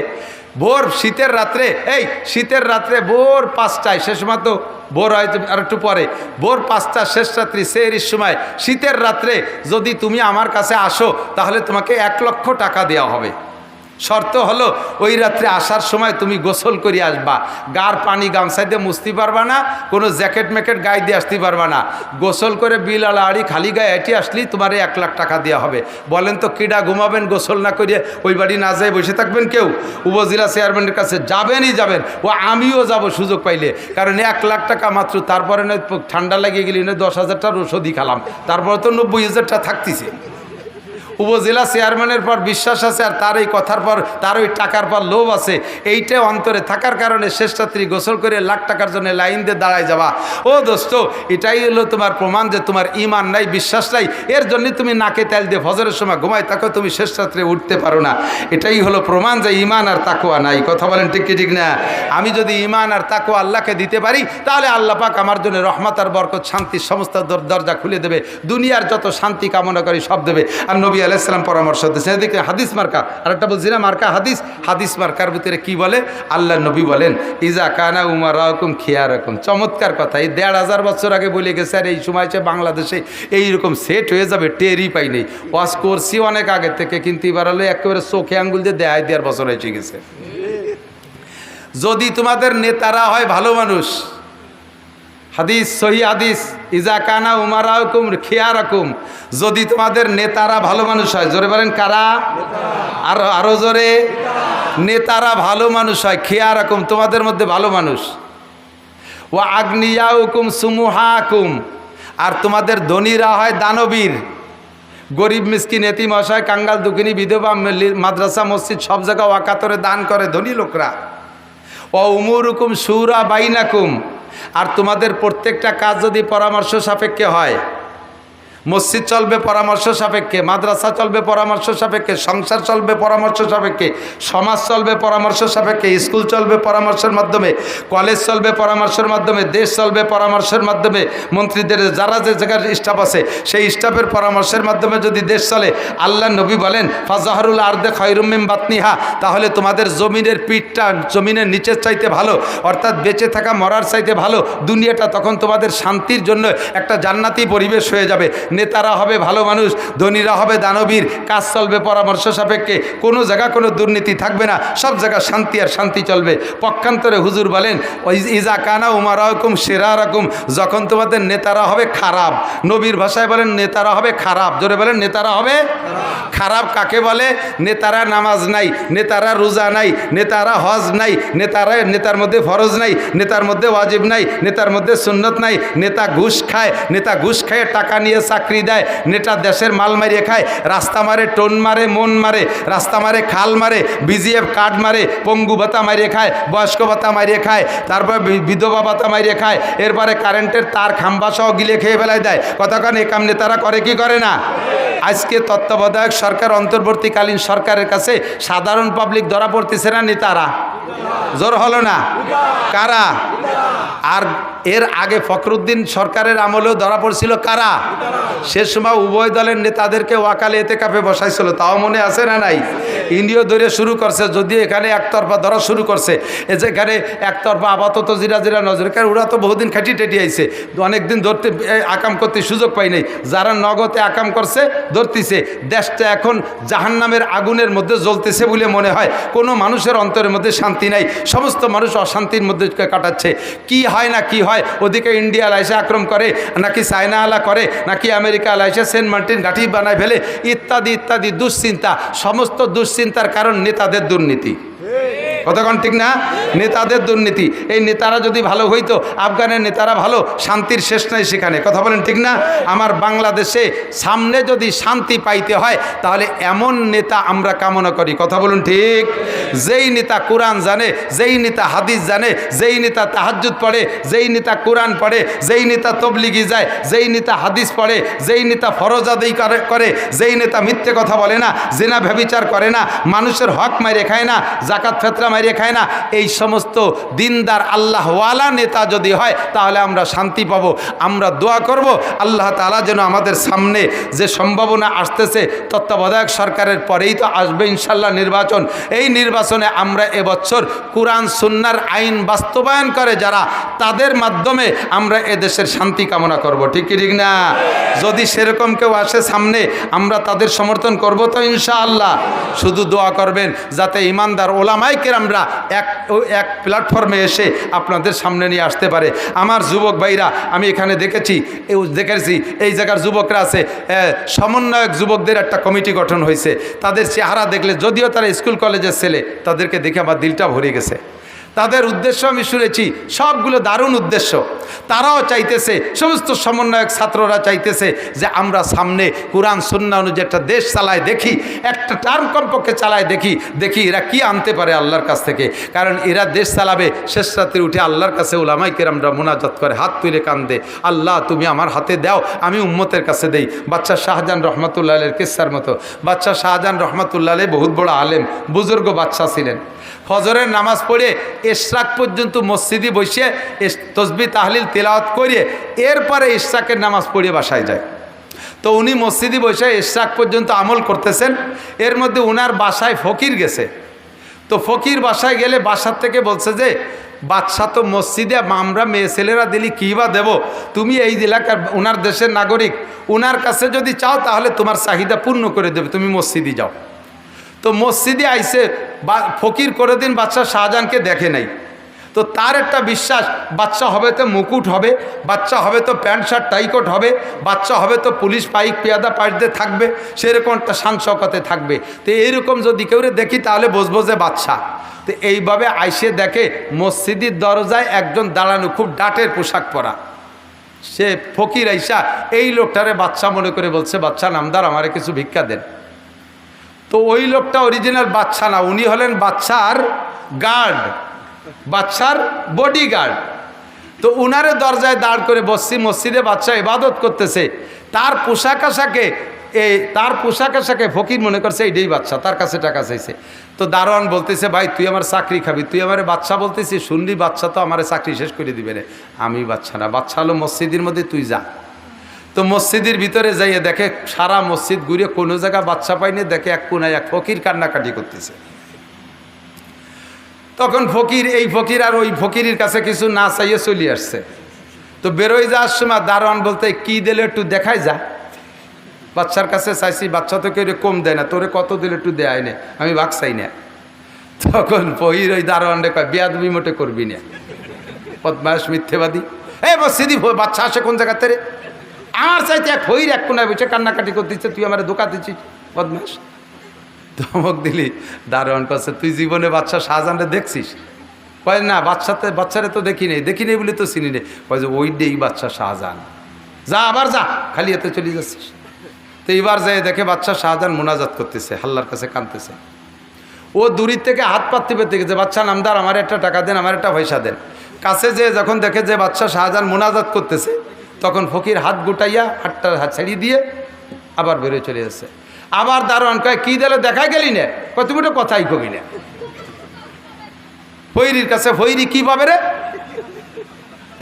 ভোর শীতের রাত্রে ভোর 5টায়, শেষ সময় তো ভোর হয়তো আর একটু পরে, ভোর 5টা শেষ রাত্রি সেহরির সময় শীতের রাত্রে যদি তুমি আমার কাছে আসো তাহলে তোমাকে 1 লক্ষ টাকা দেওয়া হবে। শর্ত হলো ওই রাত্রে আসার সময় তুমি গোসল করে আসবা, গার পানি গামছা দিয়ে মুছতে পারবা না, কোনো জ্যাকেট ম্যাকেট গায়ে দিয়ে আসতে পারবা না, গোসল করে বিল আড়ি খালি গায়ে হেঁটে আসলেই তোমার 1 লাখ টাকা দেওয়া হবে। বলেন তো কিডা ঘুমাবেন গোসল না করিয়ে? ওই বাড়ি না যায় বসে থাকবেন কেউ? উপজেলা চেয়ারম্যানের কাছে যাবেনই যাবেন, ও আমিও যাব সুযোগ পাইলে, কারণ 1 লাখ টাকা মাত্র। তারপরে নয় ঠান্ডা লাগিয়ে গেলি নয় 10,000 টাকার ওষুধই খালাম, তারপরে তো 90,000 টাকা থাকতেছে। উপজেলা চেয়ারম্যানের পর বিশ্বাস আছে আর তার এই কথার পর তার ওই টাকার পর লোভ আছে, এইটা অন্তরে থাকার কারণে শেষ রাত্রি গোসল করে 1 লাখ টাকার জন্য লাইন দিয়ে দাঁড়ায় যাবা। ও দোস্ত, এটাই হলো তোমার প্রমাণ যে তোমার ঈমান নাই, বিশ্বাস নাই। এর জন্য তুমি নাকে তেল দিয়ে ফজরের সময় ঘুমাই থাকো, তুমি শেষ রাত্রে উঠতে পারো না। এটাই হলো প্রমাণ যে ঈমান আর তাকওয়া নাই। কথা বলেন ঠিক কি ঠিক না? আমি যদি ঈমান আর তাকওয়া আল্লাহকে দিতে পারি তাহলে আল্লাহ পাক আমার জন্য রহমত আর বরকত, শান্তির সমস্ত দরজা খুলে দেবে, দুনিয়ার যত শান্তি কামনা করি সব দেবে। আর নবী আলাইহিস সালাম পরামর্শ দিয়েছে, এদিকে হাদিস মার্কা, আর একটা বলছি না মার্কা হাদিস মার্কার ভিতরে কি বলে? আল্লাহ নবী বলেন ইজা কানা উমারাকুম খিয়ারাকুম। চমৎকার কথা, এই 1,500 বছর আগে বলে গেছে, আর এই সময় বাংলাদেশে এইরকম সেট হয়ে যাবে টেরই পাই নেই। ওয়াজ করছি অনেক আগে থেকে, কিন্তু এবার হলো একেবারে চোখে আঙ্গুল দিয়ে দেড় বছর এসে গেছে। যদি তোমাদের নেতারা হয় ভালো মানুষ, হাদিস সহি হাদিস, ইজা কানা উমারাকুম খিয়ারাকুম, যদি তোমাদের নেতারা ভালো মানুষ হয়, জোরে বলেন কারা? আরো জোরে, নেতারা ভালো মানুষ হয়, খিয়ারাকুম তোমাদের মধ্যে ভালো মানুষ, ওয়া আগ্নিয়াউকুম সুমুহাকুম, আর তোমাদের ধনীরা হয় দানবীর, গরিব মিসকিন এতিম অসহায় কাঙ্গাল দুঃখিনী বিধবা মাদ্রাসা মসজিদ সব জায়গা ওয়াকাতরে দান করে ধনী লোকরা। ওয়া উমুরুকুম শুরা বাইনাকুম, আর তোমাদের প্রত্যেকটা কাজ যদি পরামর্শ সাপেক্ষে হয়, মসজিদ চলবে পরামর্শ সাপেক্ষে, মাদ্রাসা চলবে পরামর্শ সাপেক্ষে, সংসার চলবে পরামর্শ সাপেক্ষে, সমাজ চলবে পরামর্শ সাপেক্ষে, স্কুল চলবে পরামর্শের মাধ্যমে, কলেজ চলবে পরামর্শের মাধ্যমে, দেশ চলবে পরামর্শের মাধ্যমে, মন্ত্রীদের যারা যে জায়গার স্টাফ আছে সেই স্টাফের পরামর্শের মাধ্যমে যদি দেশ চলে, আল্লাহ নবী বলেন ফাজাহরুল আরদে খায়রুম মিন বাতনিহা, তাহলে তোমাদের জমিনের পিঠটা জমিনের নিচের চাইতে ভালো, অর্থাৎ বেঁচে থাকা মরার চাইতে ভালো, দুনিয়াটা তখন তোমাদের শান্তির জন্য একটা জান্নাতি পরিবেশ হয়ে যাবে। নেতারা হবে ভালো মানুষ, ধনীরা হবে দানবীর, কাজ চলবে পরামর্শ সাপেক্ষে, কোনো জায়গা কোনো দুর্নীতি থাকবে না, সব জায়গা শান্তি আর শান্তি চলবে। পক্ষান্তরে হুজুর বলেন ইজা কানা উমারাকুম শিরারাকুম, যখন তোমাদের নেতারা হবে খারাপ, নবীর ভাষায় বলেন নেতারা হবে খারাপ, জোরে বলেন নেতারা হবে খারাপ। কাকে বলে? নেতারা নামাজ নাই, নেতারা রোজা নাই, নেতারা হজ নাই, নেতার মধ্যে ফরজ নাই, নেতার মধ্যে ওয়াজিব নাই, নেতার মধ্যে সুন্নত নাই, নেতা ঘুষ খায়, নেতা ঘুষ খায় টাকা নিয়ে চাকরি দেয়, নেতা দেশের মাল মারিয়ে খায়, রাস্তা মারে, টোন মারে, মন মারে, রাস্তা মারে, খাল মারে, বিজিএফ কার্ড মারে, পঙ্গু ভাতা মারিয়ে খায়, বয়স্ক ভাতা মারিয়ে খায়, তারপর বিধবা ভাতা মারিয়ে খায়, এরপরে কারেন্টের তার খাম্বা সহ গিলে খেয়ে ফেলায় দেয়। কতক্ষণ এ কাম নেতারা করে কি করে না? আজকে তত্ত্বাবধায়ক সরকার, অন্তর্বর্তীকালীন সরকারের কাছে সাধারণ পাবলিক ধরা পড়তেছে না নেতারা? জোর হলো না? কারা? আর এর আগে ফখরুদ্দিন সরকারের আমলেও ধরা পড়ছিল কারা? সে সময় উভয় দলের নেতাদেরকে ওয়াকালে এতেকাফে বসাইছিল, তাও মনে আছে না নাই? ইন্ডিয়া ধরে শুরু করছে, যদিও এখানে একতরফা ধরা শুরু করছে, যেখানে একতরফা আপাতত জিরা নজর, কারণ ওরা তো বহুদিন খাটি টেটি আইছে, অনেকদিন ধরতে আকাম করতে সুযোগ পাই নাই, যারা নগদে আকাম করছে ধরতেছে। দেশটা এখন জাহান্নামের আগুনের মধ্যে জ্বলতেছে বলে মনে হয়, কোনো মানুষের অন্তরের মধ্যে শান্তি নাই, সমস্ত মানুষ অশান্তির মধ্যে কাটাচ্ছে। কি হয় না কি হয়, ওদিকে ইন্ডিয়া আলাইসে আক্রমণ করে, নাকি চায়না আলা করে, নাকি আমেরিকা আলাইসে সেন্ট মার্টিন ঘাঁটি বানায় ফেলে, ইত্যাদি ইত্যাদি দুশ্চিন্তা। সমস্ত দুশ্চিন্তার কারণ নেতাদের দুর্নীতি। কতক্ষণ ঠিক না? নেতাদের দুর্নীতি। এই নেতারা যদি ভালো হইতো, আফগানের নেতারা ভালো, শান্তির শেষ নাই সেখানে, কথা বলেন ঠিক না? আমার বাংলাদেশে সামনে যদি শান্তি পাইতে হয় তাহলে এমন নেতা আমরা কামনা করি, কথা বলুন ঠিক। যেই নেতা কোরআন জানে, যেই নেতা হাদিস জানে, যেই নেতা তাহাজ্জুদ পড়ে, যেই নেতা কোরআন পড়ে, যেই নেতা তবলিগি যায়, যেই নেতা হাদিস পড়ে, যেই নেতা ফরজ আদায় করে, যেই নেতা মিথ্যে কথা বলে না, জিনা ব্যভিচার করে না, মানুষের হক মাইরে খায় না, জাকাত ফেতরা মাইরে খায় না, এই সমস্ত দিনদার আল্লাহওয়ালা নেতা যদি হয় তাহলে আমরা শান্তি পাবো। আমরা দোয়া করব আল্লাহ তাআলা যেন আমাদের সামনে যে সম্ভাবনা আসতেছে, তত্ত্বাবধায়ক সরকারের পরেই তো আসবে ইনশাল্লাহ নির্বাচন, এই নির্বাচনে আমরা এবছর কোরআন সুন্নাহর আইন বাস্তবায়ন করে যারা, তাদের মাধ্যমে আমরা এদেশের শান্তি কামনা করব, ঠিক কি ঠিক না? যদি সেরকম কেউ আসে সামনে, আমরা তাদের সমর্থন করব তো ইনশাআল্লাহ। শুধু দোয়া করবেন যাতে ইমানদার ওলামায়ে কেরামরা এক প্ল্যাটফর্মে এসে আপনাদের সামনে নিয়ে আসতে পারে। আমার যুবক ভাইরা আমি এখানে দেখেছি এই জায়গার যুবকরা আছে, সমন্বয়ক যুবকদের একটা কমিটি গঠন হয়েছে। তাদের চেহারা দেখলে, যদিও তারা স্কুল কলেজের ছেলে, তাদেরকে দেখে আমার দিলটা ভরে গেছে। তাদের উদ্দেশ্য আমি শুনেছি, সবগুলো দারুণ উদ্দেশ্য। তারাও চাইতেছে, সমস্ত সমন্বয়ক ছাত্ররা চাইতেছে যে আমরা সামনে কোরআন সুন্নাহ অনুযায়ী একটা দেশ চালায় দেখি, একটা টার্ম কমপক্ষে চালায় দেখি এরা কি আনতে পারে আল্লাহর কাছ থেকে। কারণ এরা দেশ চালাবে, শেষ রাত্রে উঠে আল্লাহর কাছে ওলামায়ে কেরামরা মুনাজাত করে, হাত তুলে কান্দে, আল্লাহ তুমি আমার হাতে দাও, আমি উম্মতের কাছে দেই। বাদশাহ শাহজাহান রহমাতুল্লাহ আলাইহির কিসসার মতো। বাদশাহ শাহজাহান রহমাতুল্লাহ আলাইহি বহুত বড় আলেম, বুজুর্গ বাদশাহ ছিলেন। ফজরের নামাজ পড়ে ইশরাক পর্যন্ত মসজিদে বসে তসবিহ তাহলিল তেলাওয়াত করে এরপরে ইশরাকের নামাজ পড়ে বাসায় যায়। তো উনি মসজিদে বসে ইশরাক পর্যন্ত আমল করতেছেন। এর মধ্যে উনার বাসায় ফকির গেছে। তো ফকির বাসায় গেলে বাসার থেকে বলছে যে বাদশাহ তো মসজিদে আমরা মেয়ে ছেলেরা দিলি কী বা দেবো, তুমি এই এলাকার ওনার দেশের নাগরিক, ওনার কাছে যদি চাও তাহলে তোমার চাহিদা পূর্ণ করে দেবে, তুমি মসজিদে যাও। তো মসজিদে আইসে ফকির কোনোদিন বাদশাহ শাহজাহানকে দেখে নাই। তো তার একটা বিশ্বাস, বাচ্চা হবে তো মুকুট হবে, বাচ্চা হবে তো প্যান্ট শার্ট টাইকোট হবে, বাচ্চা হবে তো পুলিশ পাইক পেয়াদা পাইতে থাকবে, সেরকম একটা শান শওকতে থাকবে। তো এইরকম যদি কেউ দেখি তাহলে বুঝবো যে বাচ্চা। তো এইভাবে আইসে দেখে মসজিদের দরজায় একজন দাঁড়ানো, খুব ডাটের পোশাক পরা। সে ফকির আইসা এই লোকটারে বাচ্চা মনে করে বলছে, বাচ্চা নামদার আমারে কিছু ভিক্ষা দেন। তো ওই লোকটা অরিজিনাল বাচ্চা না, উনি হলেন বাচ্চার গার্ড, বাচ্চার বডিগার্ড। তো উনারে দরজায় দাঁড় করে বসছি, মসজিদে বাচ্চা ইবাদত করতেছে, তার পোশাক আশাকে ফকির মনে করছে এইটাই বাচ্চা, তার কাছে টাকা চাইছে। তো দারোয়ান বলতেছে, ভাই তুই আমার চাকরি খাবি, তুই আমার বাচ্চা বলতেছি, শুনলি বাচ্চা তো আমার চাকরি শেষ করে দিবে রে। আমি বাচ্চা না, বাচ্চা হলো মসজিদের মধ্যে, তুই যা। তো মসজিদের ভিতরে যাইয়ে দেখে সারা মসজিদ ঘুরে কোনো জায়গা বাচ্চা পাইনি, দেখে এক কোনায় এক ফকির কান্নাকাটি করতেছে। তখন এই ফকির আর ওই ফকিরের কাছে কিছু না চাইয়ে চলে আসছে। তো বেরোয় যাওয়ার সময় দারোয়ান বলতে, কি দিলে একটু দেখাই যা। বাচ্চার কাছে চাইছি, বাচ্চা তো কেউ কম দেয় না, তোরে কত দিলে একটু দেয় না, আমি ভাগ চাই না। তখন ফকির ওই দারোয়ান রে কয়, বেয়াদবি মোটে করবি না, বদমাশ মিথ্যেবাদী, এই মসজিদি বাচ্চা আসে কোন জায়গাতে রে, আমার চাইতে এক ফকির এক কোনায় বসে কান্নাকাটি করতেছে, তুই আমার ধোকা দিচ্ছিস, বদমাশ। ধমক দিলি। দারোয়ান কাছে, তুই জীবনে বাদশাহ শাহজাহানরে দেখছিস? কয় না, বাচ্চারে তো দেখি নেই বলে তো চিনি নেই। কয় যে ওইটাই বাদশাহ শাহজাহান, যা আবার যা, খালি এতে চলে যাচ্ছিস। তো এইবার যাই দেখে বাদশাহ শাহজাহান মোনাজাত করতেছে, আল্লাহর কাছে কাঁদতেছে। ও দূরের থেকে হাত পাততে পেতে গেছে, বাচ্চা নামদার আমার একটা টাকা দেন, আমার একটা পয়সা দেন। কাছে যে যখন দেখে যে বাদশাহ শাহজাহান মোনাজাত করতেছে, তখন ফকির হাত গুটাইয়া হাতটা ছাড়িয়ে দিয়ে আবার বেরোয় চলে যাচ্ছে। আবার দারোয়ান কয়, কি দিলে দেখা গেলি না? কয় তুমি তো কথাই কবি না। ফকিরের কাছে, ফকিরি কি পাবে রে?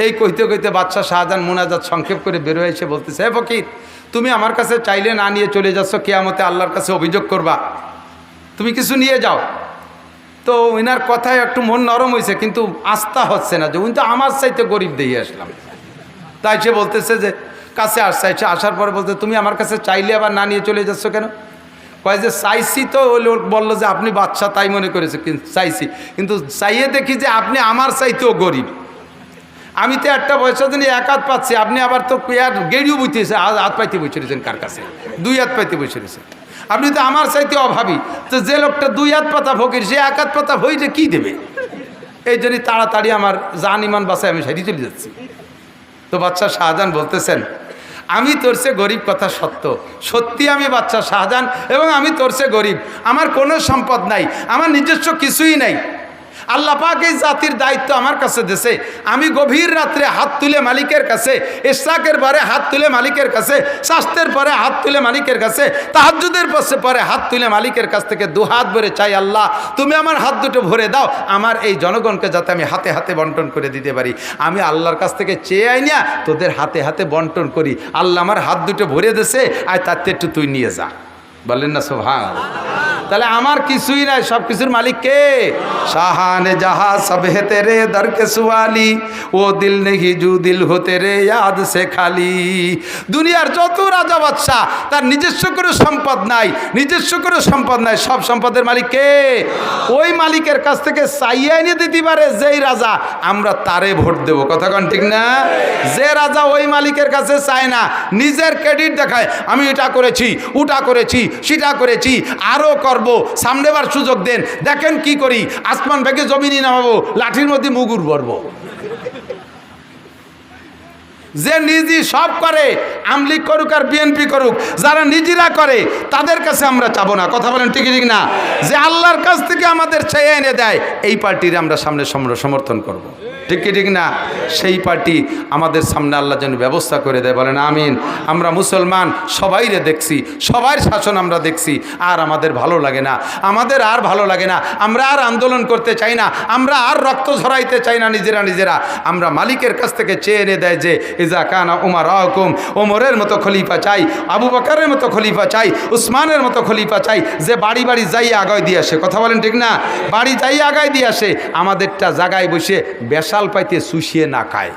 এই কইতে বাদশাহ শাহজাহান মোনাজাত সংক্ষেপ করে বেরোয় এসে বলতেছে, হে ফকির, তুমি আমার কাছে চাইলে না নিয়ে চলে যাচ্ছ, কিয়ামতে আল্লাহর কাছে অভিযোগ করবা, তুমি কিছু নিয়ে যাও। তো ওনার কথায় একটু মন নরম হয়েছে, কিন্তু আস্থা হচ্ছে না যে উনি তো আমার চাইতে গরিব দিয়ে আসলাম। তাই সে বলতেছে যে কাছে আসছে, আসার পরে বলতে, তুমি আমার কাছে চাইলে আবার না নিয়ে চলে যাচ্ছ কেন? কয় যে চাইছি, তো ওই লোক বললো যে আপনি বাচ্চা তাই মনে করেছে, কিন্তু চাইছি, কিন্তু চাইয়ে দেখি যে আপনি আমার চাইতেও গরিব। আমি তো একটা পয়সা দিন এক হাত পাচ্ছি, আপনি আবার তো গেড়িও বুঝতেছে, হাত পাইতে বসে রয়েছেন কার কাছে, দুই হাত পাইতে বসে রয়েছেন। আপনি তো আমার চাইতে অভাবী, তো যে লোকটা 2 হাত পাতা ফকির সে 1 হাত পাতা হইতে কি দেবে? এই জন্যই তাড়াতাড়ি আমার জান ইমান বাঁচায় আমি সাইডে চলে যাচ্ছি। তো বাদশাহ শাহজাহান বলতেছেন, আমি তোর সে গরিব, কথা সত্য, সত্যি আমি বাদশাহ শাহজাহান এবং আমি তোর সে গরিব, আমার কোনো সম্পদ নাই, আমার নিজস্ব কিছুই নাই। আল্লাহ পাক এই জাতির দায়িত্ব আমার কাছে দিয়েছে, আমি গভীর রাত্রে হাত তুলে মালিকের কাছে, ইশরাকের পরে হাত তুলে মালিকের কাছে, শাস্তের পরে হাত তুলে মালিকের কাছে, তাহাজ্জুদের পরে হাত তুলে মালিকের কাছ থেকে 2 হাত ভরে চাই, আল্লাহ তুমি আমার হাত দুটো ভরে দাও, আমার এই জনগণকে যাতে আমি হাতে হাতে বন্টন করে দিতে পারি। আমি আল্লাহর কাছ থেকে চেয়ে আই না, তোদের হাতে হাতে বন্টন করি। আল্লাহ আমার হাত দুটো ভরে দিয়েছে, আর তার একটু তুই নিয়ে যা। বলেন না সুবহানাল্লাহ। তাহলে আমার কিছুই নাই, সব কিছুর মালিক কে? শাহানে জাহা সব হে তেরে দর কে সুয়ালি, ও দিল নেহি জু দিল হো তেরে ইয়াদ সে খালি। দুনিয়ার যত রাজা বাদশাহ তার নিজস্ব কোনো সম্পদ নাই, নিজস্ব কোনো সম্পদ নাই, সব সম্পদের মালিক কে? ওই মালিকের কাছ থেকে চাইয়ে এনে দিতে পারে যেই রাজা, আমরা তারে ভোট দেব। কথা কন ঠিক না? যে রাজা ওই মালিকের কাছে চায় না, নিজের ক্রেডিট দেখায়, আমি এটা করেছি, ওটা করেছি, সেটা করেছি, আরও করব, সামনেবার সুযোগ দেন, দেখেন কি করি, আসমান ভেঙে জমিনে নামাবো, লাঠির মধ্যে মুগুর ভরবো। যে নিজে সব করে, আমলিগ করুক আর বিএনপি করুক, যারা নিজেরা করে তাদের কাছে আমরা চাবো না। কথা বলেন ঠিক ঠিক না? যে আল্লাহর কাছ থেকে আমাদের চেয়ে এনে দেয়, এই পার্টির আমরা সামনে সমর্থন করব। ঠিক কি ঠিক না? সেই পার্টি আমাদের সামনে আল্লাহ যেন ব্যবস্থা করে দেয়। বলেন আমিন। আমরা মুসলমান সবাইরে দেখছি, সবার শাসন আমরা দেখছি, আর আমাদের ভালো লাগে না, আমাদের আর ভালো লাগে না, আমরা আর আন্দোলন করতে চাই না, আমরা আর রক্ত ঝরাইতে চাই না নিজেরা। আমরা মালিকের কাছ থেকে চেয়ে এনে দেয় যে ইজা কানা উমার আহকুম, ওমরের মতো খলিফা চাই, আবু বকরের মতো খলিফা চাই, উসমানের মতো খলিফা চাই, যে বাড়ি বাড়ি যাইয়ে আগায় দিয়ে আসে। কথা বলেন ঠিক না? বাড়ি যাইয়ে আগায় দিয়ে আসে, আমাদেরটা জায়গায় বসে বেশাল পাইতে শুষিয়ে না খায়,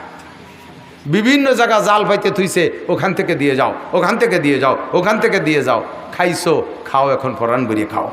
বিভিন্ন জায়গা জাল পাইতে থুইছে, ওখান থেকে দিয়ে যাও, ওখান থেকে দিয়ে যাও, ওখান থেকে দিয়ে যাও, খাইছো খাও, এখন ফরান বেরিয়ে খাও,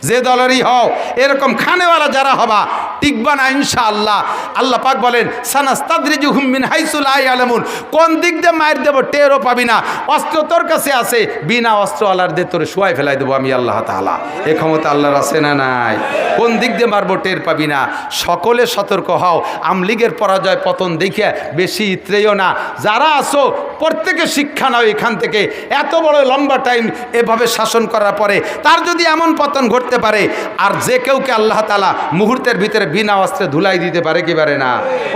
যে দলেরই হও। এরকম খানেওয়ালা যারা হবা টিকবা না ইনশাআল্লাহ। আল্লাহ পাক বলেন সানাস্তাদরিজুহুম মিন হাইসু লা ইয়ালামুন, কোন দিক দিয়ে মার দেব টেরও পাবি না, অস্ত্র তোর কাছে আছে, বিনা অস্ত্রওয়ালার দিয়ে তোরে শোয়াই ফেলাই দেবো আমি আল্লাহ তাআলা। এই ক্ষমতা আল্লাহর আছে না নাই? কোন দিক দিয়ে মারবো টের পাবি না। সকলে সতর্ক হও, আমলিগের পরাজয় পতন দেখে বেশি ইত্রেও না। যারা আসো প্রত্যেকে শিক্ষা নাও এখান থেকে। এত বড় লম্বা টাইম এভাবে শাসন করার পরে তার যদি এমন পতন ঘটতে পারে, আর যে কেউকে আল্লাহ তাআলা মুহূর্তের ভিতরে বিনা অস্ত্রে ধুলাই দিতে পারে কি পারে না?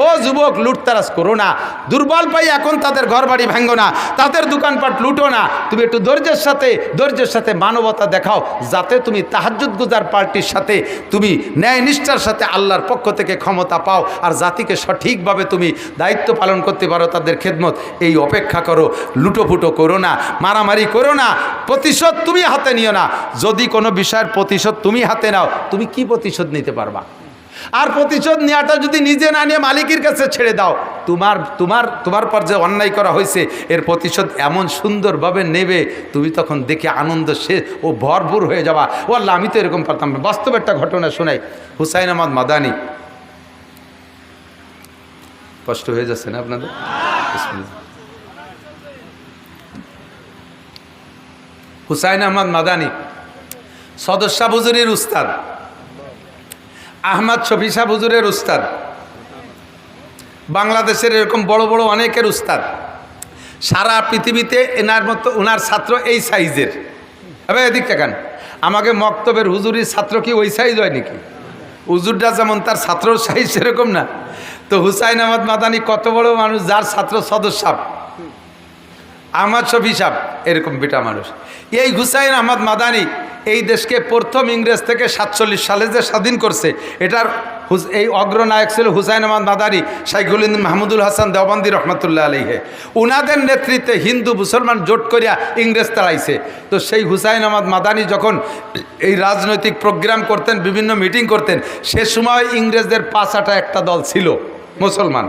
ও যুবক, লুটতারাজ করো না, দুর্বল পাই এখন তাদের ঘর বাড়ি ভাঙো না, তাদের দোকানপাট লুটো না, তুমি একটু ধৈর্যের সাথে মানবতা দেখাও, যাতে তুমি তাহাজ্জুদ গুজার পার্টির সাথে তুমি ন্যায় নিষ্ঠার সাথে আল্লাহর পক্ষ থেকে ক্ষমতা পাও, আর জাতিকে সঠিকভাবে তুমি দায়িত্ব পালন করতে পারো, তাদের খেদমত। এই অপেক্ষা করো, লুটোপুটো করো না, মারামারি করো না, প্রতিশোধ তুমি হাতে নিও না। যদি কোনো বিষয়ের প্রতিশোধ তুমি হাতে নাও, তুমি কি প্রতিশোধ নিতে পারবা? আর প্রতিশোধ নেওয়াটা যদি নিজে না নিয়ে মালিকের কাছে ছেড়ে দাও, তোমার পর যে অন্যায় করা হয়েছে এর প্রতিশোধ এমন সুন্দরভাবে নেবে, তুমি তখন দেখে আনন্দ সে ও ভরপুর হয়ে যাবা। ও আল্লাহ, আমি তো এরকম পারতাম। বাস্তব একটা ঘটনা শোনাই। হুসাইন আহমদ মাদানী, কষ্ট হয়ে যাচ্ছে না আপনাদের? হুসাইন আহমদ মাদানী সদর শাহ হুজুরের উস্তাদ, আহমদ শফি শাহ হুজুরের উস্তাদ, বাংলাদেশের এরকম বড় বড় অনেকের উস্তাদ। সারা পৃথিবীতে ওনার ছাত্র এই সাইজের। এবার এদিক দেখান, আমাকে মক্তবের হুজুরির ছাত্র কি ওই সাইজ হয় নাকি? হুজুরটা যেমন তার ছাত্রর সাইজ সেরকম না। তো হুসাইন আহমদ মাদানী কত বড় মানুষ, যার ছাত্র সদর সাহেব, আহমদ শফি সাহেব এরকম বেটা মানুষ। এই হুসাইন আহমদ মাদানী এই দেশকে প্রথম ইংরেজ থেকে 47 সালে যে স্বাধীন করছে, এটার এই অগ্রনায়ক ছিল হুসাইন আহমদ মাদানী, শাইখুল হিন্দ মাহমুদুল হাসান দেওবন্দি রহমতুল্লাহ আলাইহে। উনাদের নেতৃত্বে হিন্দু মুসলমান জোট করিয়া ইংরেজ তাড়াইছে। তো সেই হুসাইন আহমদ মাদানী যখন এই রাজনৈতিক প্রোগ্রাম করতেন, বিভিন্ন মিটিং করতেন, সে সময় ইংরেজদের 5-8টা একটা দল ছিল মুসলমান।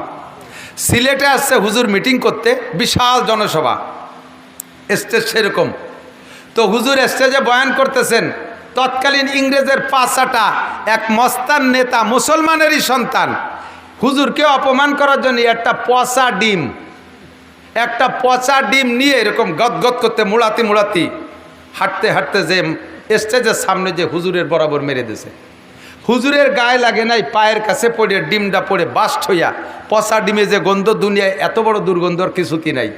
সিলেটে আসছে হুজুর মিটিং করতে, বিশাল জনসভা, স্টেজ সেরকম। তো হুজুর স্টেজে বয়ান করতেছেন, তৎকালীন ইংরেজের 5-8টা এক মস্তান নেতা, মুসলমানেরই সন্তান, হুজুরকে অপমান করার জন্য একটা পচা ডিম নিয়ে এরকম গদগদ করতে মুড়াতি হাঁটতে হাঁটতে যে স্টেজের সামনে যে হুজুরের বরাবর মেরে দিয়েছে। হুজুরের গায়ে লাগে নাই, পায়ের কাছে পড়ে ডিমটা পড়ে বাস্ট হইয়া পচা ডিমে যে গন্ধ, দুনিয়ায় এত বড় দুর্গন্ধর কিছুতি নাই।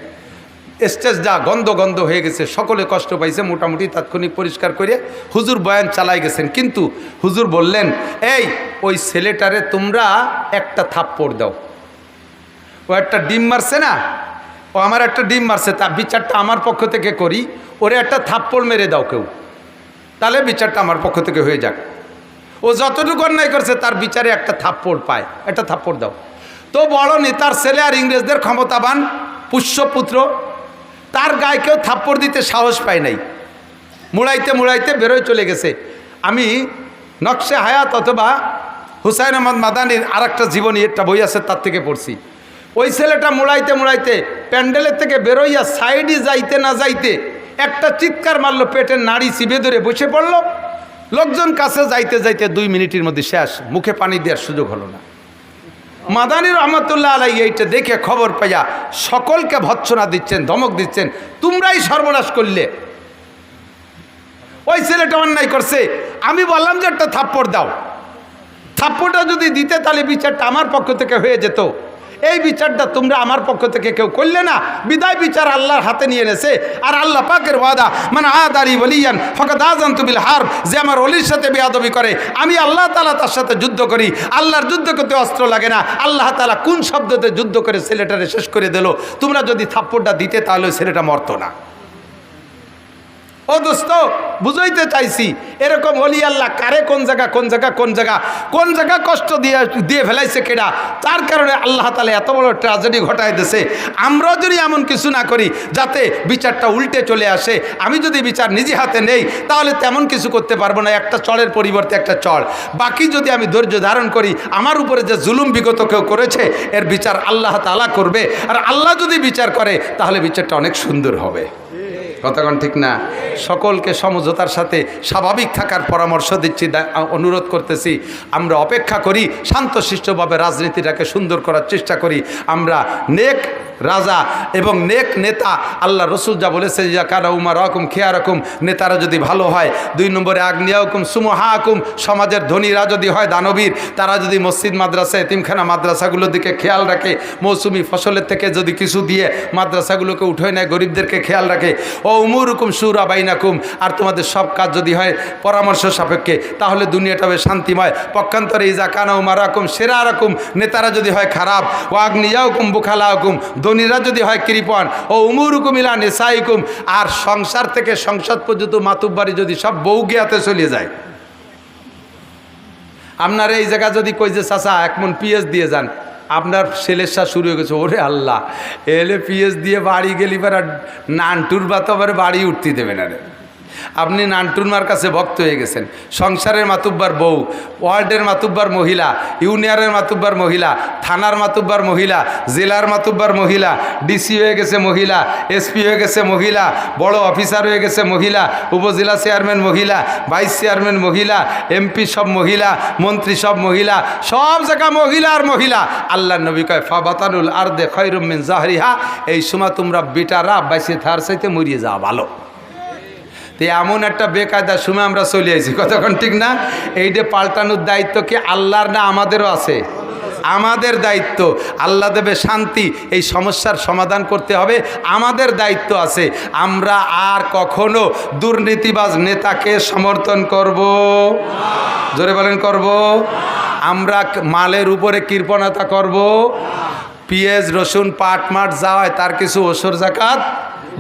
স্টেজটা গন্ধ গন্ধ হয়ে গেছে, সকলে কষ্ট পাইছে। মোটামুটি তাৎক্ষণিক পরিষ্কার করে হুজুর বয়ান চালাই গেছেন। কিন্তু হুজুর বললেন, এই ওই ছেলেটারে তোমরা একটা থাপ্পড় দাও। ও একটা ডিম মারছে না, ও আমার একটা ডিম মারছে, তার বিচারটা আমার পক্ষ থেকে করি, ওরে একটা থাপ্পড় মেরে দাও কেউ, তাহলে বিচারটা আমার পক্ষ থেকে হয়ে যাক। ও যতটুকু অন্যায় করছে তার বিচারে একটা থাপ্পড় পায়, একটা থাপ্পড় দাও। তো বড় নেতার ছেলে আর ইংরেজদের ক্ষমতাবান পুষ্যপুত্র, তার গায়ে কেউ থাপ্পড় দিতে সাহস পায় নাই। মুড়াইতে মুড়াইতে বেরোয় চলে গেছে। আমি নকশে হায়াত অথবা হুসাইন আহমদ মাদানির আর একটা জীবনী, একটা বই আছে, তার থেকে পড়ছি। ওই ছেলেটা মুড়াইতে মুড়াইতে প্যান্ডেলের থেকে বেরোইয়া সাইডে যাইতে না যাইতে একটা চিৎকার মারলো, পেটের নাড়ি চিবে ধরে বসে পড়লো। লোকজন কাছে যাইতে যাইতে 2 মিনিটের মধ্যে শেষ, মুখে পানি দেওয়ার সুযোগ হলো না। মাদানী রহমতুল্লাহ আলাই এইটা দেখে খবর পাইয়া সকলকে ভৎসনা দিচ্ছেন, ধমক দিচ্ছেন, তোমরাই সর্বনাশ করলে। ওই ছেলেটা অন্যায় করছে, আমি বললাম যে একটা থাপ্পড় দাও। থাপ্পড়টা যদি দিতে তাহলে বিচারটা আমার পক্ষ থেকে হয়ে যেত। এই বিচারটা তোমরা আমার পক্ষ থেকে কেউ করলে না, বিদায় বিচার আল্লাহর হাতে নিয়ে এনেছে। আর আল্লাহ পাকের ওয়াদা, মানে আদারি ওয়ালিয়ান ফাকাদ আযানতু বিল হারব, যে আমার ওলির সাথে বেয়াদবি করে আমি আল্লাহ তাআলা তার সাথে যুদ্ধ করি। আল্লাহর যুদ্ধ করতে অস্ত্র লাগে না। আল্লাহ তাআলা কোন শব্দতে যুদ্ধ করে ছেলেটারে শেষ করে দিল। তোমরা যদি থাপ্পড়টা দিতে তাহলে ছেলেটা মরতো না। ও দোস্ত, বুঝাইতে চাইছি এরকম ওলি আল্লাহ কারে কোন জায়গা কষ্ট দিয়ে ফেলাইছে কেডা, তার কারণে আল্লাহ তাআলা এত বড় ট্র্যাজেডি ঘটায় দিয়েছে। আমরাও যদি এমন কিছু না করি যাতে বিচারটা উল্টে চলে আসে, আমি যদি বিচার নিজে হাতে নেই তাহলে তেমন কিছু করতে পারবো না। একটা চড়ের পরিবর্তে একটা চড়। বাকি যদি আমি ধৈর্য ধারণ করি, আমার উপরে যে জুলুম বিগত কেউ করেছে এর বিচার আল্লাহ তাআলা করবে। আর আল্লাহ যদি বিচার করে তাহলে বিচারটা অনেক সুন্দর হবে। কথাগণ ঠিক না? সকলকে সমঝোতার সাথে স্বাভাবিক থাকার পরামর্শ দিচ্ছি, অনুরোধ করতেছি। আমরা অপেক্ষা করি, শান্তশিষ্টভাবে রাজনীতিটাকে সুন্দর করার চেষ্টা করি। আমরা নেক রাজা এবং নেক নেতা, আল্লাহ রসুল যা বলেছে, যা কারা উমার হকুম খেয়া রকম, নেতারা যদি ভালো হয়। 2 নম্বরে আগ্নিয়া হুকুম সুমহা হুকুম, সমাজের ধনীরা যদি হয় দানবীর, তারা যদি মসজিদ মাদ্রাসা এতিমখানা মাদ্রাসাগুলোর দিকে খেয়াল রাখে, মৌসুমি ফসলের থেকে যদি কিছু দিয়ে মাদ্রাসাগুলোকে উঠে নেয়, গরিবদেরকে খেয়াল রাখে। ও উমুর হুকুম সুরা বাইনাকুম, আর তোমাদের সব কাজ যদি হয় পরামর্শ সাপেক্ষে, তাহলে দুনিয়াটা হবে শান্তিময়। পক্ষান্তরে ইজা কানা উমার হকুম সেরা রকম, নেতারা যদি হয় খারাপ। ও আগ্নিয়া হুকুম বুখালা হুকুম, ধনীরা যদি হয় কৃপণ। ও উমুর হুকুম ইলা নেসাইকুম, আর সংসার থেকে সংসদ পর্যন্ত মাতুব্বাড়ি যদি সব বউ গিয়াতে চলে যায়। আপনার এই জায়গা যদি কই যে চাচা 1 মণ পিএস দিয়ে যান, আপনার সেলেসা শুরু হয়ে গেছে, ওরে আল্লাহ এলে পিএস দিয়ে বাড়ি গেলি আর নানটুর বা তো আবার বাড়ি উঠতে দেবে না রে। আপনি নানটুরমার কাছে ভক্ত হয়ে গেছেন। সংসারের মাতুব্বার বউ, ওয়ার্ডের মাতুব্বার মহিলা, ইউনিয়নের মাতুব্বার মহিলা, থানার মাতুব্বার মহিলা, জেলার মাতুব্বার মহিলা, ডিসি হয়ে গেছে মহিলা, এসপি হয়ে গেছে মহিলা, বড় অফিসার হয়ে গেছে মহিলা, উপজেলা চেয়ারম্যান মহিলা, ভাইস চেয়ারম্যান মহিলা, এমপি সব মহিলা, মন্ত্রী সব মহিলা, সব জায়গা মহিলা আর মহিলা। আল্লাহর নবী কয় ফাবাতানুল আরদে খায়রুম মিন জাহরিহা, এই সময় তোমরা বেটারা বাইসে থার চাইতে মরিয়ে যাওয়া ভালো। তো এমন একটা বেকায়দার সময় আমরা চলে আসি। কতক্ষণ ঠিক না? এইটা পাল্টানোর দায়িত্ব কি আল্লাহর না আমাদেরও আছে? আমাদের দায়িত্ব। আল্লাহ দেবে শান্তি, এই সমস্যার সমাধান করতে হবে, আমাদের দায়িত্ব আছে। আমরা আর কখনো দুর্নীতিবাজ নেতাকে সমর্থন করব? জোরে বলেন করব? আমরা মালের উপরে কৃপণতা করব? পেঁয়াজ রসুন পাট মাট যা হয় তার কিছু ওসর জাকাত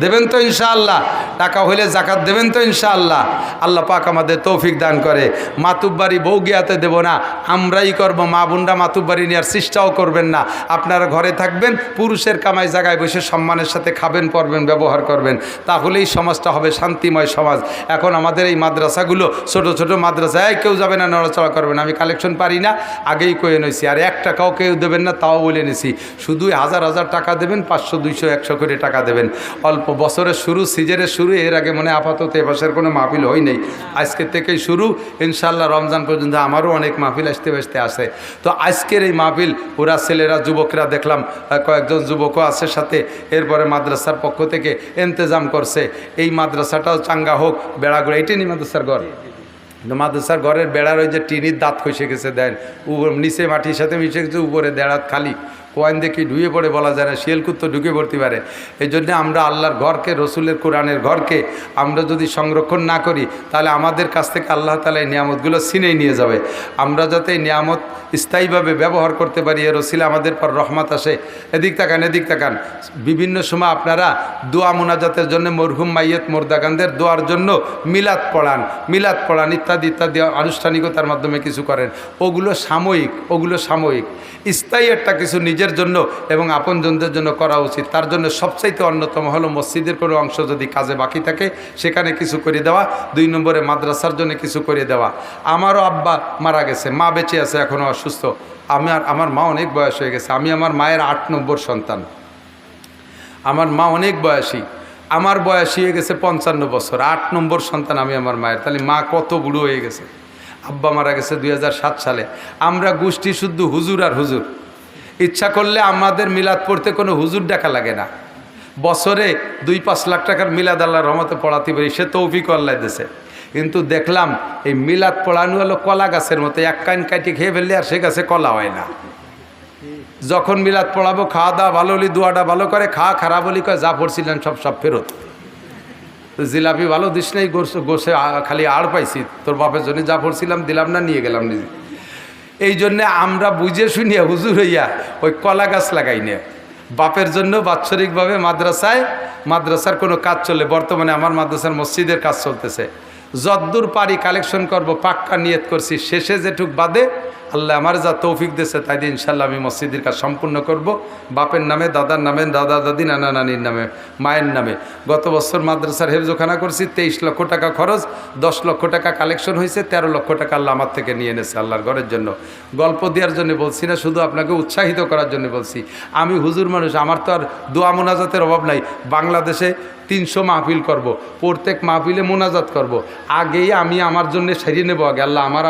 দেবেন তো ইনশাআল্লাহ? টাকা হইলে জাকাত দেবেন তো ইনশাআল্লাহ? আল্লাহ পাক আমাদের তৌফিক দান করে। মাতুব্বাড়ি বউ গিয়াতে দেব না, আমরাই করব। মা বোনরা মাতুব্বাড়ি নেওয়ার চেষ্টাও করবেন না। আপনারা ঘরে থাকবেন, পুরুষের কামাই জায়গায় বসে সম্মানের সাথে খাবেন, পরবেন, ব্যবহার করবেন, তাহলেই সমাজটা হবে শান্তিময় সমাজ। এখন আমাদের এই মাদ্রাসাগুলো ছোট ছোট মাদ্রাসায় কেউ যাবে না, নড়াচড়া করবেন। আমি কালেকশন পারি না, আগেই কয়ে নিয়েছি। আর 1 টাকাও কেউ দেবেন না, তাও বলে নিয়েছি। শুধু 1000 টাকা দেবেন, 500 200 100 করে টাকা দেবেন। অল্প অল্প বছরের শুরু, সিজনের শুরু, এর আগে মনে আপাতত এবছর কোনো মাহফিল হয় নাই, আজকের থেকেই শুরু ইনশাআল্লাহ। রমজান পর্যন্ত আমারও অনেক মাহফিল আসতে আসে। তো আজকের এই মাহফিল ওরা ছেলেরা যুবকরা দেখলাম কয়েকজন যুবকও আছে সাথে, এরপরে মাদ্রাসার পক্ষ থেকে ইন্তজাম করছে এই মাদ্রাসাটাও চাঙ্গা হোক। বেড়াগুড়া এটাই নি মাদ্রাসার ঘর, মাদ্রাসার ঘরের বেড়ার ওই যে টিনির দাঁত খসে গেছে, দেন নিচে মাটির সাথে মিশে গেছে, উপরে দেড়াত খালি, কোয়াইন দেখি ঢুয়ে পড়ে বলা যায় না, শিয়ালকুত তো ঢুকে পড়তে পারে। এই জন্যে আমরা আল্লাহর ঘরকে, রসুলের কোরআনের ঘরকে আমরা যদি সংরক্ষণ না করি তাহলে আমাদের কাছ থেকে আল্লাহ তাআলা এই নিয়ামতগুলো ছিনিয়ে নিয়ে যাবে। আমরা যাতে এই নিয়ামত স্থায়ীভাবে ব্যবহার করতে পারি, এর ওসিলা আমাদের পর রহমত আসে। এদিক তাকান, এদিক তাকান। বিভিন্ন সময় আপনারা দোয়া মোনাজাতের জন্য মরহুম মাইয়েত মোর্দাগানদের দোয়ার জন্য মিলাদ পড়ান ইত্যাদি ইত্যাদি আনুষ্ঠানিকতার মাধ্যমে কিছু করেন। ওগুলো সাময়িক, স্থায়ী একটা কিছু নিজের জন্য এবং আপনজনদের জন্য করা উচিত। তার জন্য সবচাইতে অন্যতম হলো মসজিদের কোনো অংশ যদি কাজে বাকি থাকে সেখানে কিছু করে দেওয়া, 2 নম্বরে মাদ্রাসার জন্য কিছু করে দেওয়া। আমারও আব্বা মারা গেছে, মা বেঁচে আছে এখনও অসুস্থ। আমার মা অনেক বয়স হয়ে গেছে, আমি আমার মায়ের 8 নম্বর সন্তান। আমার মা অনেক বয়সী, আমার বয়স হয়ে গেছে 55 বছর, 8 নম্বর সন্তান আমি আমার মায়ের। তাহলে মা কত বুড়ো হয়ে গেছে। আব্বা মারা গেছে 2007 সালে। আমরা গোষ্ঠী শুদ্ধ হুজুর আর হুজুর। ইচ্ছা করলে আমাদের মিলাদ পড়তে কোনো হুজুর ডাকা লাগে না। বছরে 2-5 লাখ টাকার মিলাদ আল্লাহর রহমতে পড়াতে পারি, সে তৌফিক আল্লাহ দিয়েছে। কিন্তু দেখলাম এই মিলাদ পড়ানো হলো কলা গাছের মতো, এক কান কাটি খেয়ে ফেললে আর সে গাছে কলা হয় না। যখন মিলাদ পড়াবো খাওয়া দাওয়া ভালো হলি, দোয়াটা ভালো করে, খারাপ হলি কয় যা পড়ছিলেন সব ফেরত। জিলাপি ভালো দিস নাই, গোসে খালি আড় পাইছি, তোর বাপের জন্য যা পড়ছিলাম দিলাম না, নিয়ে গেলাম নিজে। এই জন্যে আমরা বুঝে শুনিয়া হুজুর হইয়া ওই কলা গাছ লাগাই না। বাপের জন্য বাৎসরিকভাবে মাদ্রাসার কোনো কাজ চলে। বর্তমানে আমার মাদ্রাসার মসজিদের কাজ চলতেছে, যদ্দূর পারি কালেকশন করব, পাক্কা নিয়ত করছি। শেষে যেটুক বাদে আল্লাহ আমার যা তৌফিক দিয়েছে তাই দিয়ে ইনশাল্লাহ আমি মসজিদের কাজ সম্পূর্ণ করব। বাপের নামে, দাদার নামে, দাদা দাদি, নানা নানির নামে, মায়ের নামে। গত বছর মাদ্রাসার হেফজোখানা করছি, 23 লক্ষ টাকা খরচ, 10 লক্ষ টাকা কালেকশন হয়েছে, 13 লক্ষ টাকা আল্লাহ আমার থেকে নিয়ে এনেছে আল্লাহর ঘরের জন্য। গল্প দেওয়ার জন্য বলছি না, শুধু আপনাকে উৎসাহিত করার জন্য বলছি। আমি হুজুর মানুষ, আমার তো আর দোয়া মোনাজাতের অভাব নাই। বাংলাদেশে 300 মাহফিল করব, প্রত্যেক মাহফিলে মোনাজাত করব। আগেই আমি আমার জন্য সারিয়ে নেব। আগে আল্লাহ আমার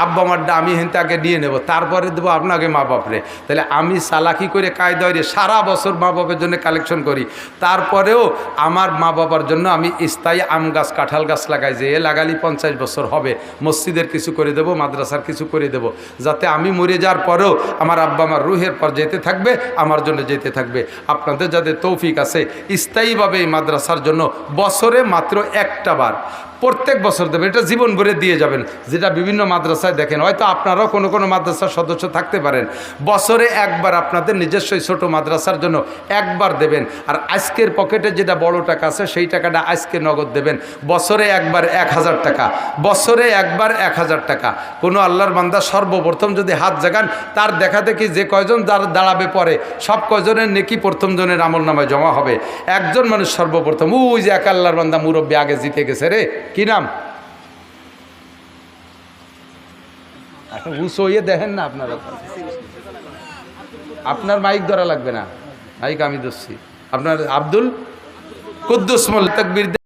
আব্বা মারটা আমি হেনতে আগে নিয়ে নেব, তারপরে দেবো আপনাকে মা বাপরে। তাহলে আমি চালাকি করে কায়দায় সারা বছর মা বাপের জন্য কালেকশন করি, তারপরেও আমার মা বাবার জন্য আমি স্থায়ী আম গাছ, কাঁঠাল গাছ লাগাই, যে এ লাগালি 50 বছর হবে। মসজিদের কিছু করে দেব, মাদ্রাসার কিছু করে দেব, যাতে আমি মরে যাওয়ার পরেও আমার আব্বা আমার রুহের পর যেতে থাকবে, আমার জন্য যেতে থাকবে। আপনাদের যাদের তৌফিক আছে স্থায়ীভাবে এই মাদ্রাসার জন্য বছরে মাত্র একটা বার প্রত্যেক বছর দেবেন, এটা জীবন ভরে দিয়ে যাবেন। যেটা বিভিন্ন মাদ্রাসায় দেখেন, হয়তো আপনারাও কোনো মাদ্রাসার সদস্য থাকতে পারেন, বছরে একবার আপনাদের নিজস্ব ছোট মাদ্রাসার জন্য একবার দেবেন। আর আজকের পকেটে যেটা বড় টাকা আছে সেই টাকাটা আজকে নগদ দেবেন। বছরে একবার 1000 টাকা, বছরে একবার 1000 টাকা। কোনো আল্লাহর বান্দা সর্বপ্রথম যদি হাত জাগান, তার দেখা দেখি যে কয়জন দাঁড়াবে পরে সব কয়জনের নেকি প্রথম জনের আমল নামায় জমা হবে। একজন মানুষ সর্বপ্রথম, ওই যে এক আল্লাহর বান্দা মুরব্বী আগে জিতে গেছে রে, কি নাম? হুসইয়ে দেখেন না আপনারা, আপনার মাইক ধরা লাগবে না, মাইক আমি ধরছি। আপনার আব্দুল কুদ্দুস মোল্লা, তাকবীর।